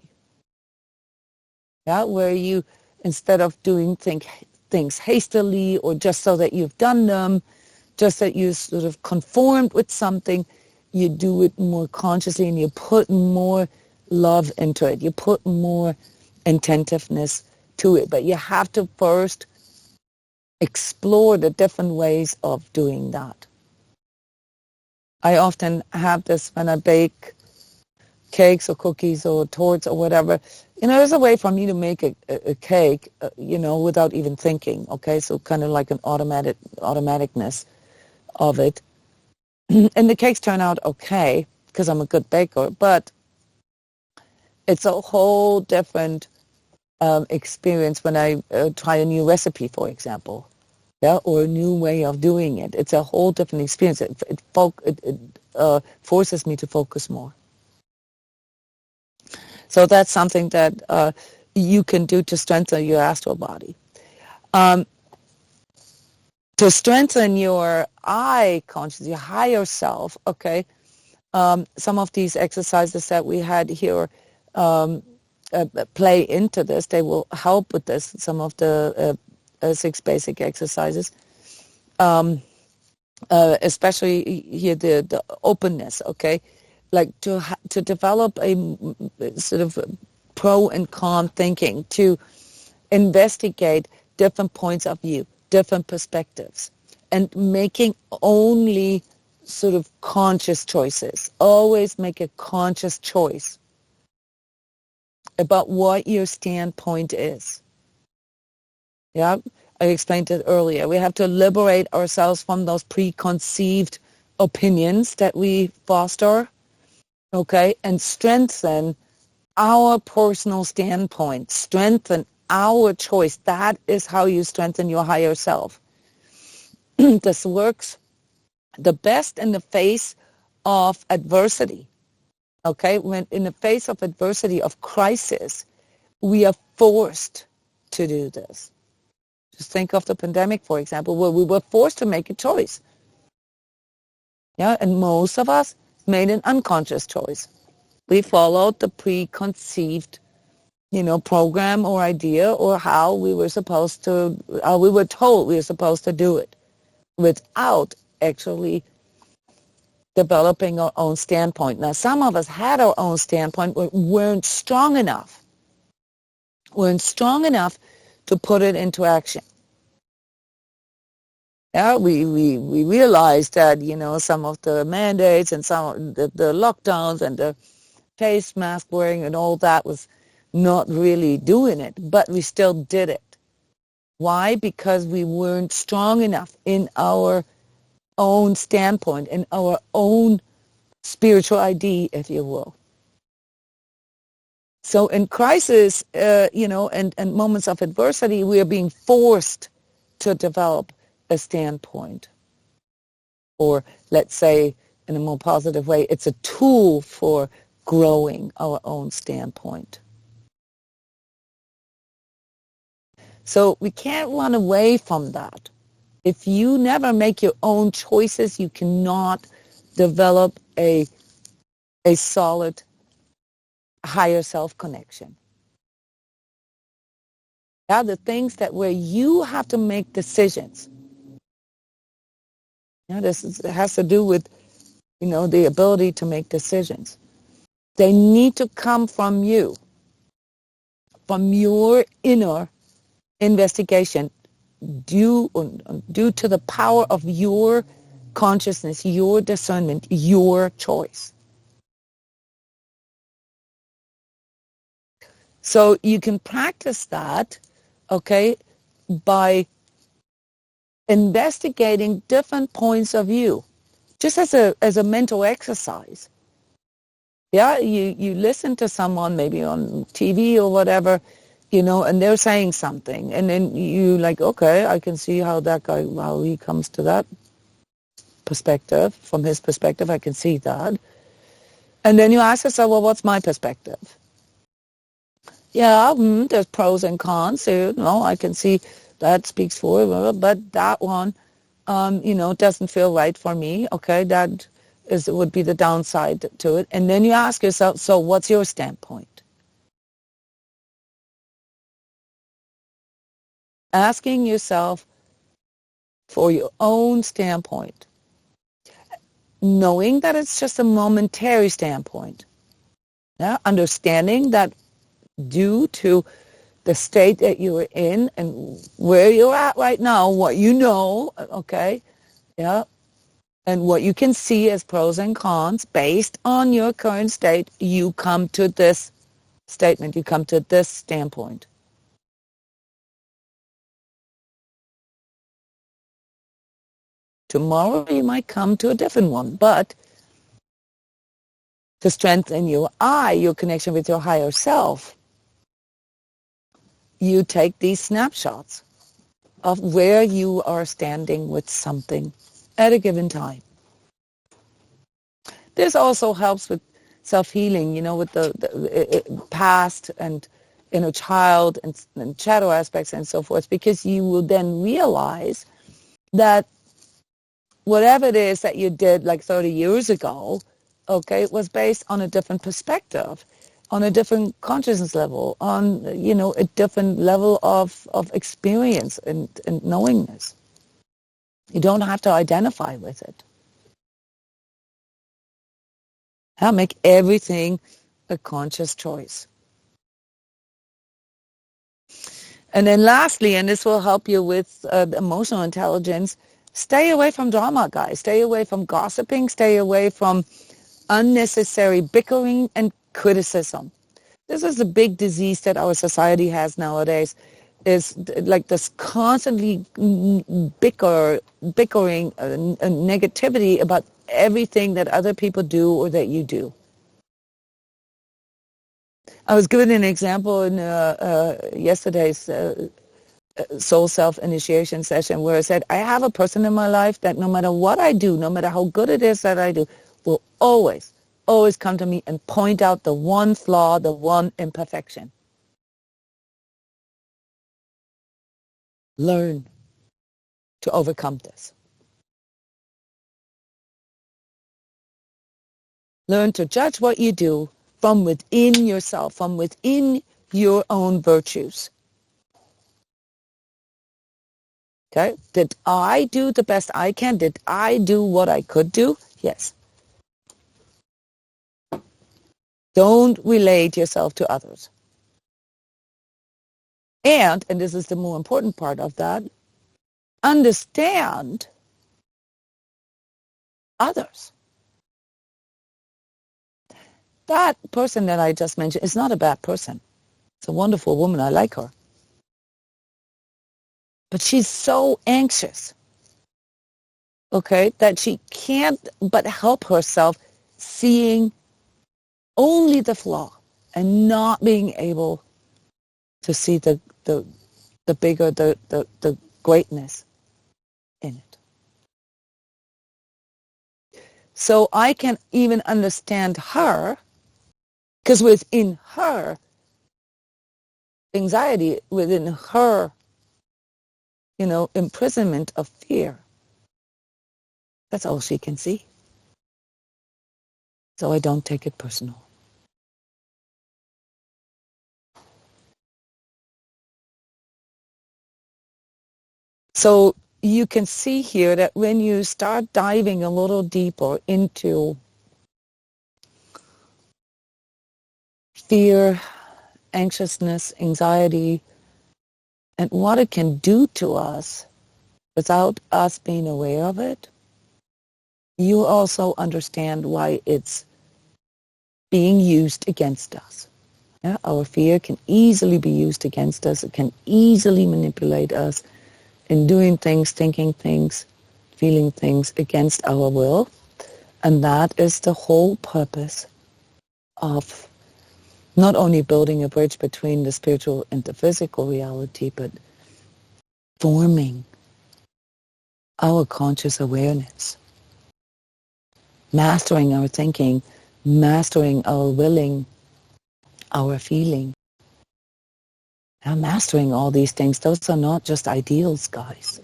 Yeah, where you, instead of doing things hastily or just so that you've done them, just that you sort of conformed with something, you do it more consciously and you put more love into it. You put more attentiveness to it. But you have to first explore the different ways of doing that. I often have this when I bake cakes or cookies or torts or whatever. There's a way for me to make a cake, without even thinking, okay? So kind of like an automaticness of it. And the cakes turn out okay because I'm a good baker, but it's a whole different experience when I try a new recipe, for example, yeah, or a new way of doing it. It's a whole different experience. It forces me to focus more. So that's something that you can do to strengthen your astral body. To strengthen your I consciousness, your higher self, okay, some of these exercises that we had here play into this. They will help with this, some of the 6 basic exercises, especially here the openness, okay? Like to develop a sort of pro and con thinking, to investigate different points of view, different perspectives, and making only sort of conscious choices. Always make a conscious choice about what your standpoint is. Yeah, I explained it earlier. We have to liberate ourselves from those preconceived opinions that we foster, okay, and strengthen our personal standpoint, strengthen our choice. That is how you strengthen your higher self. This works the best in the face of adversity. Okay, when in the face of adversity, of crisis, we are forced to do this. Just think of the pandemic, for example, where we were forced to make a choice. Yeah, and most of us made an unconscious choice. We followed the preconceived, program or idea, or how we were told we were supposed to do it, without actually developing our own standpoint. Now, some of us had our own standpoint, but weren't strong enough to put it into action. Yeah, we realized that, some of the mandates and some of the lockdowns and the face mask wearing and all that was not really doing it, but we still did it. Why? Because we weren't strong enough in our own standpoint, in our own spiritual ID, if you will. So in crisis, and moments of adversity, we are being forced to develop a standpoint. Or let's say, in a more positive way, it's a tool for growing our own standpoint. So we can't run away from that. If you never make your own choices, you cannot develop a solid higher self connection. Yeah, the things that where you have to make decisions. Yeah, has to do with, the ability to make decisions. They need to come from you, from your inner investigation, due to the power of your consciousness, your discernment, your choice. So you can practice that, okay, by investigating different points of view, just as a mental exercise. Yeah, you listen to someone maybe on TV or whatever, and they're saying something, and then you like, okay, I can see how that guy, how he comes to that perspective. From his perspective, I can see that. And then you ask yourself, well, what's my perspective? Yeah, there's pros and cons. So, I can see that speaks for it, but that one, doesn't feel right for me. Okay, that would be the downside to it. And then you ask yourself, so what's your standpoint? Asking yourself for your own standpoint, knowing that it's just a momentary standpoint. Yeah, understanding that due to the state that you're in and where you're at right now, what you know, okay, yeah, and what you can see as pros and cons based on your current state, you come to this statement, you come to this standpoint. Tomorrow you might come to a different one, but to strengthen your connection with your higher self, you take these snapshots of where you are standing with something at a given time. This also helps with self-healing, with the past and inner child and shadow aspects and so forth, because you will then realize that whatever it is that you did like 30 years ago, okay, it was based on a different perspective, on a different consciousness level, on, a different level of experience and knowingness. You don't have to identify with it. I'll make everything a conscious choice. And then lastly, and this will help you with emotional intelligence, stay away from drama, guys. Stay away from gossiping. Stay away from unnecessary bickering and criticism. This is a big disease that our society has nowadays, is like this constantly bickering and negativity about everything that other people do or that you do. I was given an example in yesterday's soul self-initiation session where I said, I have a person in my life that no matter what I do, no matter how good it is that I do, will always come to me and point out the one flaw, the one imperfection. Learn to overcome this. Learn to judge what you do from within yourself, from within your own virtues. Okay? Did I do the best I can? Did I do what I could do? Yes. Don't relate yourself to others. And this is the more important part of that, understand others. That person that I just mentioned is not a bad person. It's a wonderful woman. I like her. But she's so anxious, okay, that she can't but help herself seeing only the flaw and not being able to see the bigger, the greatness in it. So I can even understand her, because within her anxiety, within her imprisonment of fear. That's all she can see. So I don't take it personal. So you can see here that when you start diving a little deeper into fear, anxiousness, anxiety, and what it can do to us without us being aware of it, you also understand why it's being used against us. Yeah? Our fear can easily be used against us. It can easily manipulate us in doing things, thinking things, feeling things against our will. And that is the whole purpose of not only building a bridge between the spiritual and the physical reality, but forming our conscious awareness, mastering our thinking, mastering our willing, our feeling, and mastering all these things. Those are not just ideals, guys.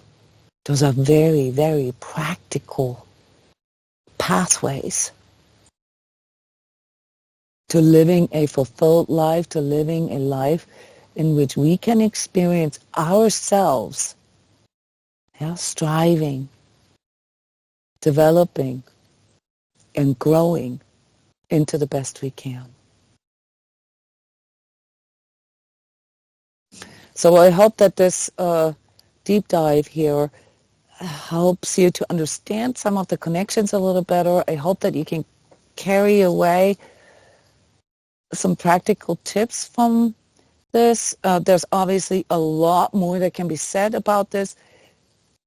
Those are very, very practical pathways to living a fulfilled life, to living a life in which we can experience ourselves, striving, developing, and growing into the best we can. So I hope that this deep dive here helps you to understand some of the connections a little better. I hope that you can carry away some practical tips from this. There's obviously a lot more that can be said about this.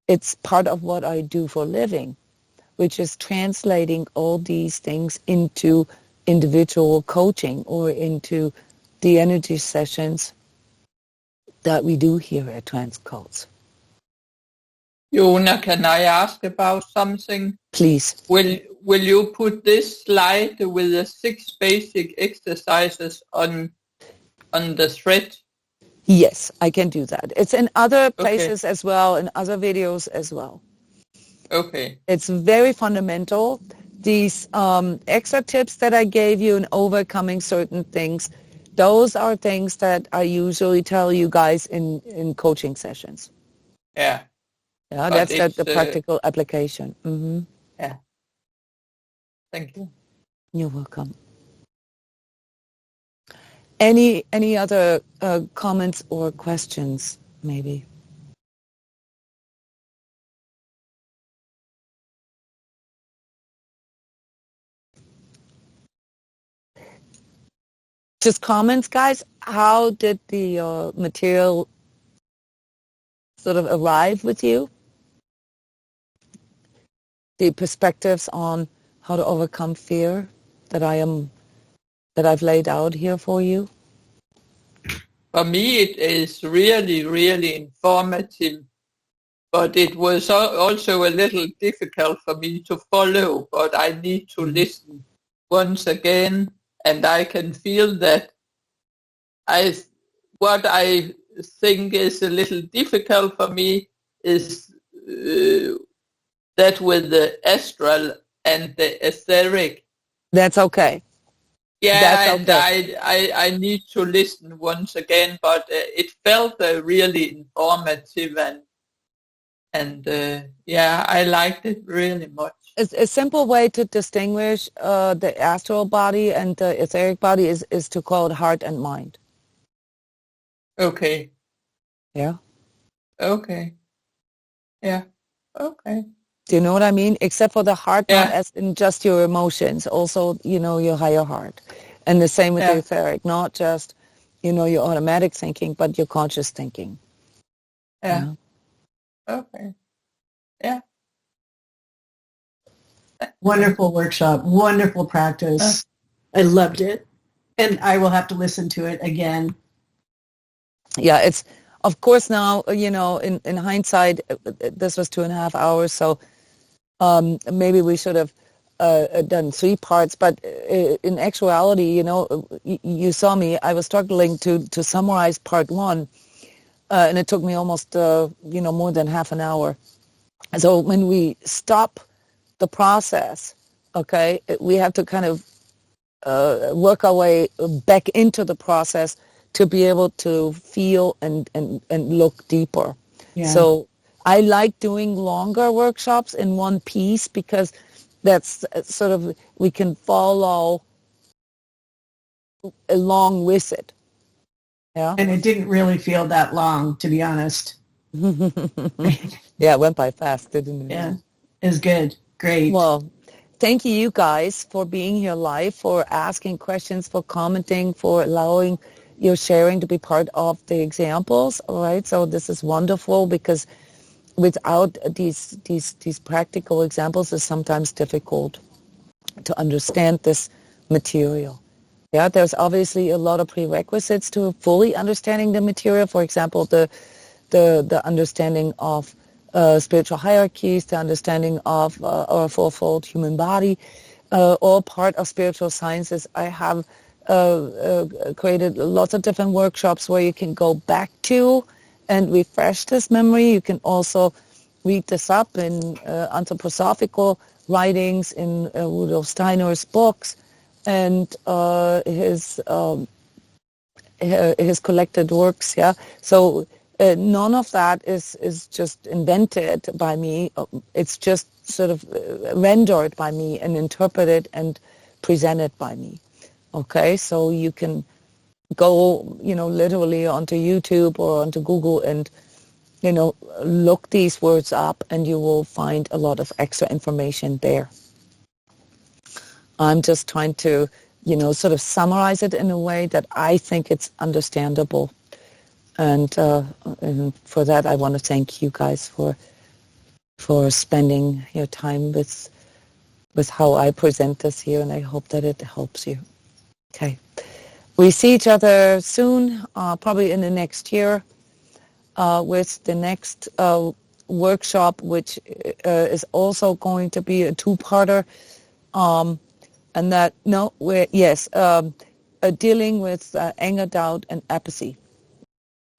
It's part of what I do for a living, which is translating all these things into individual coaching or into the energy sessions that we do here at transCODES. Jona, can I ask about something? Please. Will you put this slide with the 6 basic exercises on the thread? Yes, I can do that. It's in other places as well, in other videos as well. Okay. It's very fundamental. These extra tips that I gave you in overcoming certain things, those are things that I usually tell you guys in coaching sessions. Yeah. Yeah, that's the practical application. Mm-hmm. Yeah. Thank you. You're welcome. Any other comments or questions, maybe? Just comments, guys. How did the material sort of arrive with you? The perspectives on how to overcome fear that I've laid out here for you? For me, it is really, really informative, but it was also a little difficult for me to follow, but I need to listen once again, and I can feel that what I think is a little difficult for me is that with the astral and the etheric. That's okay. Yeah, that's okay. I need to listen once again, but it felt really informative and I liked it really much. A simple way to distinguish the astral body and the etheric body is to call it heart and mind. Okay. Yeah. Okay. Yeah. Okay. Do you know what I mean? Except for the heart, not as in just your emotions, also, your higher heart. And the same with the etheric, not just, your automatic thinking, but your conscious thinking. Yeah. Okay. Yeah. Wonderful workshop, wonderful practice. I loved it. And I will have to listen to it again. Yeah, it's, of course now, in hindsight, this was 2.5 hours, so maybe we should have done 3 parts, but in actuality, you saw me, I was struggling to summarize part 1, and it took me almost, more than half an hour. So when we stop the process, okay, we have to kind of work our way back into the process to be able to feel and look deeper. Yeah. So I like doing longer workshops in one piece because that's sort of, we can follow along with it. Yeah. And it didn't really feel that long, to be honest. Yeah, it went by fast, didn't it? Yeah, it was good. Great. Well, thank you guys for being here live, for asking questions, for commenting, for allowing your sharing to be part of the examples. All right, so this is wonderful because without these practical examples, it's sometimes difficult to understand this material. Yeah, there's obviously a lot of prerequisites to fully understanding the material. For example, the understanding of spiritual hierarchies, the understanding of our fourfold human body, all part of spiritual sciences. I have created lots of different workshops where you can go back to and refresh this memory. You can also read this up in anthroposophical writings, in Rudolf Steiner's books, and his collected works. Yeah, so none of that is just invented by me. It's just sort of rendered by me and interpreted and presented by me. Okay, so you can go, literally onto YouTube or onto Google and, look these words up, and you will find a lot of extra information there. I'm just trying to, sort of summarize it in a way that I think it's understandable. And for that, I want to thank you guys for spending your time with how I present this here, and I hope that it helps you. Okay. We see each other soon, probably in the next year, with the next workshop, which is also going to be a two-parter. And that, dealing with anger, doubt, and apathy.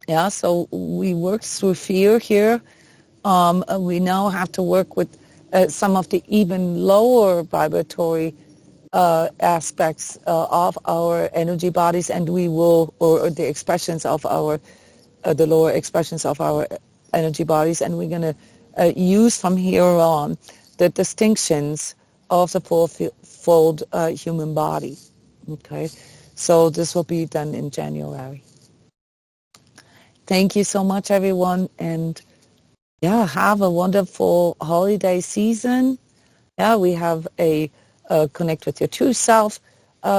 Yeah, so we worked through fear here. We now have to work with some of the even lower vibratory aspects of our energy bodies, and we will, or the expressions of our, the lower expressions of our energy bodies, and we're going to use from here on the distinctions of the fourfold human body. Okay, so this will be done in January. Thank you so much, everyone, and have a wonderful holiday season. Yeah, we have a Connect with Your True Self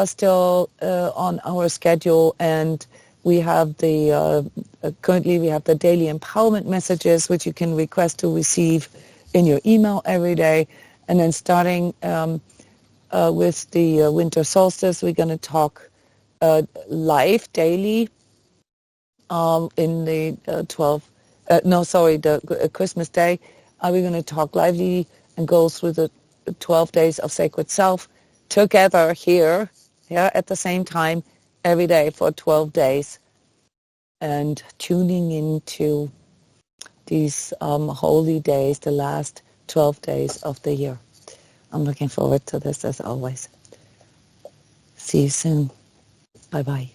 still on our schedule, and we have currently we have the daily empowerment messages, which you can request to receive in your email every day. And then starting with the winter solstice, we're going to talk live daily in the the Christmas Day. We're going to talk lively and go through the 12 days of sacred self together here at the same time every day for 12 days, and tuning into these holy days, the last 12 days of the year. I'm looking forward to this as always. See you soon. Bye-bye.